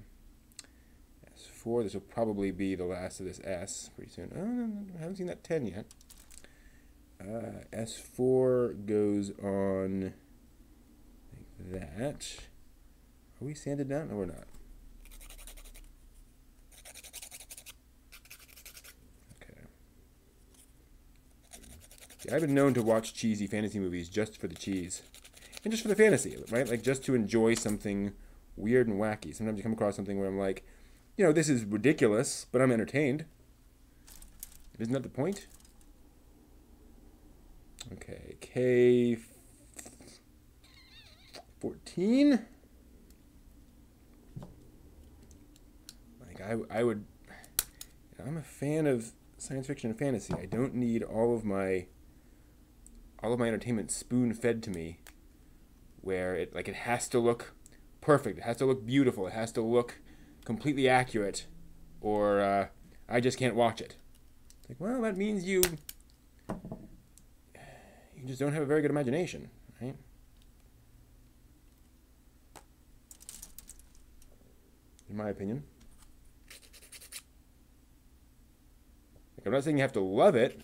S4, this will probably be the last of this S pretty soon. Oh, no, I haven't seen that 10 yet. S4 goes on like that. Are we sanded down? No, we're not. Okay. Yeah, I've been known to watch cheesy fantasy movies just for the cheese. And just for the fantasy, right? Like, just to enjoy something weird and wacky. Sometimes you come across something where I'm like, you know, this is ridiculous, but I'm entertained. Isn't that the point? Okay, K14. Like, I would... I'm a fan of science fiction and fantasy. I don't need all of my entertainment spoon-fed to me, where it has to look perfect, it has to look beautiful, it has to look completely accurate, or I just can't watch it. Like, well, that means you just don't have a very good imagination, right? In my opinion. Like, I'm not saying you have to love it.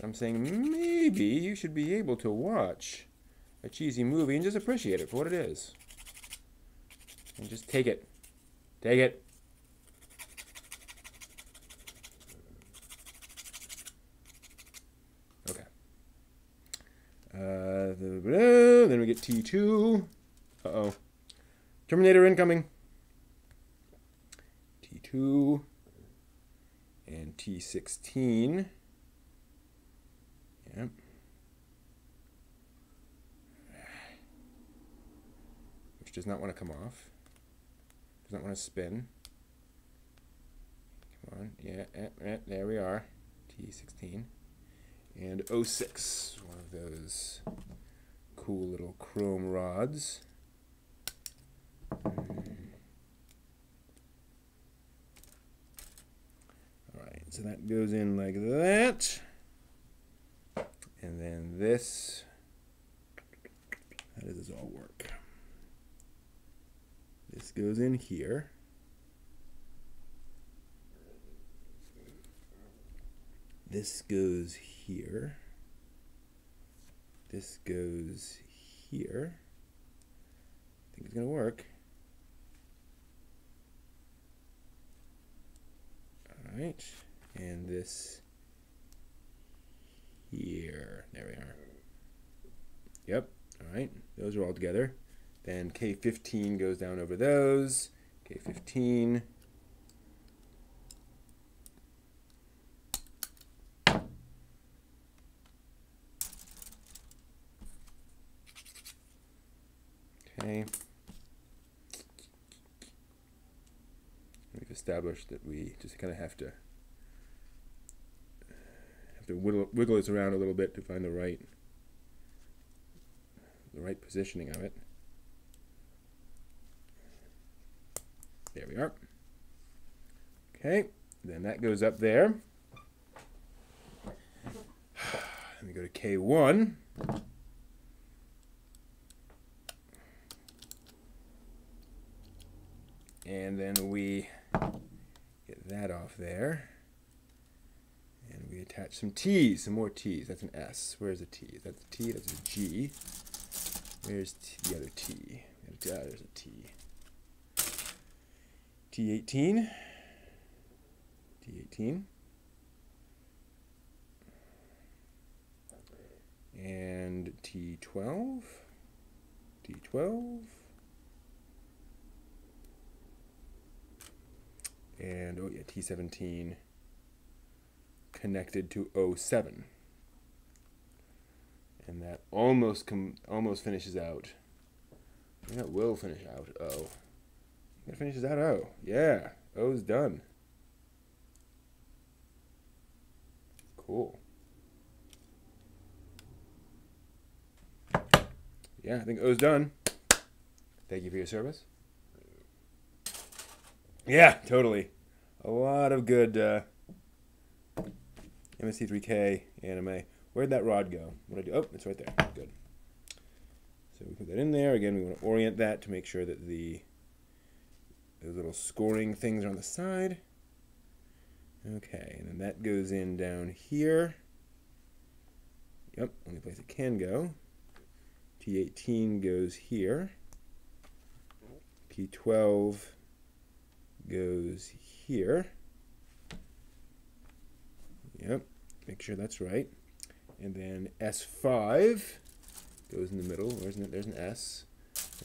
I'm saying maybe you should be able to watch a cheesy movie and just appreciate it for what it is. And just take it. Take it. Okay. Then we get T2. Uh-oh. Terminator incoming. T2. And T16. Yep. Which does not want to come off. Does not want to spin. Come on. Yeah, there we are. T16. And O6. One of those cool little chrome rods. Alright, so that goes in like that. And then this. How does this all work? This goes in here. This goes here. This goes here. I think it's going to work. All right. And this here. There we are. Yep. All right. Those are all together. Then K15 goes down over those. K15. Okay. We've established that we just kind of have to wiggle this around a little bit to find the right positioning of it. There we are. Okay, then that goes up there. Let me go to K1. And then we get that off there. And we attach some T's, some more T's. That's an S. Where's the T? That's a T, that's a G. Where's the other T? There's a T. T18. T18. And T12. T12. And, oh yeah, T17 connected to O7. And that almost finishes out. And that will finish out O. That finishes out O. Yeah, O's done. Cool. Yeah, I think O's done. Thank you for your service. Yeah, totally. A lot of good MST3K anime. Where'd that rod go? What'd I do? Oh, it's right there. Good. So we put that in there. Again, we want to orient that to make sure that those little scoring things are on the side. Okay, and then that goes in down here. Yep, only place it can go. P18 goes here. P12 goes here. Yep, make sure that's right. And then S5 goes in the middle. There's an S.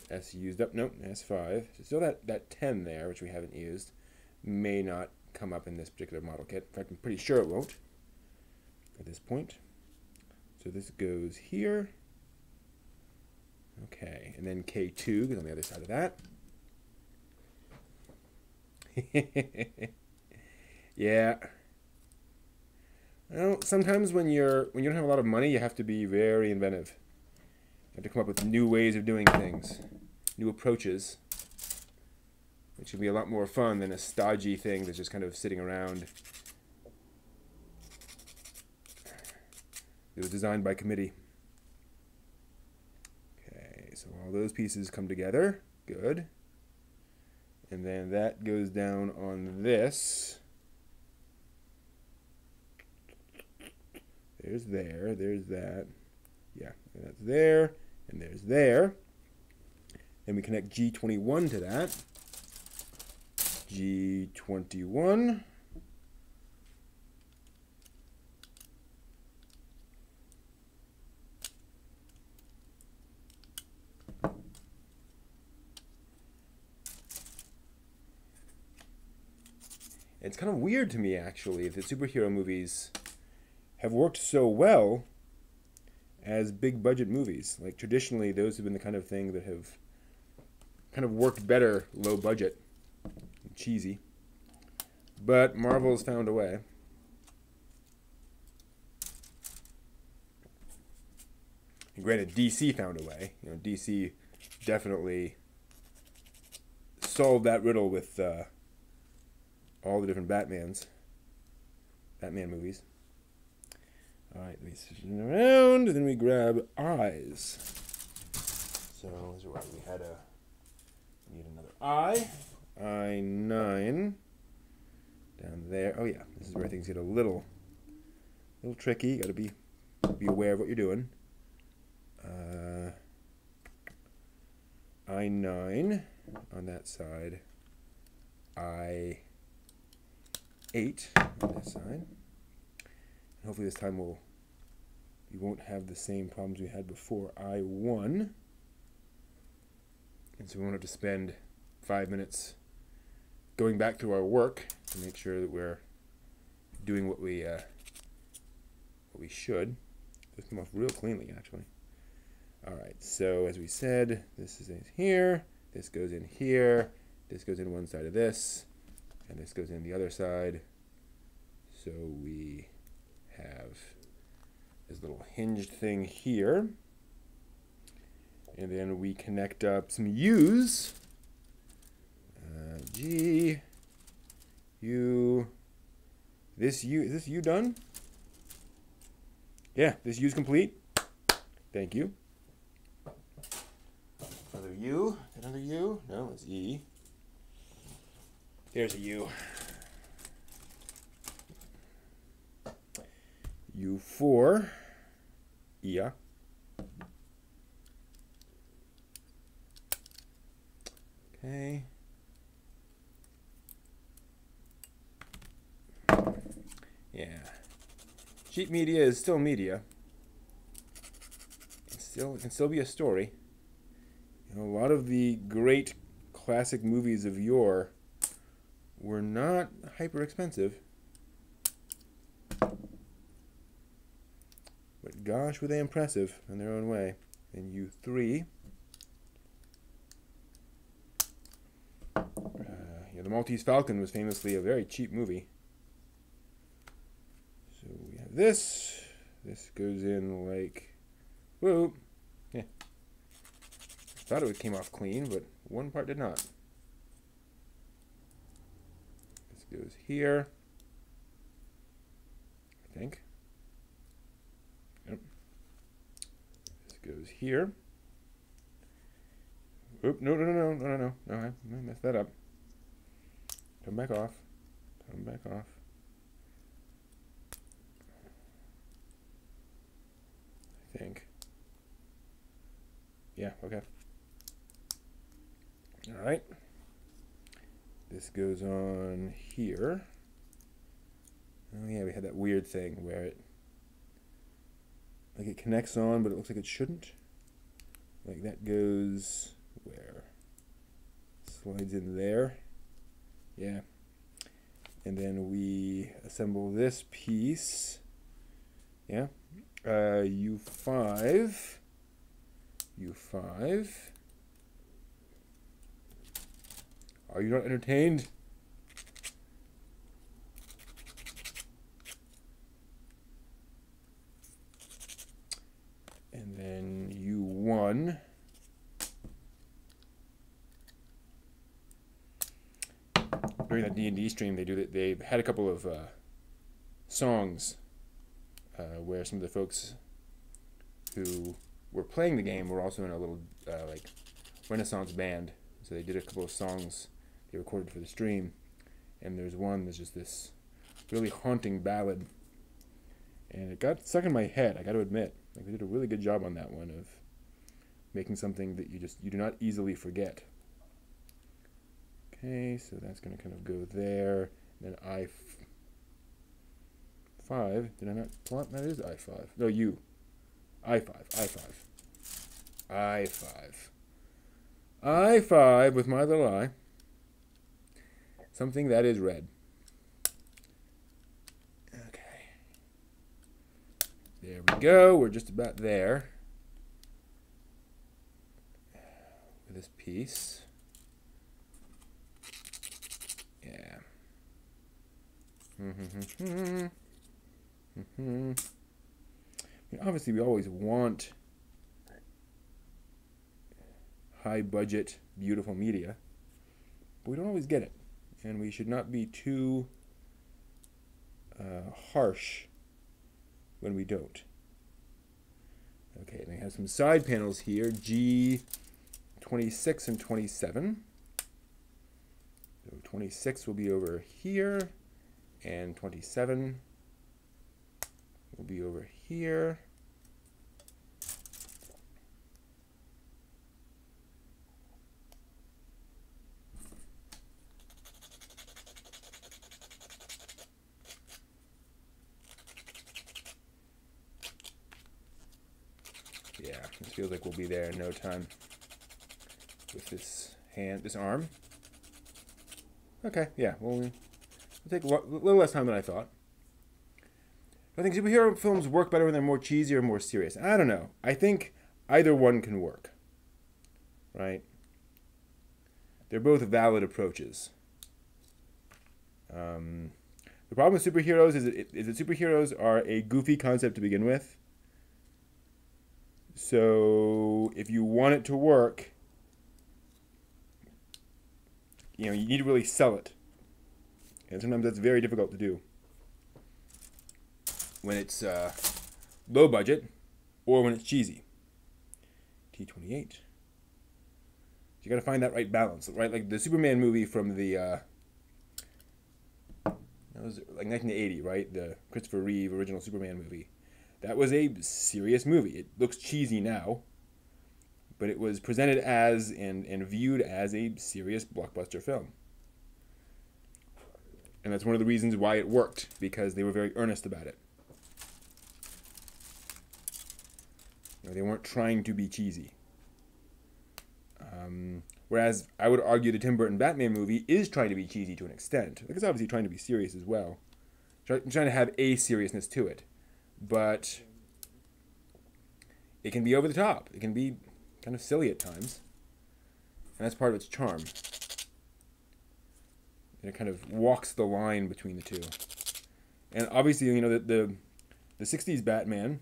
S used up. Nope, S5. So still that 10 there, which we haven't used, may not come up in this particular model kit. In fact, I'm pretty sure it won't at this point. So this goes here. Okay, and then K2 goes on the other side of that. Yeah. Well, sometimes when you don't have a lot of money, you have to be very inventive. You have to come up with new ways of doing things, new approaches, which can be a lot more fun than a stodgy thing that's just kind of sitting around. It was designed by committee. Okay, so all those pieces come together. Good. And then that goes down on this. There's that. Yeah, that's there, and there's there. And we connect G21 to that. G21. It's kind of weird to me, actually, that superhero movies have worked so well as big budget movies. Like, traditionally, those have been the kind of thing that have kind of worked better low budget and cheesy. But Marvel's found a way. And granted, DC found a way. You know, DC definitely solved that riddle with all the different Batman movies. Alright, let me switch it around, and then we grab eyes. So, this is where we need another eye. I9. Down there. Oh yeah, this is where things get a little tricky. You gotta be aware of what you're doing. I9 on that side. I8 on this side. And hopefully this time we won't have the same problems we had before. I1. And so we won't have to spend 5 minutes going back through our work to make sure that we're doing what we should. This came off real cleanly, actually. All right, so as we said, this is in here, this goes in here, this goes in one side of this, and this goes in the other side. So we have this little hinged thing here. And then we connect up some U's. G, U, this U, is this U done? Yeah, this U's complete. Thank you. Another U, another U, no, it's E. There's a U. U4, Ia. Okay. Yeah. Cheap media is still media. It can still be a story. You know, a lot of the great classic movies of yore were not hyper expensive. But gosh, were they impressive in their own way. And U3. Yeah, The Maltese Falcon was famously a very cheap movie. So we have this. This goes in like, whoa. Yeah. Thought it came off clean, but one part did not. This goes here, I think. Yep. This goes here. Oop, no, no, no, no, no, no, no, no, I messed that up. Come back off. Come back off. I think. Yeah, okay. All right. This goes on here. Oh yeah, we had that weird thing where it connects on, but it looks like it shouldn't. Like that goes where? Slides in there. Yeah. And then we assemble this piece. Yeah. U5. U5. Are you not entertained? And then U1. During that D&D stream, they had a couple of songs where some of the folks who were playing the game were also in a little like Renaissance band. So they did a couple of songs they recorded for the stream, and there's one that's just this really haunting ballad, and it got stuck in my head. I got to admit, like they did a really good job on that one of making something that you do not easily forget. Okay, so that's going to kind of go there. And then I5. Did I not plot? That is I5. No, U. I5. I5 with my little eye. Something that is red. Okay. There we go. We're just about there. With this piece. Yeah. Obviously, we always want high budget, beautiful media, but we don't always get it, and we should not be too harsh when we don't. Okay, and I have some side panels here, G26 and 27. So 26 will be over here, and 27 will be over here. Yeah, it feels like we'll be there in no time with this arm. Okay, yeah, well, we'll take a little less time than I thought. I think superhero films work better when they're more cheesy or more serious. I don't know. I think either one can work, right? They're both valid approaches. The problem with superheroes is that superheroes are a goofy concept to begin with. So if you want it to work, you need to really sell it. And sometimes that's very difficult to do when it's low budget or when it's cheesy. T28. You got to find that right balance, right? Like the Superman movie from the that was like 1980, right? The Christopher Reeve original Superman movie. That was a serious movie. It looks cheesy now, but it was presented as and viewed as a serious blockbuster film. And that's one of the reasons why it worked, because they were very earnest about it. They weren't trying to be cheesy. Whereas I would argue the Tim Burton Batman movie is trying to be cheesy to an extent. Like it's obviously trying to be serious as well. Trying to have a seriousness to it. But it can be over the top. It can be kind of silly at times. And that's part of its charm. And it kind of walks the line between the two. And obviously, the 60s Batman,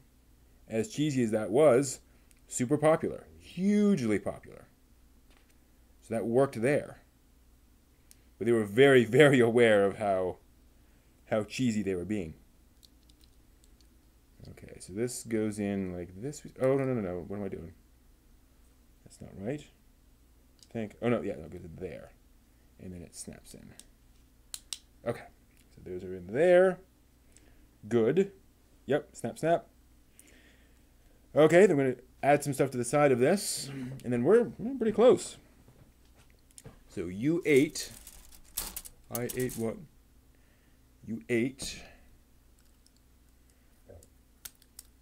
as cheesy as that was, super popular. Hugely popular. So that worked there. But they were very, very aware of how cheesy they were being. Okay, so this goes in like this. Oh, no. What am I doing? That's not right. think. Oh no, yeah, it'll go to there. And then it snaps in. Okay. So those are in there. Good. Yep, snap, snap. Okay, then we're going to add some stuff to the side of this. And then we're pretty close. So U8. I 8 what? U8.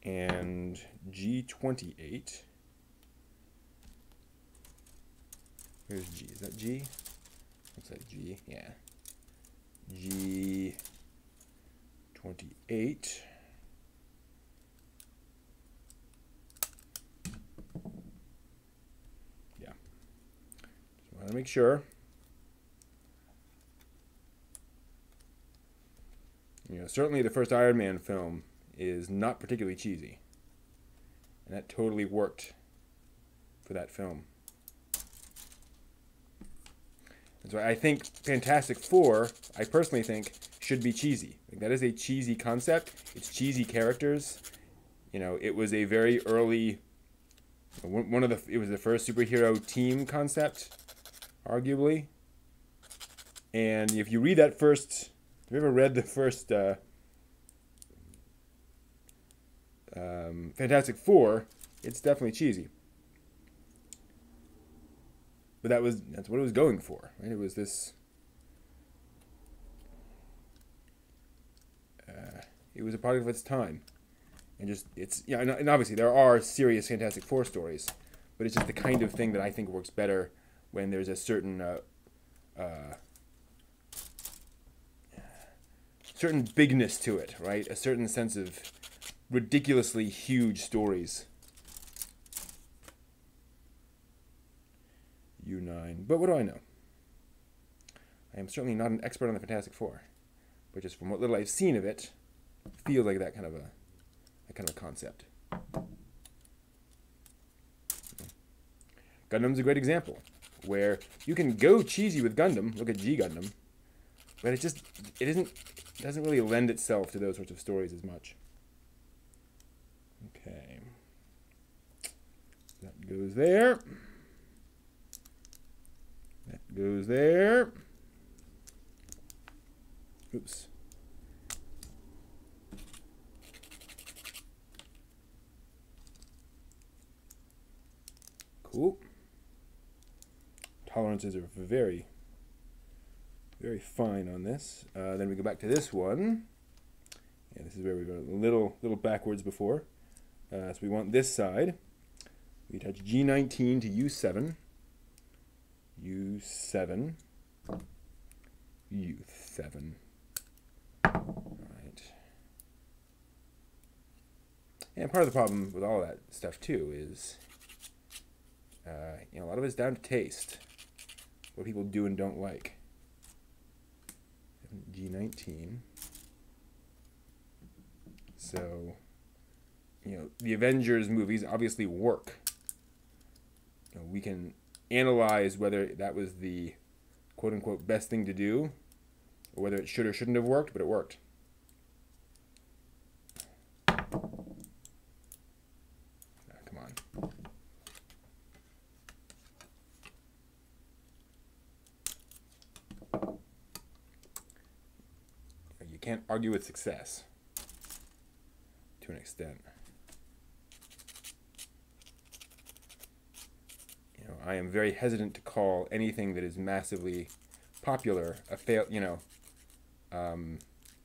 And G28. Here's G. Is that G? Looks like G. Yeah. G28. Yeah. Just want to make sure. You know, certainly the first Iron Man film is not particularly cheesy. And that totally worked for that film. That's why I think Fantastic Four, I personally think, should be cheesy. Like, that is a cheesy concept. It's cheesy characters. You know, it was a very early, it was the first superhero team concept, arguably. And if you read that first, have you ever read the first Fantastic Four, it's definitely cheesy. But that's what it was going for, right? It was this. It was a product of its time, and and obviously there are serious Fantastic Four stories, but it's just the kind of thing that I think works better when there's a certain certain bigness to it, right? A certain sense of ridiculously huge stories. U9. But what do I know? I am certainly not an expert on the Fantastic Four, but just from what little I've seen of it, feels like that kind of a concept. Gundam's a great example, where you can go cheesy with Gundam. Look at G Gundam, but it doesn't really lend itself to those sorts of stories as much. Okay, that goes there. That goes there. Oops. Cool. Tolerances are very, very fine on this. Then we go back to this one. Yeah, this is where we go a little backwards before. So we want this side. We attach G19 to U7. U7. U7. Alright. And part of the problem with all that stuff too is, you know, a lot of it's down to taste. What people do and don't like. G19. So, you know, the Avengers movies obviously work. You know, we can analyze whether that was the quote-unquote best thing to do, or whether it should or shouldn't have worked, but it worked. Come on. You can't argue with success to an extent. You know, I am very hesitant to call anything that is massively popular a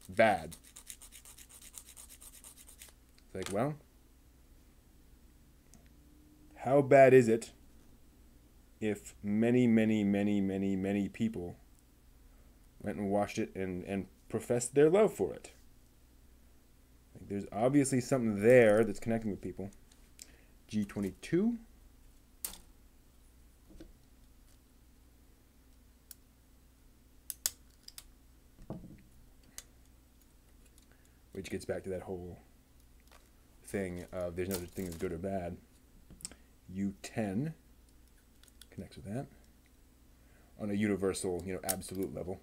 bad. It's like, well, how bad is it if many, many, many, many, many people went and watched it and professed their love for it? Like, there's obviously something there that's connecting with people. G22. Which gets back to that whole thing of there's no such thing as good or bad. U10 connects with that on a universal, you know, absolute level.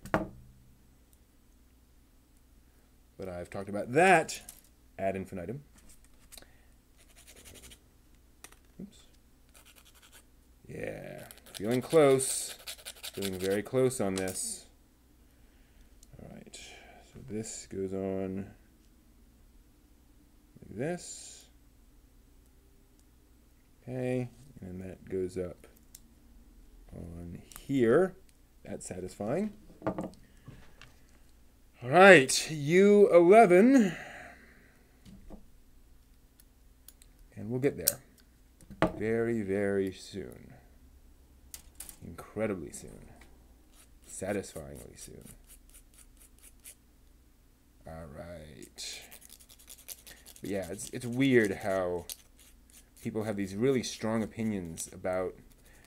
But I've talked about that ad infinitum. Oops. Yeah. feeling close. Feeling very close on this. All right. So this goes on like this. Okay. And that goes up on here. That's satisfying. All right. U11. And we'll get there. Very, very soon. Incredibly soon. Satisfyingly soon. All right. But yeah, it's weird how people have these really strong opinions about,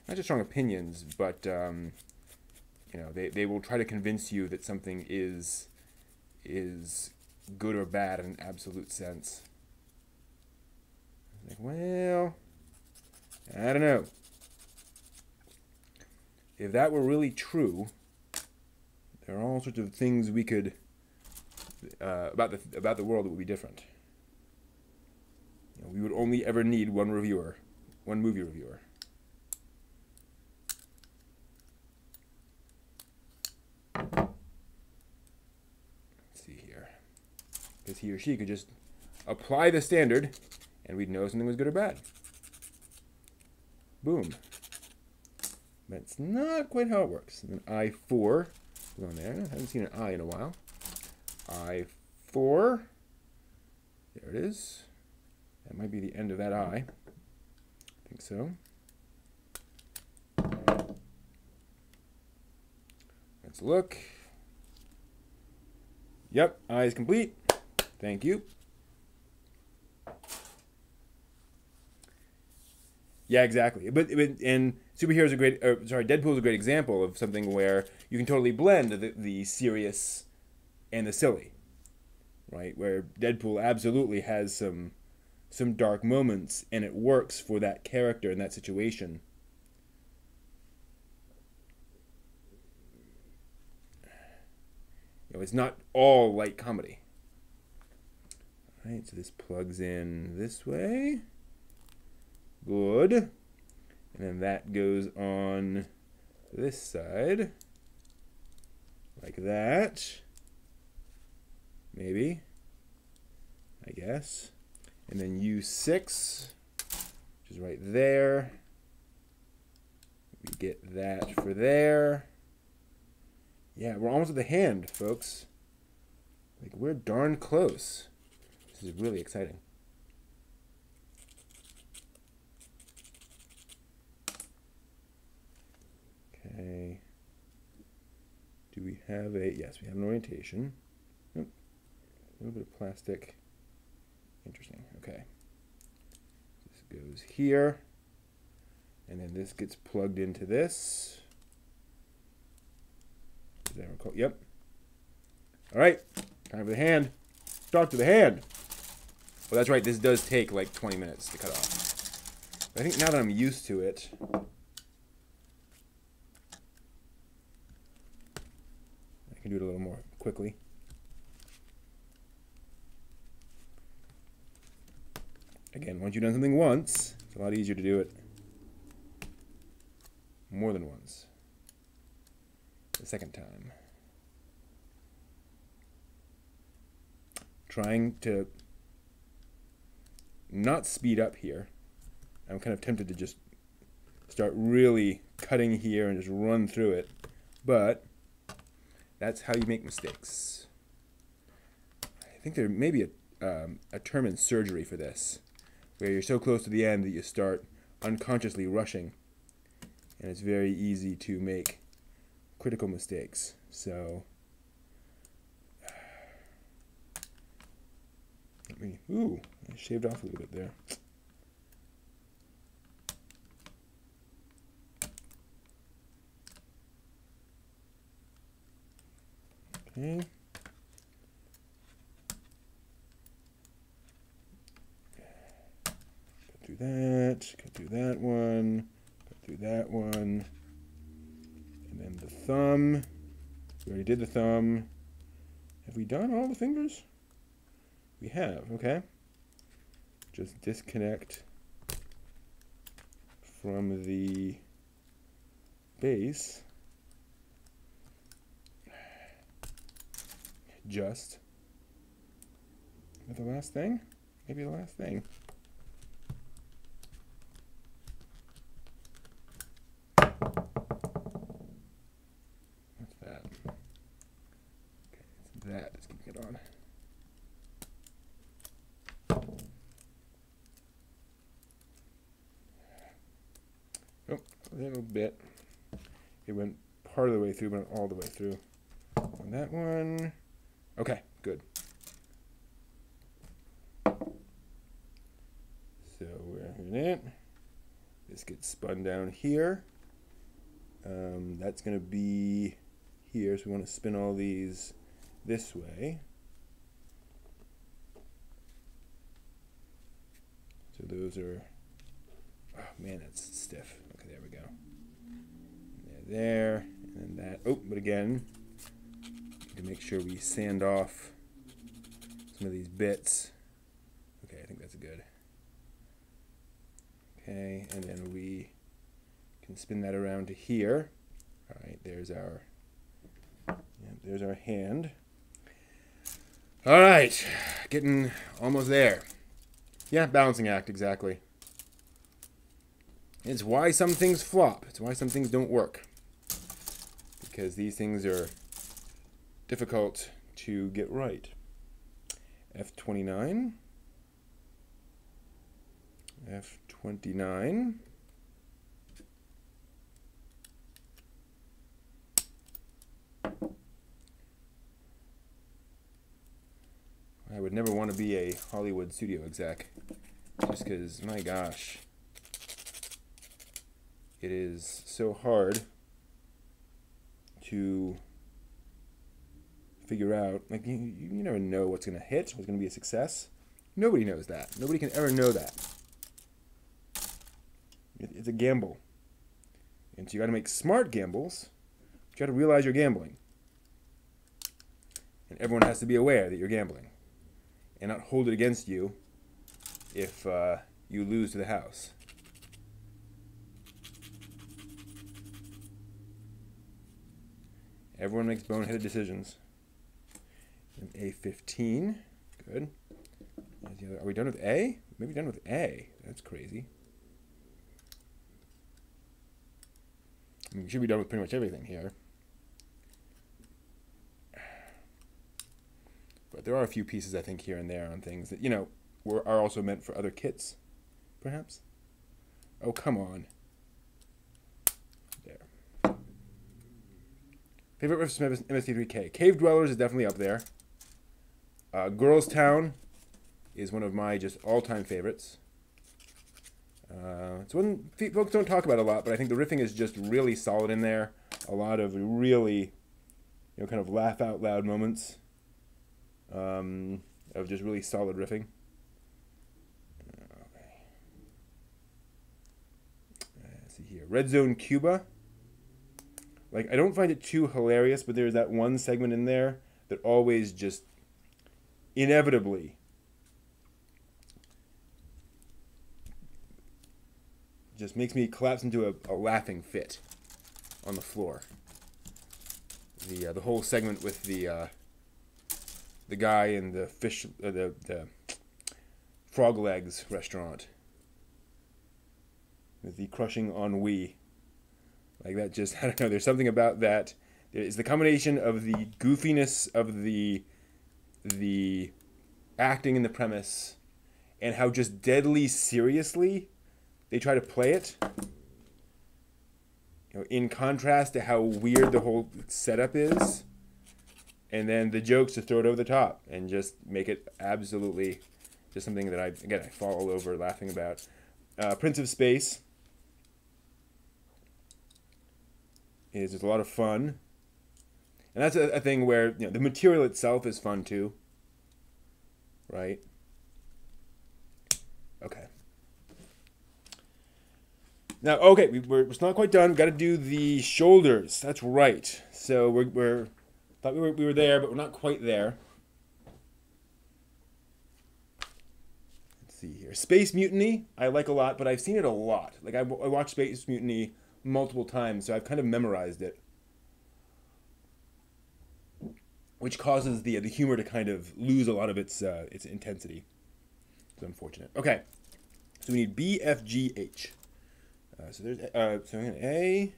not just strong opinions, but you know, they will try to convince you that something is good or bad in an absolute sense. Like, well, I don't know. If that were really true, there are all sorts of things we could about the world that would be different. You know, we would only ever need one reviewer, one movie reviewer. Let's see here, because he or she could just apply the standard, and we'd know something was good or bad. Boom. That's not quite how it works. And then I4 is on there. I haven't seen an I in a while. I4. There it is. That might be the end of that I. I think so. Let's look. Yep, I is complete. Thank you. Yeah, exactly. But and superheroes are great. Deadpool is a great example of something where you can totally blend the serious and the silly, right? Where Deadpool absolutely has some dark moments, and it works for that character in that situation. You know, it's not all light comedy. All right, so this plugs in this way. Good. And then that goes on this side. Like that. Maybe. I guess. And then U6, which is right there. We get that for there. Yeah, we're almost at the hand, folks. Like, we're darn close. This is really exciting. Okay. Do we have a... Yes, we have an orientation. Oh, a little bit of plastic. Interesting. Okay. This goes here. And then this gets plugged into this. Does that recall? Yep. All right. Time for the hand. Talk to the hand. Well, that's right. This does take like 20 minutes to cut off. But I think now that I'm used to it... I can do it a little more quickly. Again, once you've done something once, it's a lot easier to do it more than once. The second time. Trying to not speed up here. I'm kind of tempted to just start really cutting here and just run through it. But that's how you make mistakes. I think there may be a term in surgery for this, where you're so close to the end that you start unconsciously rushing, and it's very easy to make critical mistakes. So, ooh, I shaved off a little bit there. Okay. Cut through that, cut through that one, cut through that one. And then the thumb. We already did the thumb. Have we done all the fingers? We have, okay. Just disconnect from the base. Just. Is that the last thing? Maybe the last thing. What's that? Okay, it's that that's keeping it on. Oh, a little bit. It went part of the way through, but not all the way through. On that one. Okay, good. So we're in it. This gets spun down here. That's going to be here, so we want to spin all these this way. So those are, oh man, that's stiff. Okay, there we go. There, and then that. Oh, but again, need to make sure we sand off some of these bits. Okay, I think that's good. Okay, and then we can spin that around to here. All right, there's our hand. All right, getting almost there. Yeah, balancing act, exactly. It's why some things flop. It's why some things don't work. Because these things are difficult to get right. F29. F29. I would never want to be a Hollywood studio exec. Just because, my gosh, it is so hard to figure out. Like, you never know what's going to hit, what's going to be a success. Nobody knows that. Nobody can ever know that. It's a gamble. And so you got to make smart gambles. But you got to realize you're gambling. And everyone has to be aware that you're gambling. And not hold it against you if you lose to the house. Everyone makes boneheaded decisions. And A15. Good. Are we done with A? Maybe done with A. That's crazy. I mean, we should be done with pretty much everything here. But there are a few pieces, I think, here and there on things that, are also meant for other kits, perhaps. Oh, come on. There. Favorite riffs from MST3K. Cave Dwellers is definitely up there. Girls Town is one of my just all-time favorites. It's one folks don't talk about a lot, but I think the riffing is just really solid in there. A lot of really, kind of laugh-out-loud moments. Of just really solid riffing. Okay. Let's see here. Red Zone Cuba. Like, I don't find it too hilarious, but there's that one segment in there that always just inevitably just makes me collapse into a laughing fit on the floor. The whole segment with the guy in the fish, the frog legs restaurant with the crushing ennui, like that. Just, I don't know. There's something about that. It's the combination of the goofiness of the acting and the premise, and how just deadly seriously they try to play it. In contrast to how weird the whole setup is. And then the jokes to throw it over the top and just make it absolutely just something that I fall all over laughing about. Prince of Space is just a lot of fun. And that's a thing where the material itself is fun too. Right? Okay. Now, okay, we're not quite done. We've got to do the shoulders. That's right. So we're thought we were there, but we're not quite there. Let's see here. Space Mutiny, I like a lot, but I've seen it a lot. Like, I watched Space Mutiny multiple times, so I've kind of memorized it, which causes the humor to kind of lose a lot of its intensity. It's unfortunate. Okay, so we need B, F, G, H. So there's so I'm gonna A.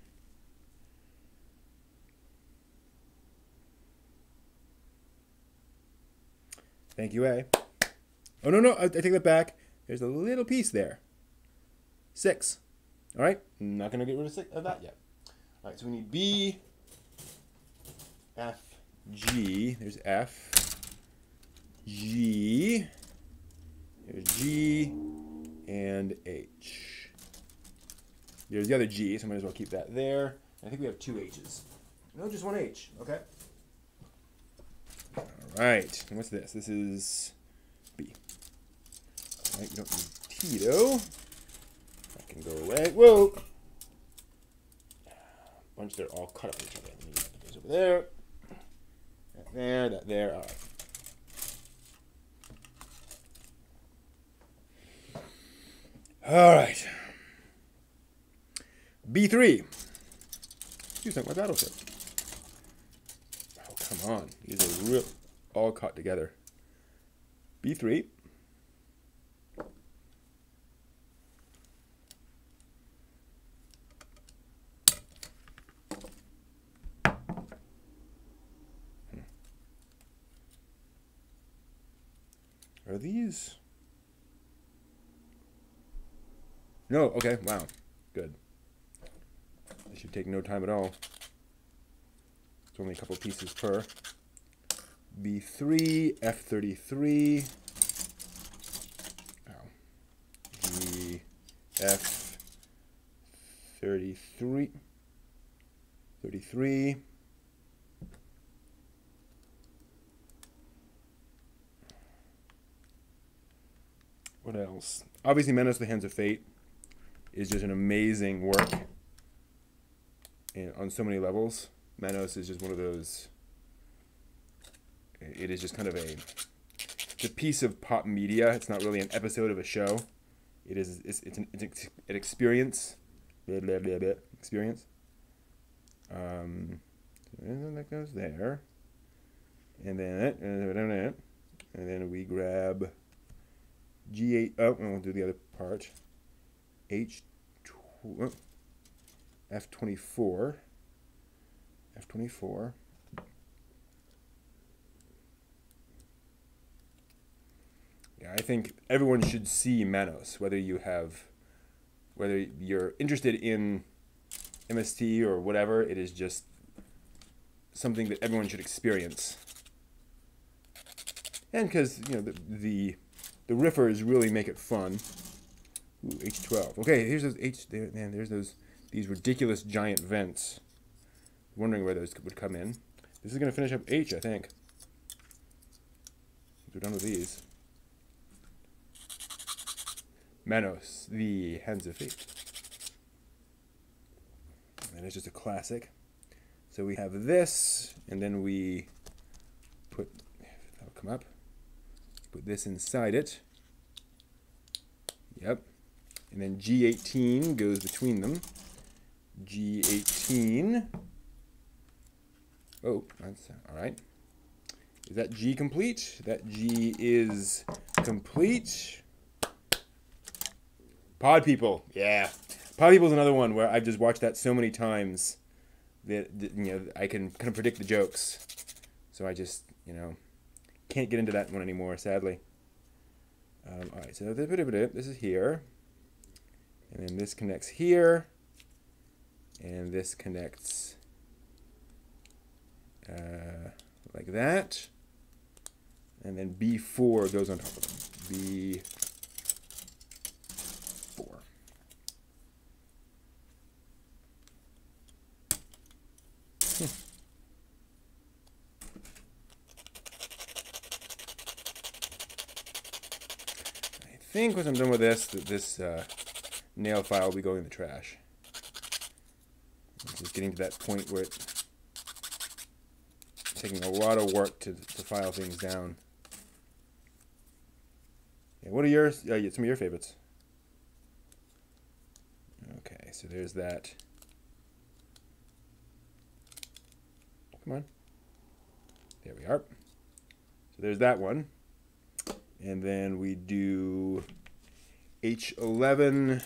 Thank you, A. Oh no, I take that back. There's a little piece there. 6. All right, not gonna get rid of that yet. All right, so we need B, F, G. There's F, G. There's G and H. There's the other G, so I might as well keep that there. I think we have 2 H's. No, just 1 H. Okay. All right. And what's this? This is B. All right, we don't need Tito. That can go away. Whoa! Bunch, they're all cut up with each other. Let me put those over there. That there, that there. All right. All right. B3. You sunk my battleship. Oh, come on. These are real, all caught together. B3. Are these? No, okay, wow. Good. This should take no time at all. It's only a couple pieces per. B3, F33. Ow. G, F, 33. 33. What else? Obviously, Menace the Hands of Fate is just an amazing work and on so many levels. Manos is just one of those. It is just kind of it's a piece of pop media. It's not really an episode of a show. It's an experience. Experience. And then that goes there, and then we grab G8. Oh, and we'll do the other part. F24. F24. Yeah, I think everyone should see Manos, whether you're interested in MST or whatever. It is just something that everyone should experience. And because, you know, the riffers really make it fun. Ooh, H12. Okay, here's those man, there's these ridiculous giant vents. Wondering where those would come in. This is going to finish up H, I think. We're done with these. Manos, the Hands of Fate. And it's just a classic. So we have this, and then we put, that'll come up. Put this inside it. Yep. And then G18 goes between them. G18. Oh, that's all right. Is that G complete? That G is complete. Pod People, yeah. Pod People is another one where I've just watched that so many times that you know, I can kind of predict the jokes. So I just, you know, can't get into that one anymore, sadly. All right, so this is here. And then this connects here. And this connects like that. And then B4 goes on top of them. B4. I think once I'm done with this, this nail file will be going in the trash. It's just getting to that point where it's taking a lot of work to file things down. Yeah, what are yours? Some of your favorites. Okay, so there's that Come on. There we are. So there's that one. And then we do H11,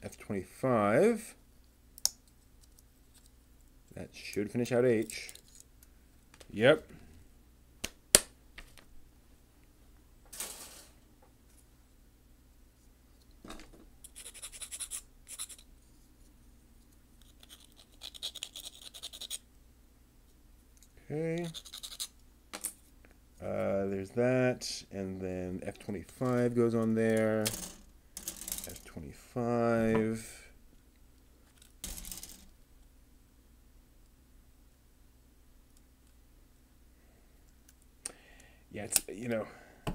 F25. That should finish out H. Yep. Okay. There's that, and then F25 goes on there. F25. Yeah, it's, you know,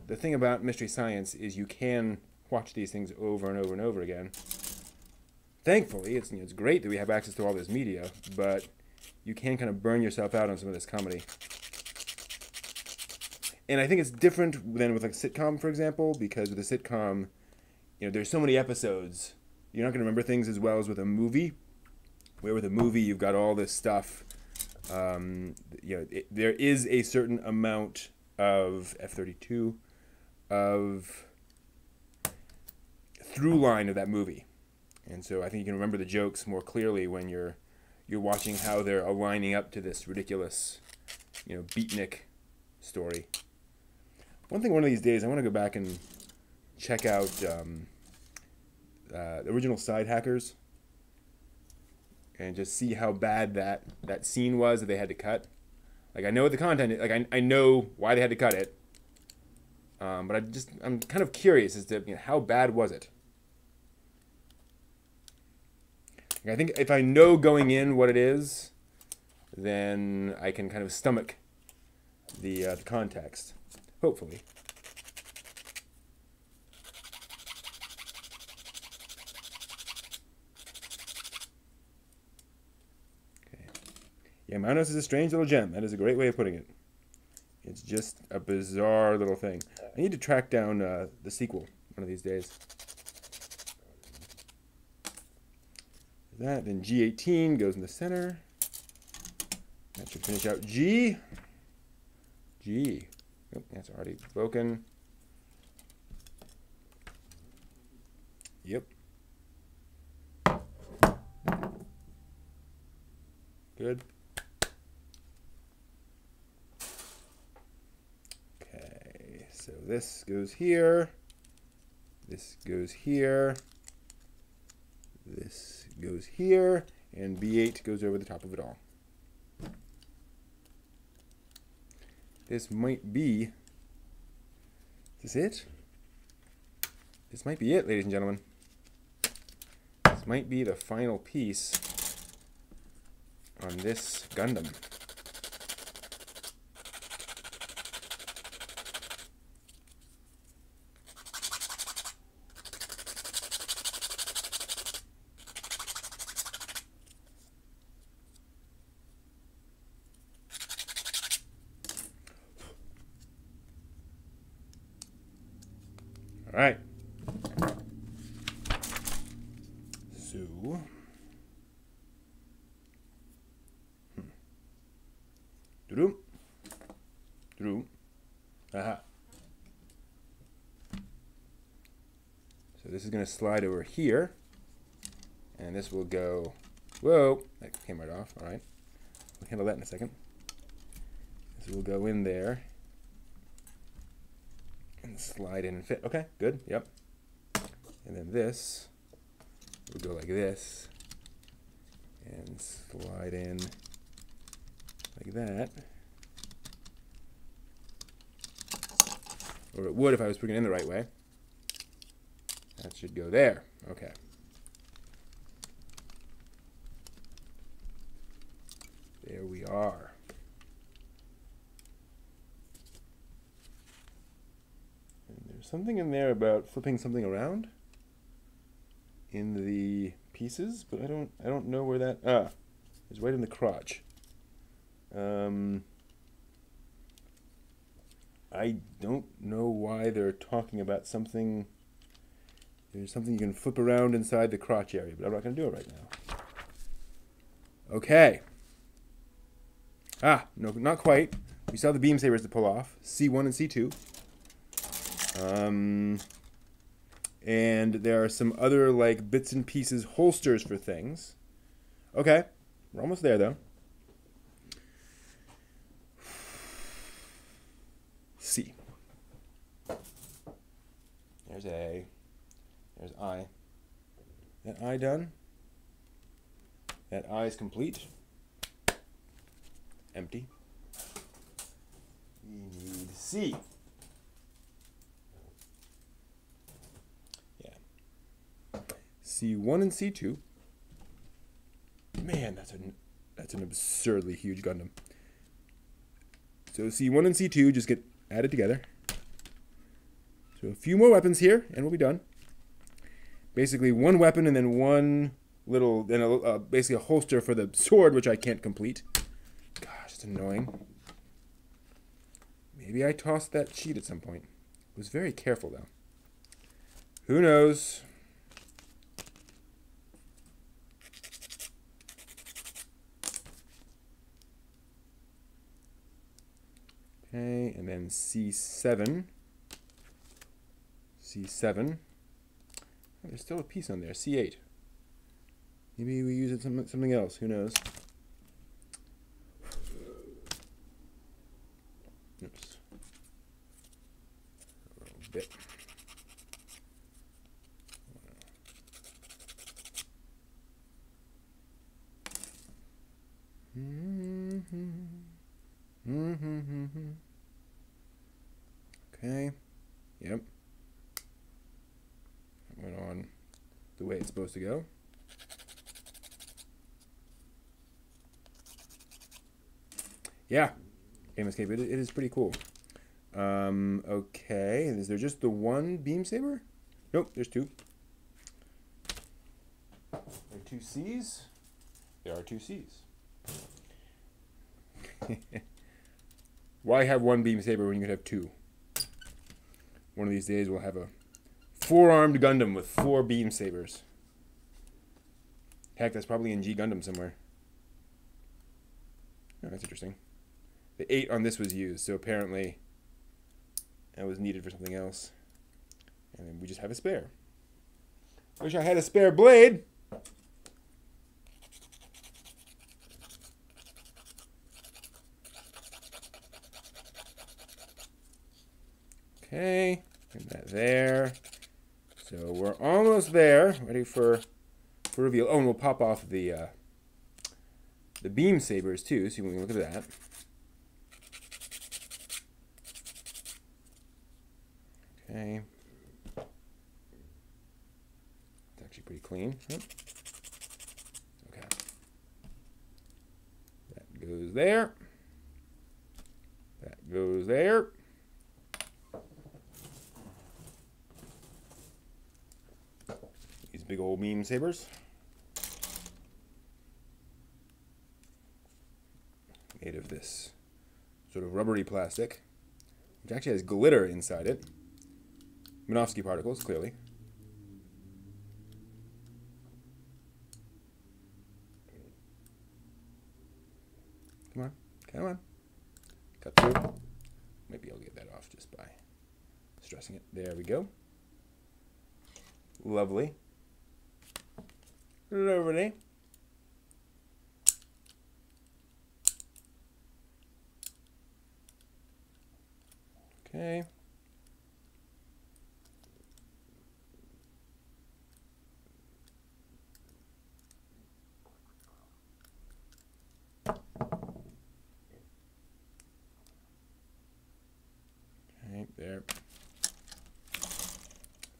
the thing about Mystery Science is you can watch these things over and over and over again. Thankfully, it's, you know, it's great that we have access to all this media, but you can kind of burn yourself out on some of this comedy. And I think it's different than with like a sitcom, for example, because with a sitcom, you know, there's so many episodes, you're not going to remember things as well as with a movie, where with a movie you've got all this stuff. You know, there is a certain amount of F32 of through line of that movie, and so I think you can remember the jokes more clearly when you're watching how they're aligning up to this ridiculous, you know, beatnik story. One of these days I want to go back and check out the original Side Hackers and just see how bad that scene was that they had to cut. Like, I know what the content is, like I know why they had to cut it, but I'm kind of curious as to, you know, how bad was it. Like, I think if I know going in what it is, then I can kind of stomach the context, hopefully. Yeah, Manos is a strange little gem. That is a great way of putting it. It's just a bizarre little thing. I need to track down the sequel one of these days. That, then G18 goes in the center. That should finish out G. G. Oh, that's already broken. Yep. Good. So this goes here, this goes here, this goes here, and B8 goes over the top of it all. This might be, is this it? This might be it, ladies and gentlemen. This might be the final piece on this Gundam. All right. So, aha. So this is going to slide over here, and this will go. Whoa, that came right off. All right, we'll handle that in a second. This will go in there. And slide in and fit. Okay, good. Yep. And then this will go like this and slide in like that. Or it would if I was putting it in the right way. That should go there. Okay. There we are. Something in there about flipping something around in the pieces, but I don't know where that it's right in the crotch. I don't know why they're talking about something. There's something you can flip around inside the crotch area, but I'm not going to do it right now. Okay. Ah, no, not quite. We still have the beam sabers to pull off. C1 and C2. And there are some other, like, bits and pieces holsters for things. Okay. We're almost there, though. C. There's A. There's I. That I done? That I is complete. Empty. We need C. Yeah. C1 and C2. Man, that's an absurdly huge Gundam. So C1 and C2 just get added together. So a few more weapons here, and we'll be done. Basically, one weapon and then one little, and basically a holster for the sword, which I can't complete. Gosh, it's annoying. Maybe I tossed that sheet at some point. I was very careful, though. Who knows? Okay, and then C7. C7. Oh, there's still a piece on there. C8. Maybe we use it something else. Who knows? Oops. A little bit. Okay. Yep. That went on the way it's supposed to go. Yeah. Game Escape. It is pretty cool. Okay. Is there just the one beam saber? Nope, there's two. There are two C's. There are two C's. Why have one beam saber when you could have two? One of these days we'll have a four-armed Gundam with 4 beam sabers. Heck, that's probably in G Gundam somewhere. Oh, that's interesting. The 8 on this was used, so apparently that was needed for something else. And then we just have a spare. Wish I had a spare blade. Okay, put that there. So we're almost there, ready for reveal. Oh, and we'll pop off the beam sabers too, so we can look at that. Okay, it's actually pretty clean. Yep. Okay, that goes there. That goes there. Big old beam sabers. Made of this sort of rubbery plastic, which actually has glitter inside it. Minovsky particles, clearly. Come on, come on. Cut through. Maybe I'll get that off just by stressing it. There we go. Lovely. Lovely. Okay. Okay, there.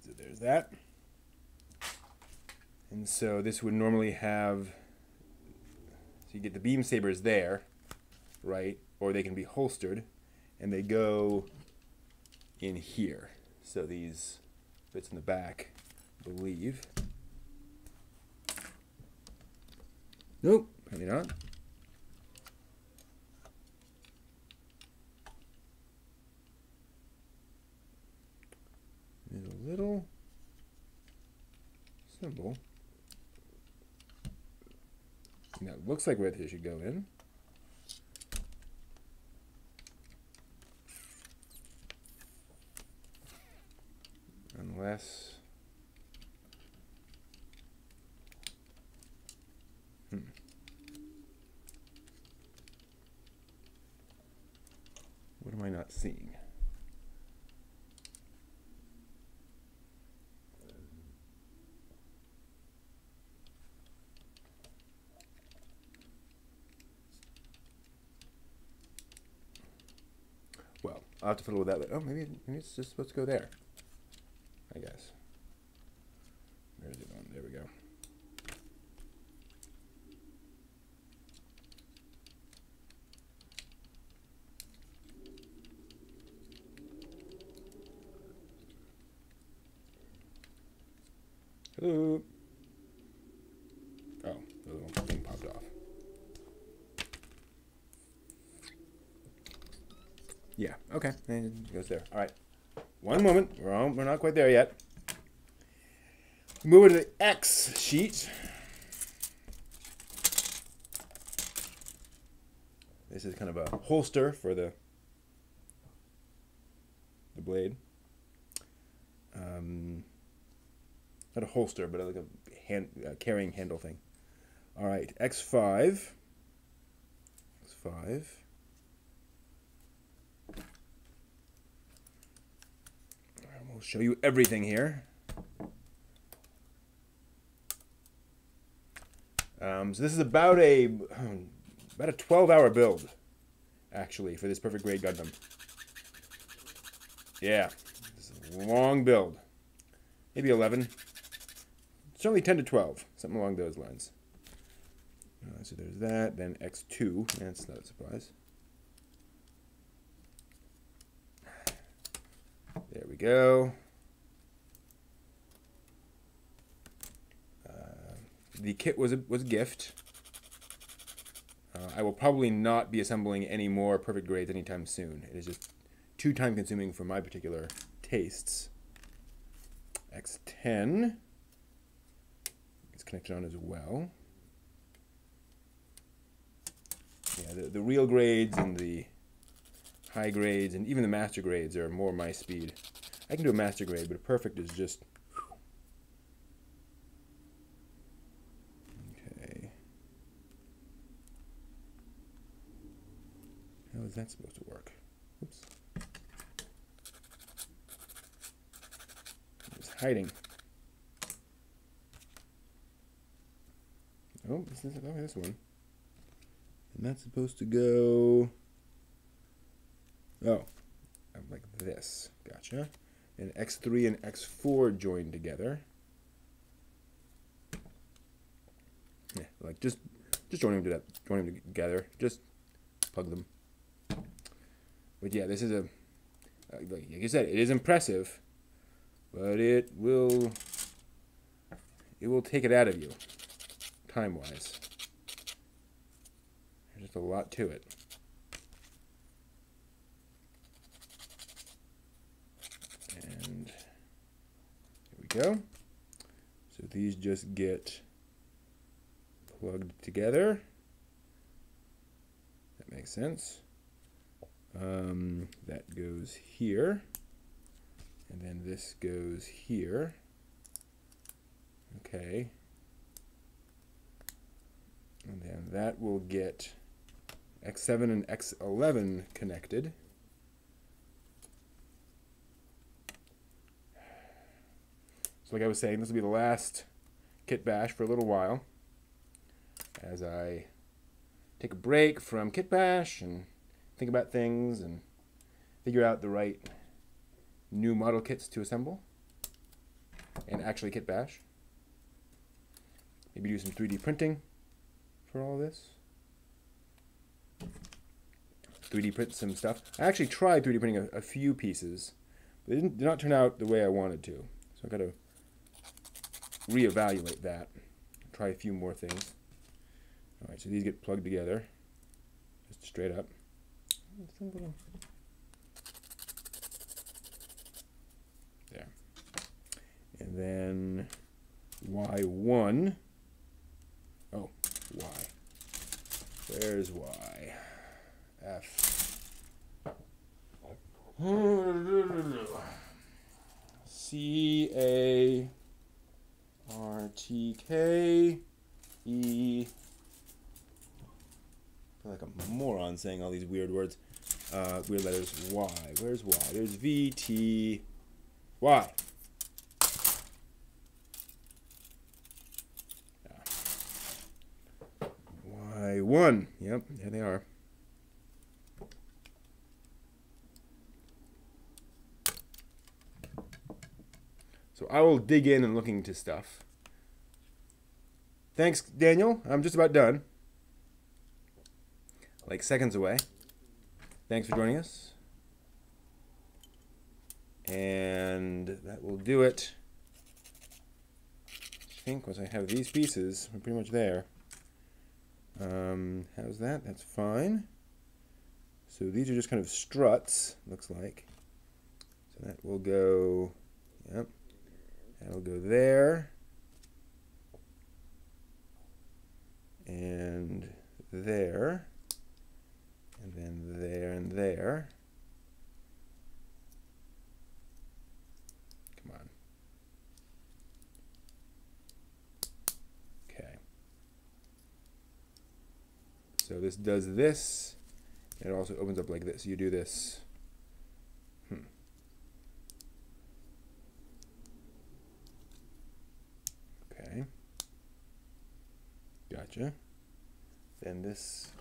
So there's that. And so this would normally have, so you get the beam sabers there, right? Or they can be holstered, and they go in here. So these bits in the back, I believe. Nope, apparently not. There's a little symbol. That looks like where they should go in. Unless... What am I not seeing? Well, I'll have to fiddle with that later. Oh, maybe it's just supposed to go there, I guess. Where is it on? There we go. Hello. Oh, the little thing popped off. Yeah, okay. And it goes there. All right. One moment. We're not quite there yet. Move over to the X sheet. This is kind of a holster for the blade. Not a holster, but like a carrying handle thing. All right, X5. X5. We'll show you everything here. So this is about a 12-hour build, actually, for this perfect grade Gundam. Yeah, this is a long build. Maybe 11. Certainly 10 to 12, something along those lines. So there's that, then X2. That's not a surprise. There we go. The kit was a gift. I will probably not be assembling any more perfect grades anytime soon. It is just too time consuming for my particular tastes. X10 is connected on as well. Yeah, the real grades and the high grades and even the master grades are more my speed. I can do a master grade, but a perfect is just... Okay. How is that supposed to work? Oops. It's hiding. Oh, this one. And that's supposed to go... Oh, like this. Gotcha. And X3 and X4 join together. Yeah, like just join them together. Just plug them. But yeah, this is a like you said, it is impressive, but it will take it out of you, time-wise. There's just a lot to it. And there we go. So these just get plugged together. That makes sense. That goes here. And then this goes here. Okay. And then that will get X7 and X11 connected. So like I was saying, this will be the last Kitbash for a little while, as I take a break from Kitbash and think about things and figure out the right new model kits to assemble and actually Kitbash. Maybe do some 3D printing for all this. 3D print some stuff. I actually tried 3D printing a few pieces, but it did not turn out the way I wanted to. So I've got to reevaluate that. Try a few more things. Alright, so these get plugged together. Just straight up. There. And then Y1. Oh, Y. C-A-R-T-K-E. I feel like a moron saying all these weird words. Weird letters. Y. Where's Y? There's V-T-Y. Y1. Yep, there they are. So I will dig in and look into stuff. Thanks, Daniel. I'm just about done. Like seconds away. Thanks for joining us. And that will do it. I think once I have these pieces, I'm pretty much there. How's that? That's fine. So these are just kind of struts, looks like. So that will go, yep. That'll go there. And there. And then there and there. Come on. Okay. So this does this. And it also opens up like this. You do this. Okay. Gotcha. Then this.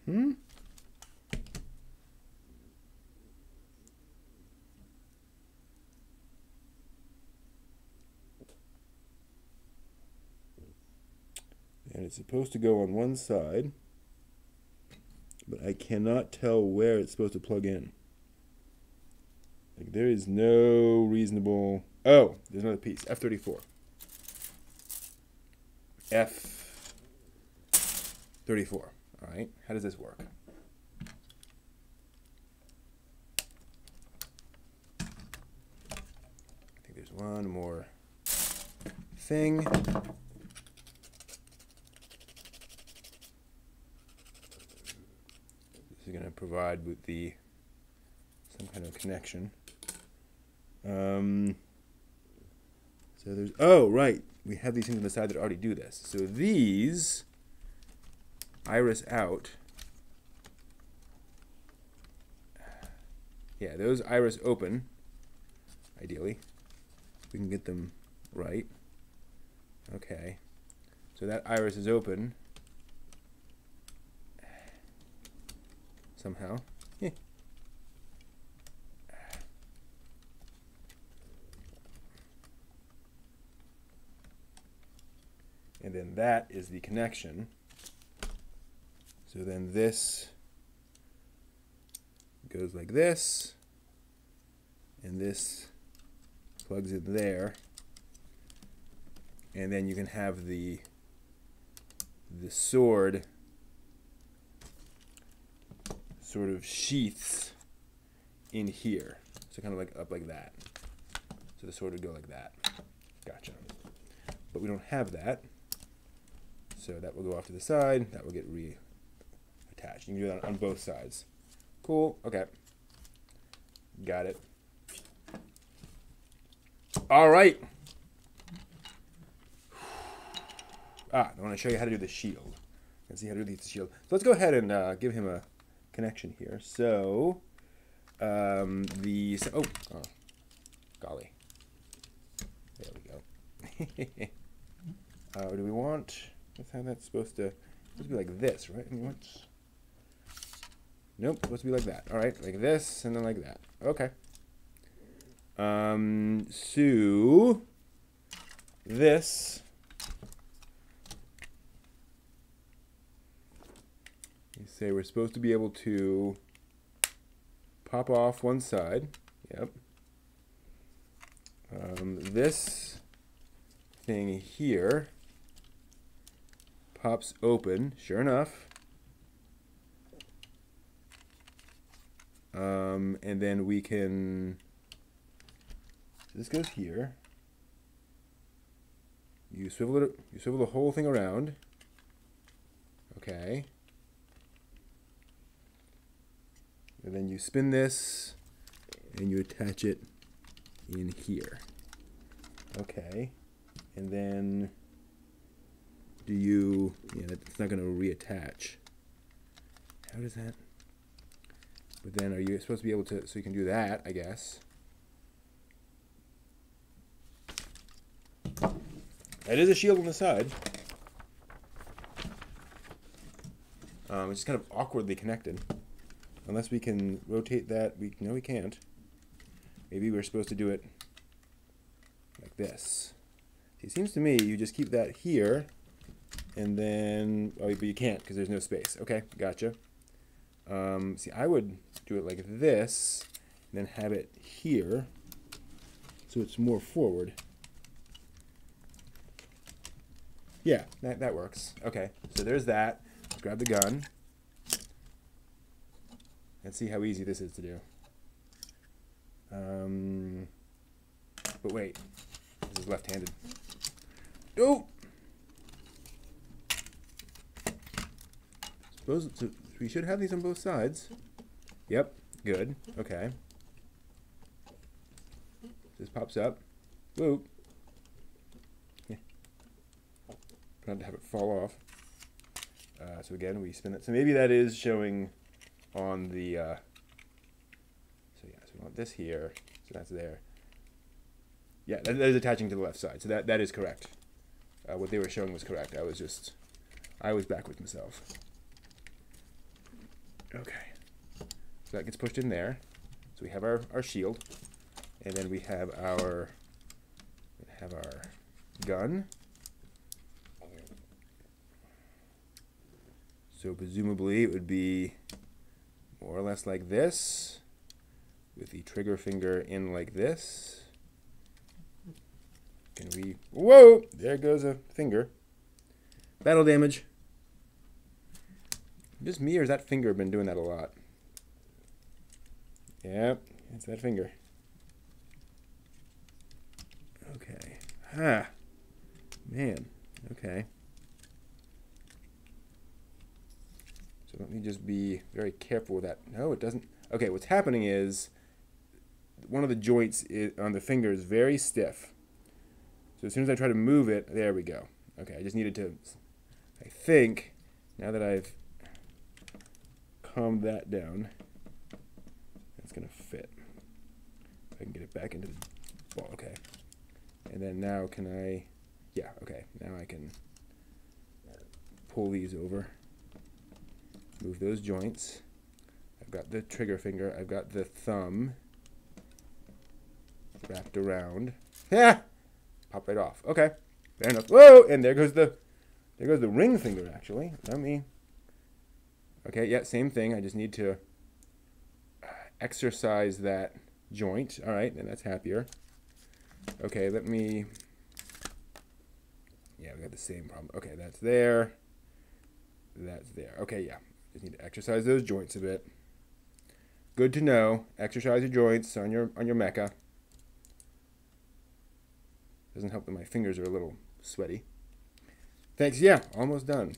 And it's supposed to go on one side, but I cannot tell where it's supposed to plug in. Like there is no reasonable. Oh, there's another piece. F34. F34. All right. How does this work? I think there's one more thing. This is going to provide with the some kind of connection. So there's, oh, right. We have these things on the side that already do this. So these iris out. Yeah, those iris open, ideally. We can get them right. Okay. So that iris is open. Somehow. And then that is the connection. So then this goes like this, and this plugs in there, and then you can have the sword sort of sheaths in here. So kind of like up like that. So the sword would go like that. Gotcha. But we don't have that. So that will go off to the side. That will get reattached. You can do that on both sides. Cool. Okay. Got it. All right. I want to show you how to do the shield. Let's see how to do the shield. So let's go ahead and give him a connection here. So oh, golly. There we go. Do we want? That's how that's supposed to be like this, right? I mean, what's... Nope, supposed to be like that. All right, like this and then like that. Okay. So this. You say we're supposed to be able to pop off one side. Yep. This thing here pops open, sure enough. And then we can, so this goes here. you swivel it. You swivel the whole thing around. Okay. And then you spin this, and you attach it in here. Okay. And then do you... Yeah, it's not going to reattach. How does that... But then are you supposed to be able to... So you can do that, I guess. That is a shield on the side. It's just kind of awkwardly connected. Unless we can rotate that. No, we can't. Maybe we're supposed to do it like this. It seems to me you just keep that here, and then... Oh, but you can't because there's no space. Okay, gotcha. See, I would do it like this, and then have it here, so it's more forward. Yeah, that works. Okay, so there's that. Grab the gun. And see how easy this is to do. But wait, this is left-handed. Oh! Suppose so we should have these on both sides. Yep, good. Okay. This pops up. Whoop. Yeah. Trying to have it fall off. So again, we spin it. So maybe that is showing on the... so yeah, so we want this here. So that's there. Yeah, that is attaching to the left side. So that is correct. What they were showing was correct. I was backwards myself. Okay. So that gets pushed in there. So we have our shield. And then we have our gun. So presumably it would be more or less like this, with the trigger finger in like this. Can we... Whoa! There goes a finger. Battle damage. Just me, or has that finger been doing that a lot? Yep, it's that finger. Okay. Ha! Man. Okay. So let me just be very careful with that. No, it doesn't. Okay, what's happening is one of the joints on the finger is very stiff. So as soon as I try to move it, there we go. Okay, I just needed to, I think, now that I've calmed that down, that's going to fit. I can get it back into the ball. Okay. And then now can I, yeah, okay. Now I can pull these over. Move those joints. I've got the trigger finger. I've got the thumb wrapped around. Yeah, pop right off. Okay, fair enough. Whoa, and there goes the ring finger. Actually, let me. Okay, yeah, same thing. I just need to exercise that joint. All right, and that's happier. Okay, let me. Yeah, we got the same problem. Okay, that's there. That's there. Okay, yeah. Just need to exercise those joints a bit. Good to know. Exercise your joints on your mecha. Doesn't help that my fingers are a little sweaty. Thanks. Yeah, almost done.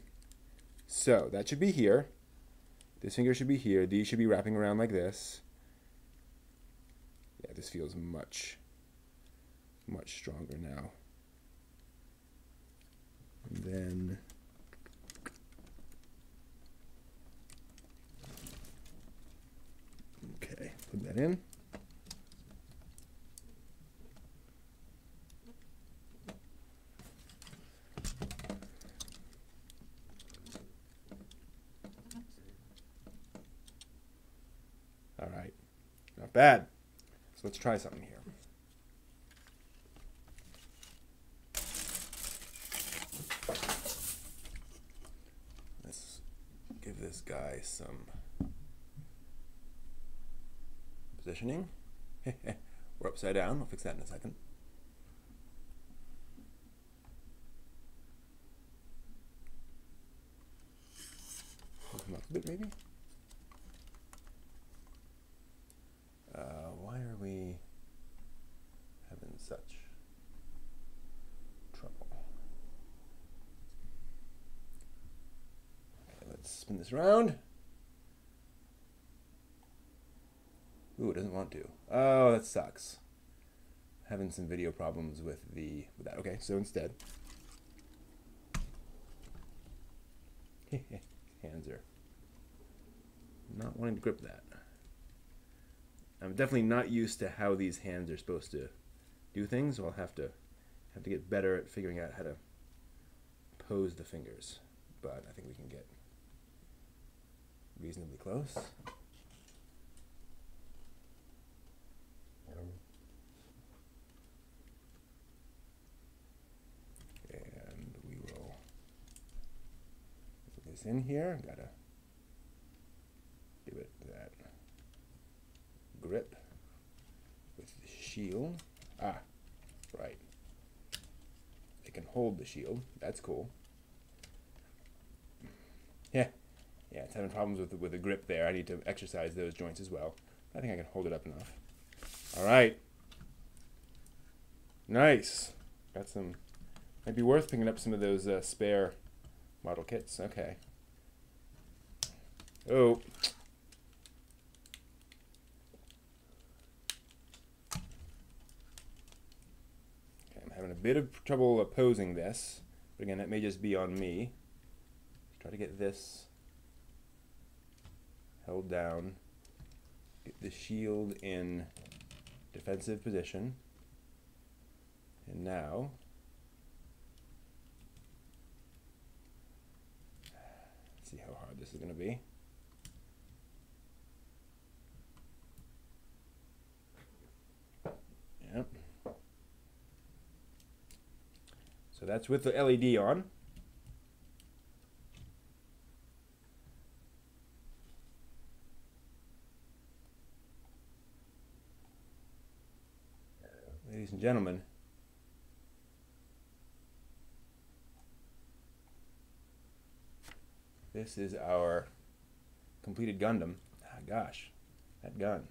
So that should be here. This finger should be here. These should be wrapping around like this. Yeah, this feels much stronger now. And then okay, put that in. All right, not bad. So let's try something here. Let's give this guy some positioning. We're upside down. We'll fix that in a second. Come up a bit, maybe. Why are we having such trouble? spin this around. Ooh, it doesn't want to. Oh, that sucks. Having some video problems with that. Okay, so instead, hands are not wanting to grip that. I'm definitely not used to how these hands are supposed to do things, so I'll have to get better at figuring out how to pose the fingers. But I think we can get reasonably close. And we will put this in here. Gotta give it that grip with the shield. Ah, right. It can hold the shield. That's cool. Yeah, it's having problems with the grip there. I need to exercise those joints as well. I think I can hold it up enough. All right. Nice. Got some. Might be worth picking up some of those spare model kits. Okay. Oh. Okay, I'm having a bit of trouble opposing this, but again, that may just be on me. Try to get this held down, get the shield in defensive position, and now let's see how hard this is going to be. Yep. So that's with the LED on. Ladies and gentlemen, this is our completed Gundam. Ah, gosh, that gun.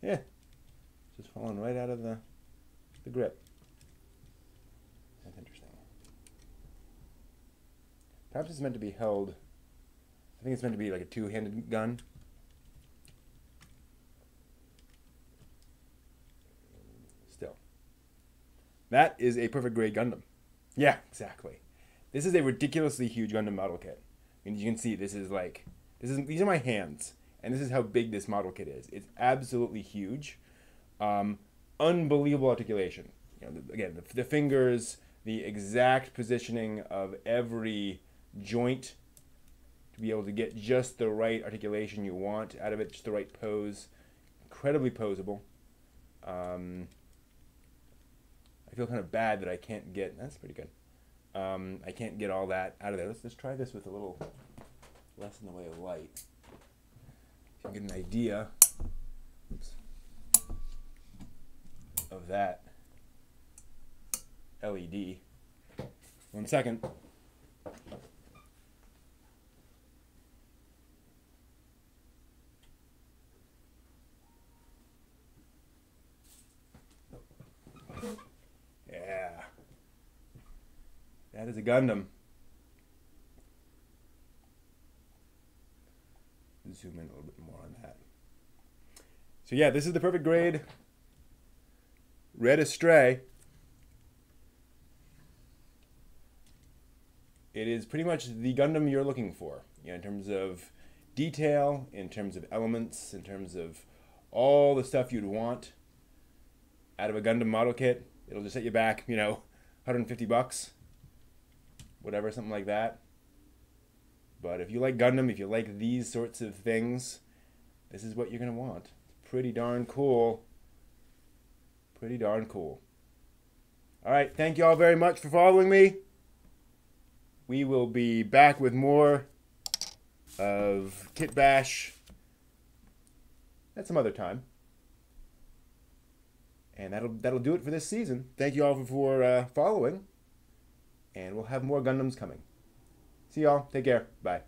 Yeah, just falling right out of the grip. That's interesting. Perhaps it's meant to be held. I think it's meant to be like a two-handed gun. Still. That is a perfect grade Gundam. Yeah, exactly. This is a ridiculously huge Gundam model kit. I mean, you can see these are my hands, and this is how big this model kit is. It's absolutely huge. Unbelievable articulation. You know, again, the fingers, the exact positioning of every joint to be able to get just the right articulation you want out of it, just the right pose. Incredibly posable. I feel kind of bad that I can't get, that's pretty good. I can't get all that out of there. Let's just try this with a little less in the way of light. So you can get an idea of that LED. 1 second. Yeah. That is a Gundam. Zoom in a little bit more on that. So yeah, this is the perfect grade red Astray. It is pretty much the Gundam you're looking for, you know, in terms of detail, in terms of elements, in terms of all the stuff you'd want out of a Gundam model kit. It'll just set you back, you know, 150 bucks, whatever, something like that. But if you like Gundam, if you like these sorts of things, this is what you're going to want. It's pretty darn cool. Pretty darn cool. All right, thank you all very much for following me. We will be back with more of Kitbash at some other time. And that'll do it for this season. Thank you all for following. And we'll have more Gundams coming. See y'all. Take care. Bye.